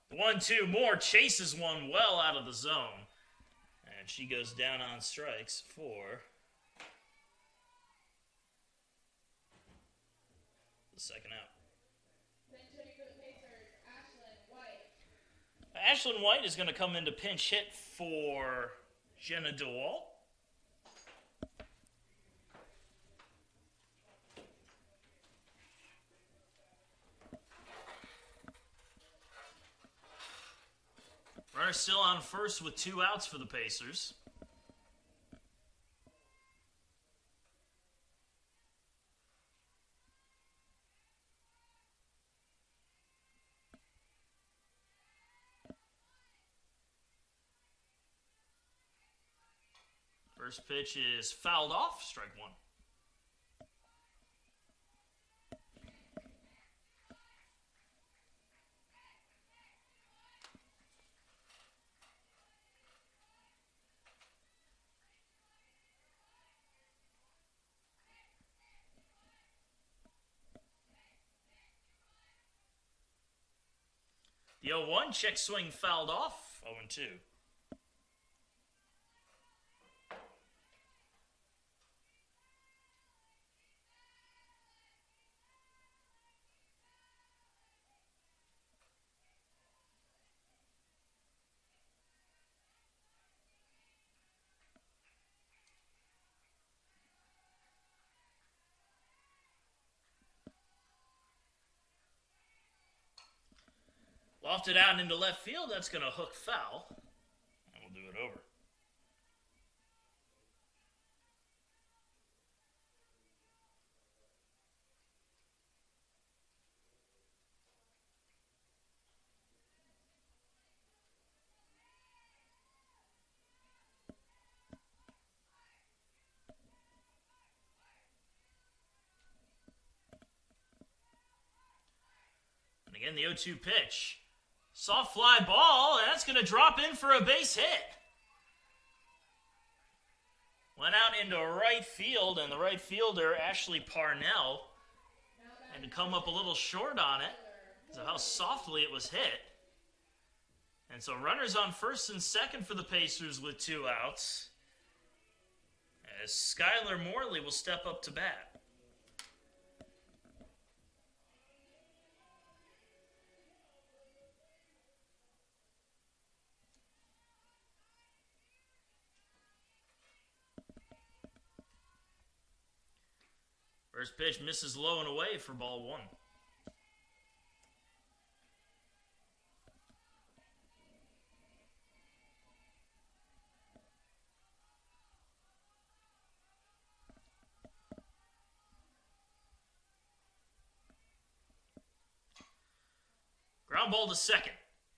The 1-2, Moore chases one well out of the zone, and she goes down on strikes for the second out. Ashlyn White is going to come in to pinch hit for Jenna DeWalt. Runner still on first with 2 outs for the Pacers. First pitch is fouled off, strike 1. The 0-1, check swing fouled off, 0-2. Lofted out into left field. That's going to hook foul. And we'll do it over. And again, the 0-2 pitch. Soft fly ball, and that's going to drop in for a base hit. Went out into right field, and the right fielder, Ashley Parnell, had to come up a little short on it because of how softly it was hit. And so runners on first and second for the Pacers with 2 outs, as Skylar Morley will step up to bat. First pitch misses low and away for ball 1. Ground ball to second.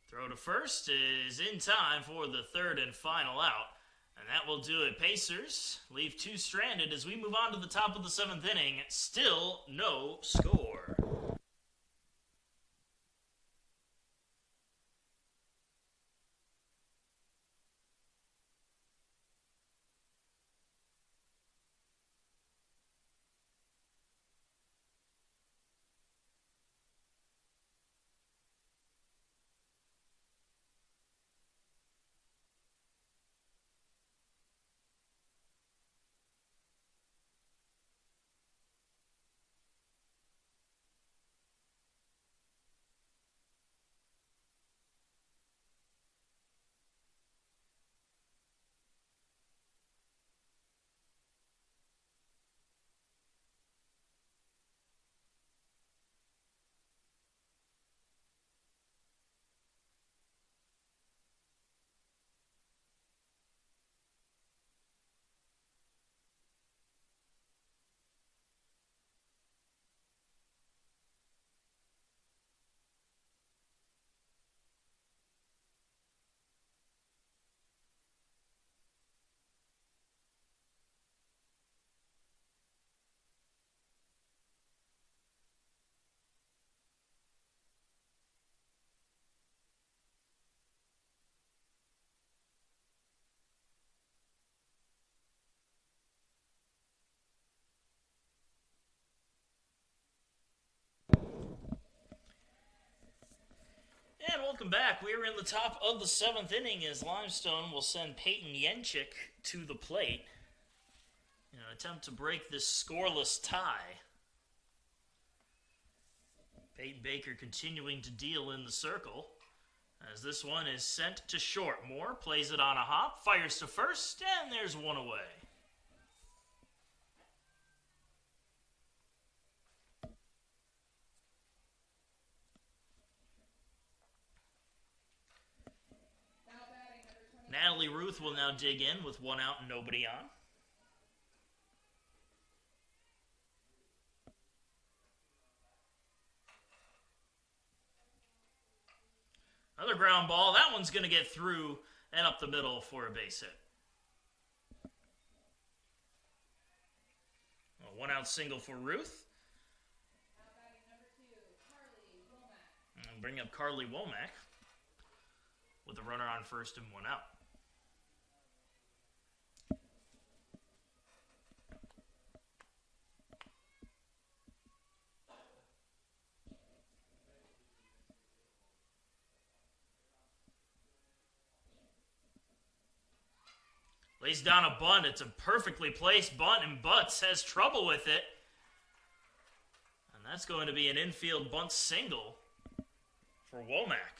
Throw to first is in time for the third and final out. And that will do it. Pacers leave 2 stranded as we move on to the top of the 7th inning. Still no score. And welcome back. We are in the top of the 7th inning as Limestone will send Peyton Yenchik to the plate in an attempt to break this scoreless tie. Peyton Baker continuing to deal in the circle as this one is sent to short. Moore plays it on a hop, fires to first, and there's one away. Natalie Ruth will now dig in with 1 out and nobody on. Another ground ball. That one's going to get through and up the middle for a base hit. A 1 out single for Ruth. And bring up Carly Womack with a runner on first and 1 out. Lays down a bunt. It's a perfectly placed bunt, and Butts has trouble with it. And that's going to be an infield bunt single for Womack.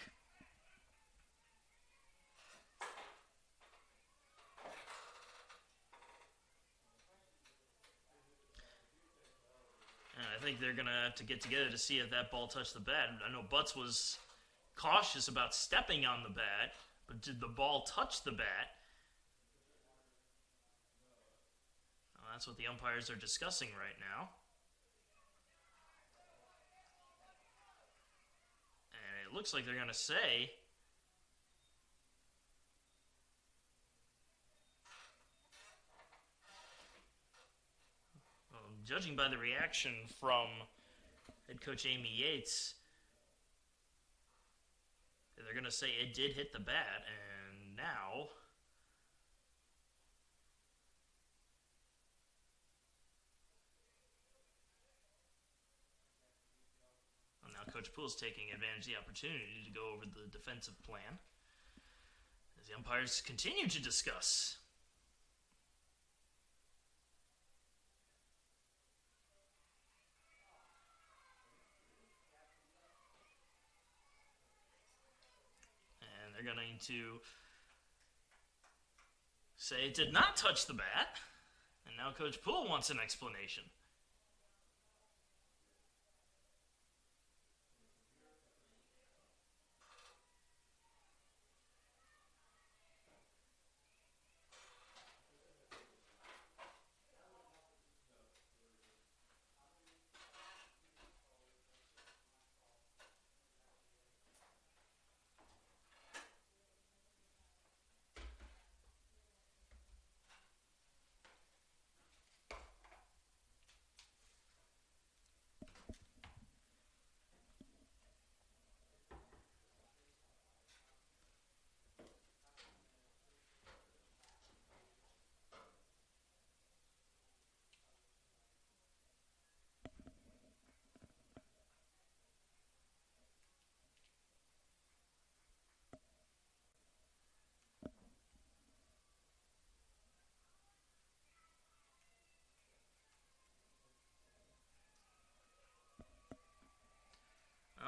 And I think they're going to have to get together to see if that ball touched the bat. I know Butts was cautious about stepping on the bat, but did the ball touch the bat? That's what the umpires are discussing right now. And it looks like they're going to say judging by the reaction from head coach Amy Yates, they're going to say it did hit the bat, and now Coach Poole's taking advantage of the opportunity to go over the defensive plan as the umpires continue to discuss. And they're going to say it did not touch the bat, and now Coach Poole wants an explanation.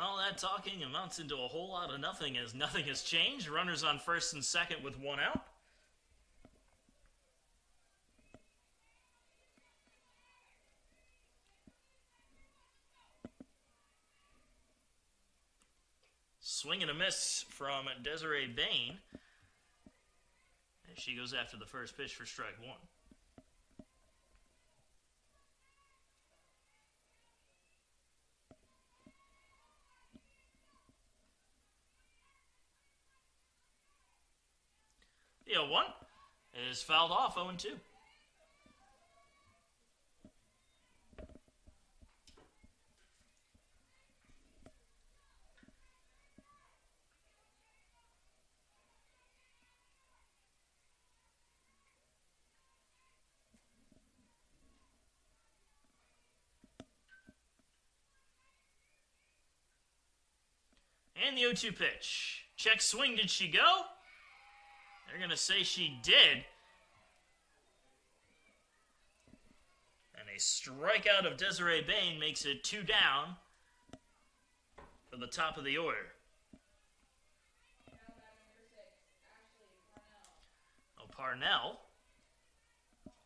All that talking amounts into a whole lot of nothing as nothing has changed. Runners on first and second with 1 out. Swing and a miss from Desiree Bain as she goes after the first pitch for strike 1. The 0-1 is fouled off, 0-2. And the 0-2 pitch. Check swing, did she go? They're going to say she did. And a strikeout of Desiree Bain makes it 2 down for the top of the order. Parnell,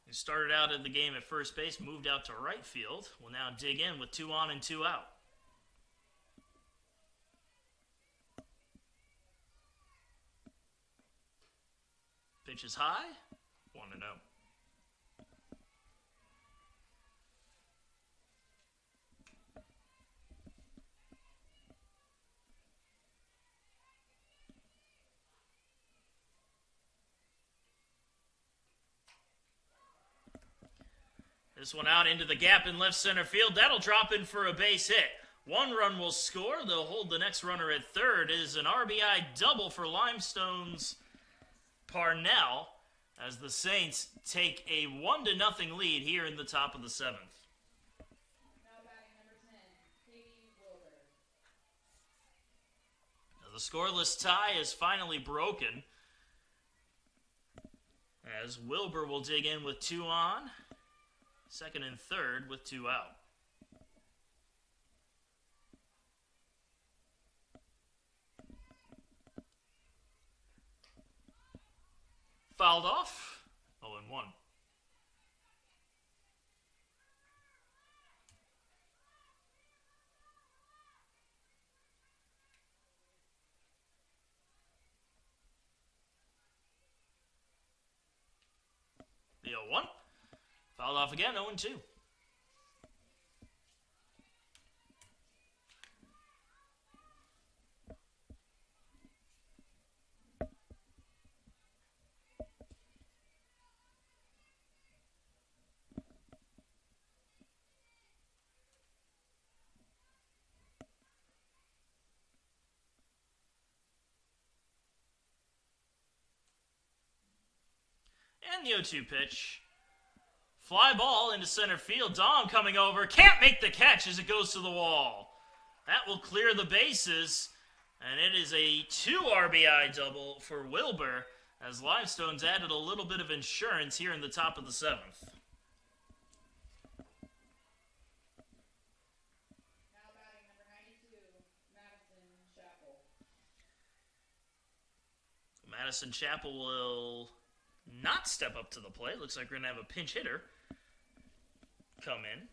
who started out in the game at first base, moved out to right field, will now dig in with 2 on and 2 out. Pitch is high, 1-0. This one out into the gap in left center field. That'll drop in for a base hit. 1 run will score. They'll hold the next runner at third. It is an RBI double for Limestone's Parnell as the Saints take a 1-0 lead here in the top of the 7th. Now batting number 10, Katie Wilbur. Now the scoreless tie is finally broken as Wilbur will dig in with 2 on. Second and third with 2 out. Fouled off. 0-1. The 0-1. Fouled off again, 0-2. And the 0-2 pitch. Fly ball into center field. Dom coming over. Can't make the catch as it goes to the wall. That will clear the bases. And it is a 2 RBI double for Wilbur as Limestone's added a little bit of insurance here in the top of the 7th. Now batting number 92, Madison Chappell. Madison Chappell will not step up to the plate. Looks like we're going to have a pinch hitter come in.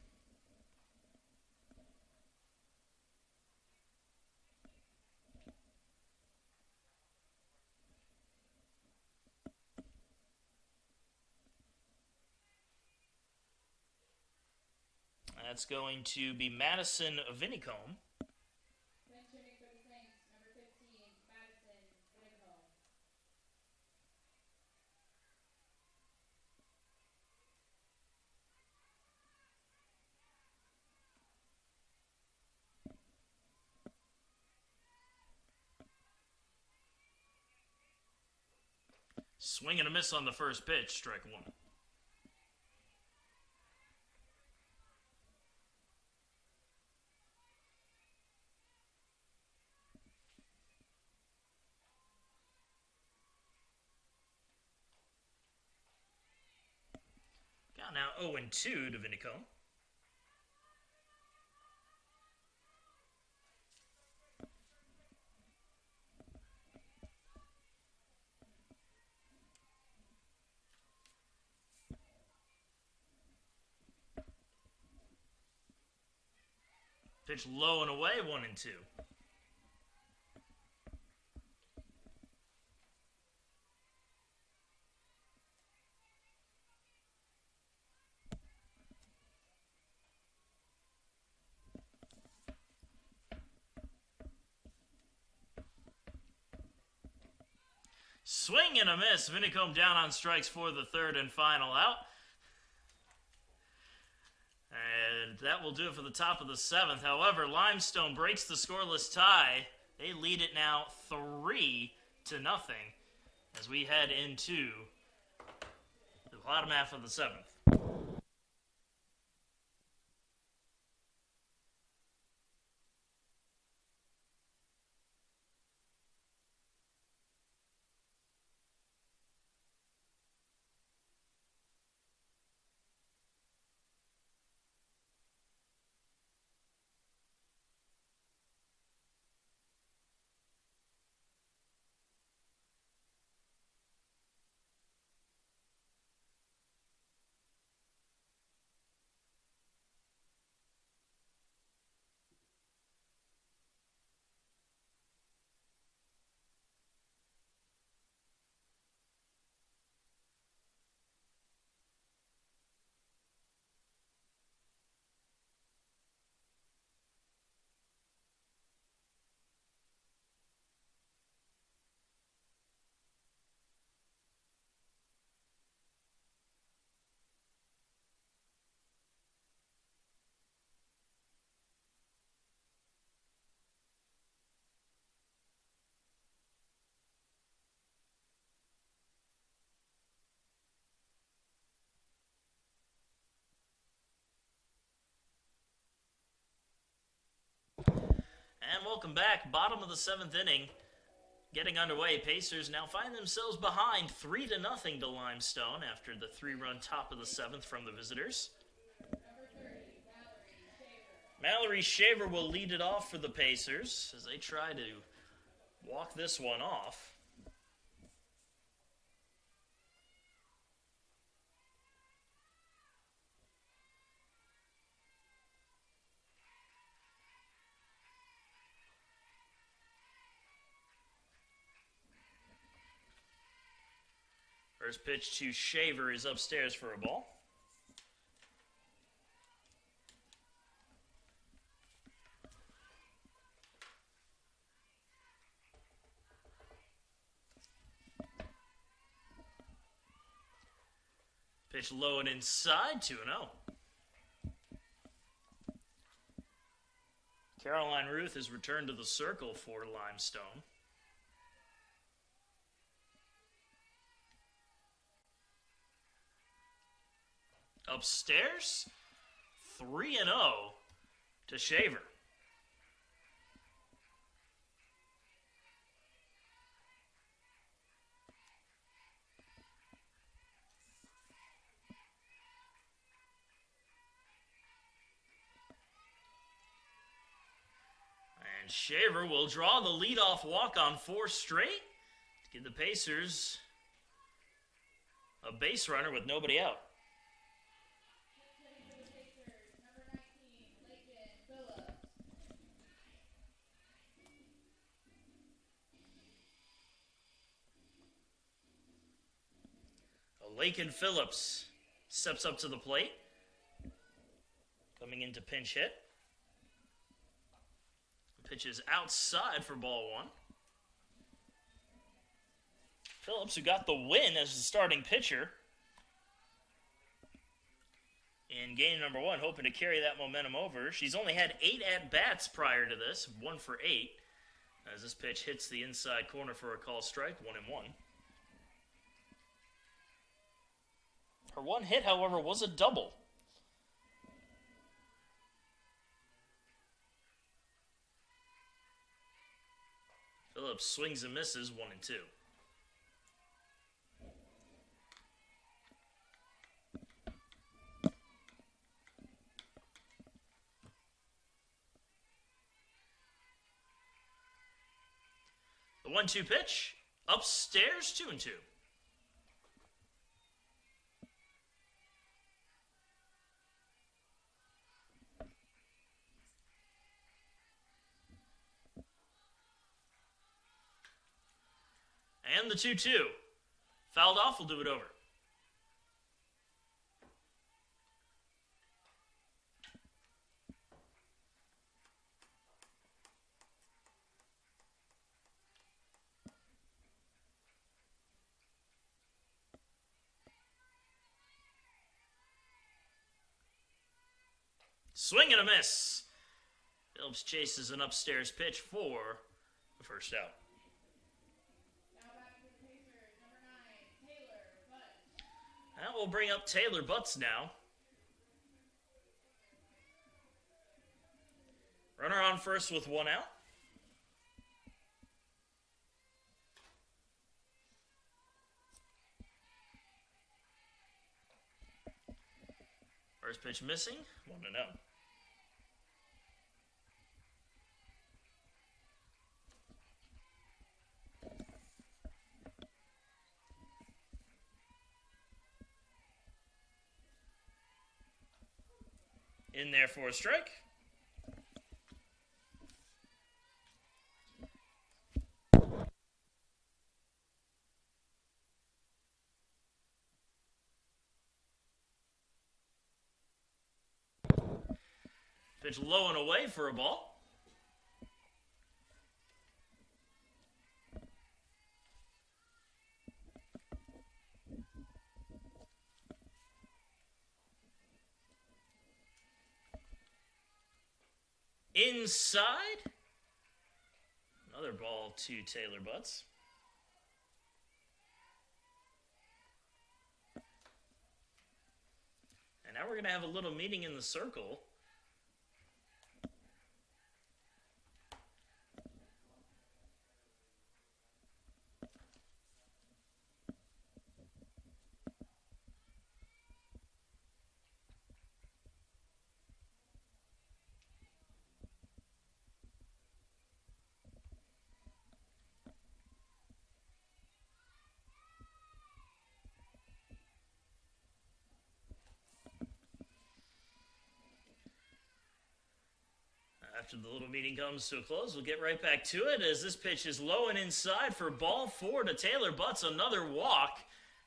That's going to be Madison Vinicombe. Pinch hitting for the Saints, number 15, Madison Whitcomb. Swing and a miss on the first pitch, strike 1. Got now 0-2 to Vinicombe. Pitch low and away, 1-2. Swing and a miss. Vinicombe down on strikes for the third and final out. And that will do it for the top of the 7th. However, Limestone breaks the scoreless tie. They lead it now 3-0 as we head into the bottom half of the 7th. welcome back. Bottom of the 7th inning. Getting underway. Pacers now find themselves behind 3-0 to Limestone after the 3-run top of the 7th from the visitors. Number 30, Mallory Shaver. Mallory Shaver will lead it off for the Pacers as they try to walk this one off. First pitch to Shaver is upstairs for a ball. Pitch low and inside, 2-0. Caroline Ruth has returned to the circle for Limestone. Upstairs, 3-0 to Shaver. And Shaver will draw the leadoff walk on 4 straight to give the Pacers a base runner with nobody out. Aiken Phillips steps up to the plate, coming into pinch hit. Pitch is outside for ball 1. Phillips, who got the win as the starting pitcher in game number 1, hoping to carry that momentum over. She's only had 8 at-bats prior to this, 1 for 8, as this pitch hits the inside corner for a call strike, 1-1. Her one hit, however, was a double. Phillips swings and misses, 1-2. The 1-2 pitch, upstairs, 2-2. And the 2-2. Fouled off, will do it over. Swing and a miss. Phillips chases an upstairs pitch for the first out. That will bring up Taylor Butts now. Runner on first with 1 out. First pitch missing, 1-0. In there for a strike. Pitch low and away for a ball. Inside. Another ball to Taylor Butts. And now we're going to have a little meeting in the circle. After the little meeting comes to a close, we'll get right back to it as this pitch is low and inside for ball 4 to Taylor Butts. Another walk,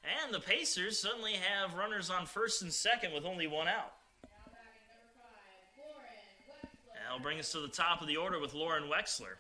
and the Pacers suddenly have runners on first and second with only one out. That'll bring us to the top of the order with Lauren Wexler.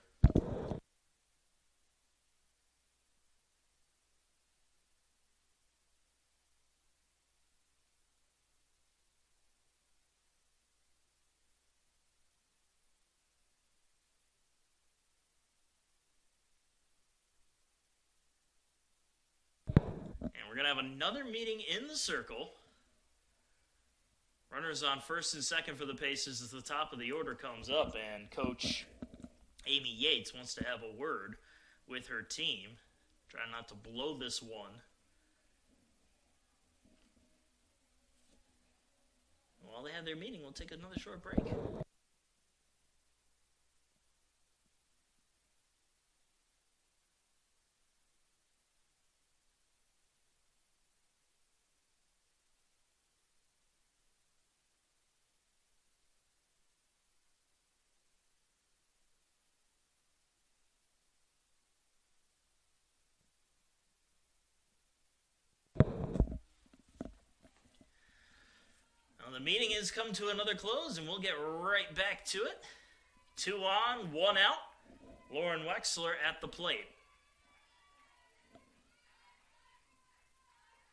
And we're going to have another meeting in the circle. Runners on first and second for the Pacers as the top of the order comes up, and Coach Amy Yates wants to have a word with her team. Trying not to blow this one. While they have their meeting, we'll take another short break. The meeting has come to another close, and we'll get right back to it. 2 on, 1 out. Lauren Wexler at the plate.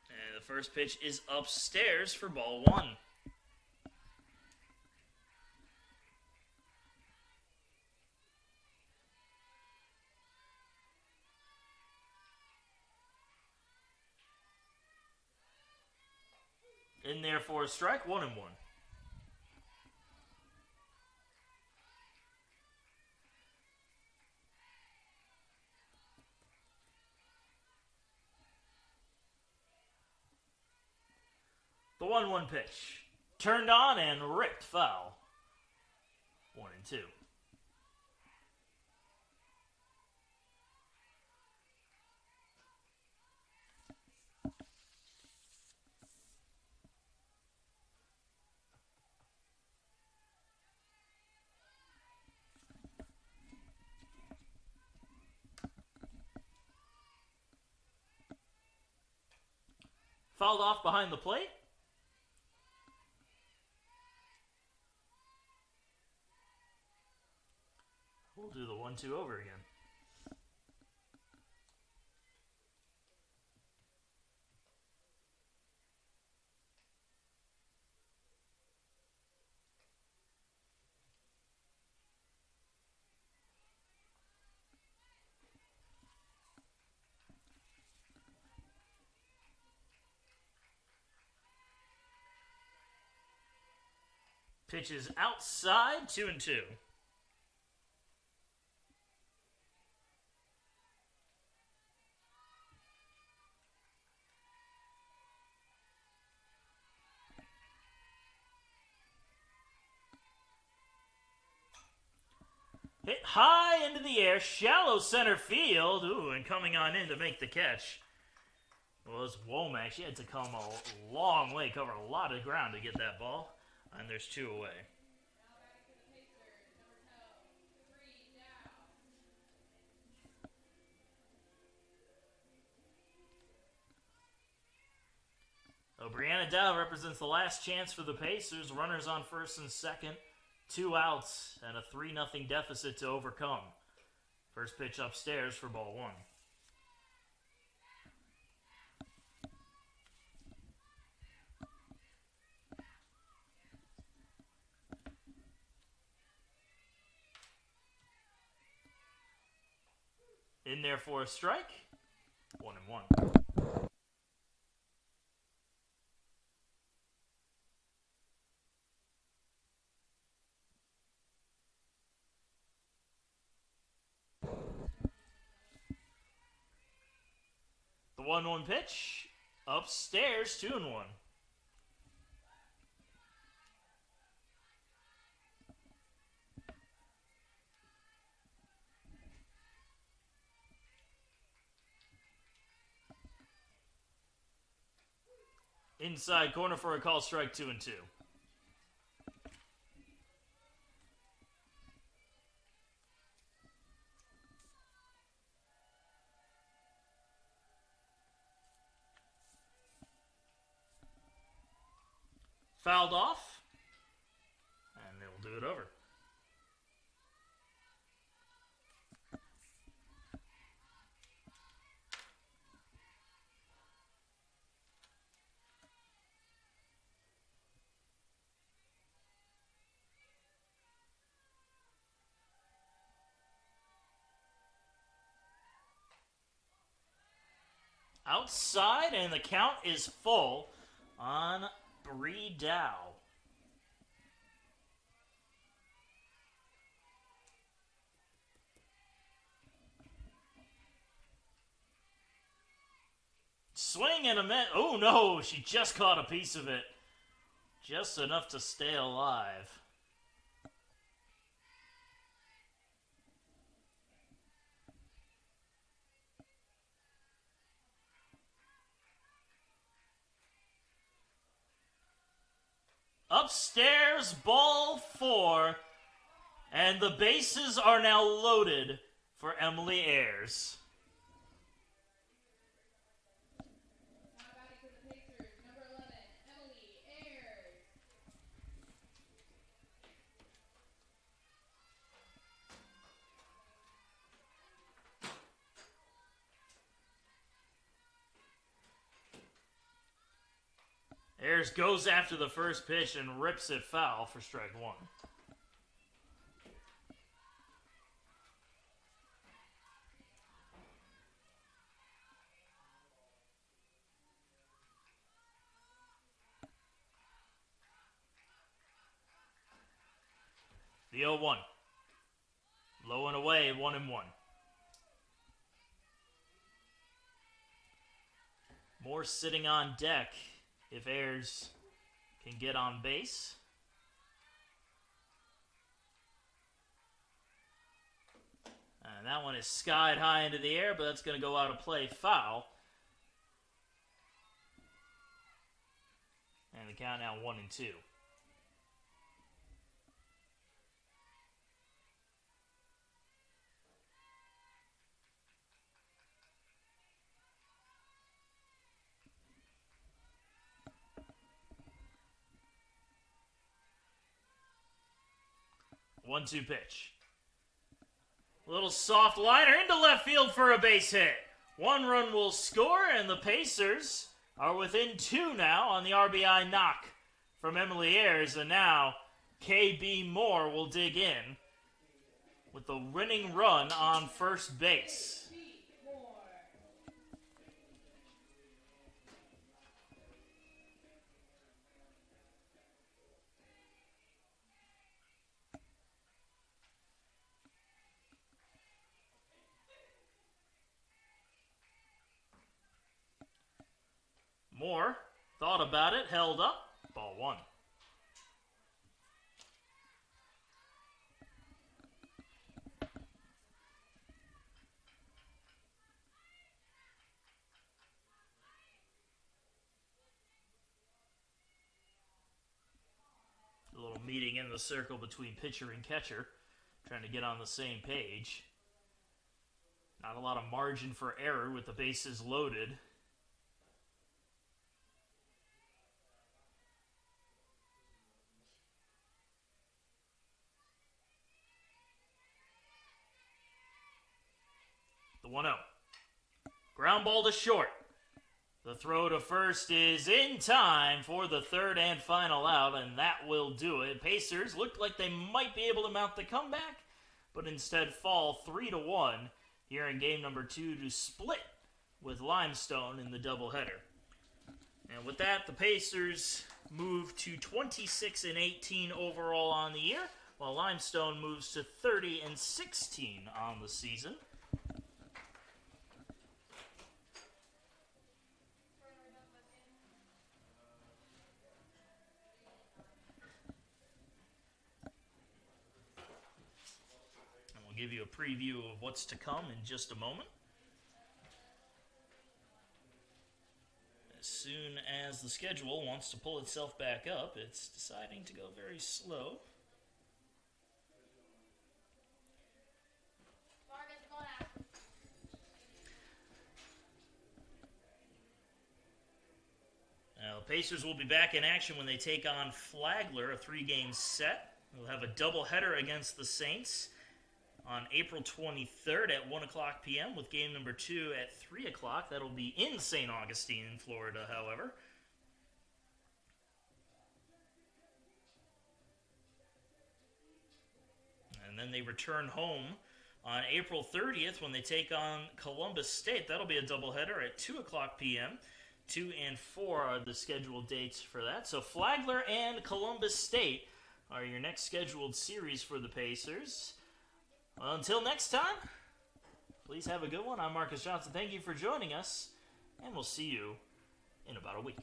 And the first pitch is upstairs for ball 1. In there for a strike, 1-1. The 1-1 pitch. Turned on and ripped foul. 1-2. Fouled off behind the plate. We'll do the 1-2 over again. Pitch is outside, 2-2. Hit high into the air, shallow center field. Ooh, and coming on in to make the catch was Womack. She had to come a long way, cover a lot of ground to get that ball. And there's 2 away. So Brianna Dow represents the last chance for the Pacers. Runners on first and second. 2 outs and a 3-0 deficit to overcome. First pitch upstairs for ball 1. In there for a strike. 1-1. The 1-1 pitch. Upstairs, 2-1. Inside corner for a call strike, 2-2. fouled off, and they'll do it over. Outside, and the count is full on Bree Dow. Swing and a miss. Oh no, she just caught a piece of it. Just enough to stay alive. Upstairs, ball 4, and the bases are now loaded for Emily Ayers. Now batting for the Pacers, number 11, Emily Ayers. Ayers goes after the first pitch and rips it foul for strike 1. The 0-1. Low and away, 1-1. More sitting on deck if Ayers can get on base. And that one is skied high into the air, but that's going to go out of play, foul. And the count now 1-2. One-two pitch. A little soft liner into left field for a base hit. 1 run will score, and the Pacers are within 2 now on the RBI knock from Emily Ayers. And now KB Moore will dig in with the winning run on first base. Moore thought about it, held up, ball 1. A little meeting in the circle between pitcher and catcher, trying to get on the same page. Not a lot of margin for error with the bases loaded. The 1-0. Ground ball to short. The throw to first is in time for the third and final out, and that will do it. Pacers looked like they might be able to mount the comeback, but instead fall 3-1 here in game number 2 to split with Limestone in the doubleheader. And with that, the Pacers move to 26-18 overall on the year, while Limestone moves to 30-16 on the season. Give you a preview of what's to come in just a moment. As soon as the schedule wants to pull itself back up, it's deciding to go very slow. Pacers will be back in action when they take on Flagler, a 3-game set. We'll have a doubleheader against the Saints on April 23rd at 1 o'clock p.m. with game number 2 at 3 o'clock. That'll be in St. Augustine, Florida, however. And then they return home on April 30th when they take on Columbus State. That'll be a doubleheader at 2 o'clock p.m. 2 and 4 are the scheduled dates for that. So Flagler and Columbus State are your next scheduled series for the Pacers. Well, until next time, please have a good one. I'm Marcus Johnson. Thank you for joining us, and we'll see you in about a week.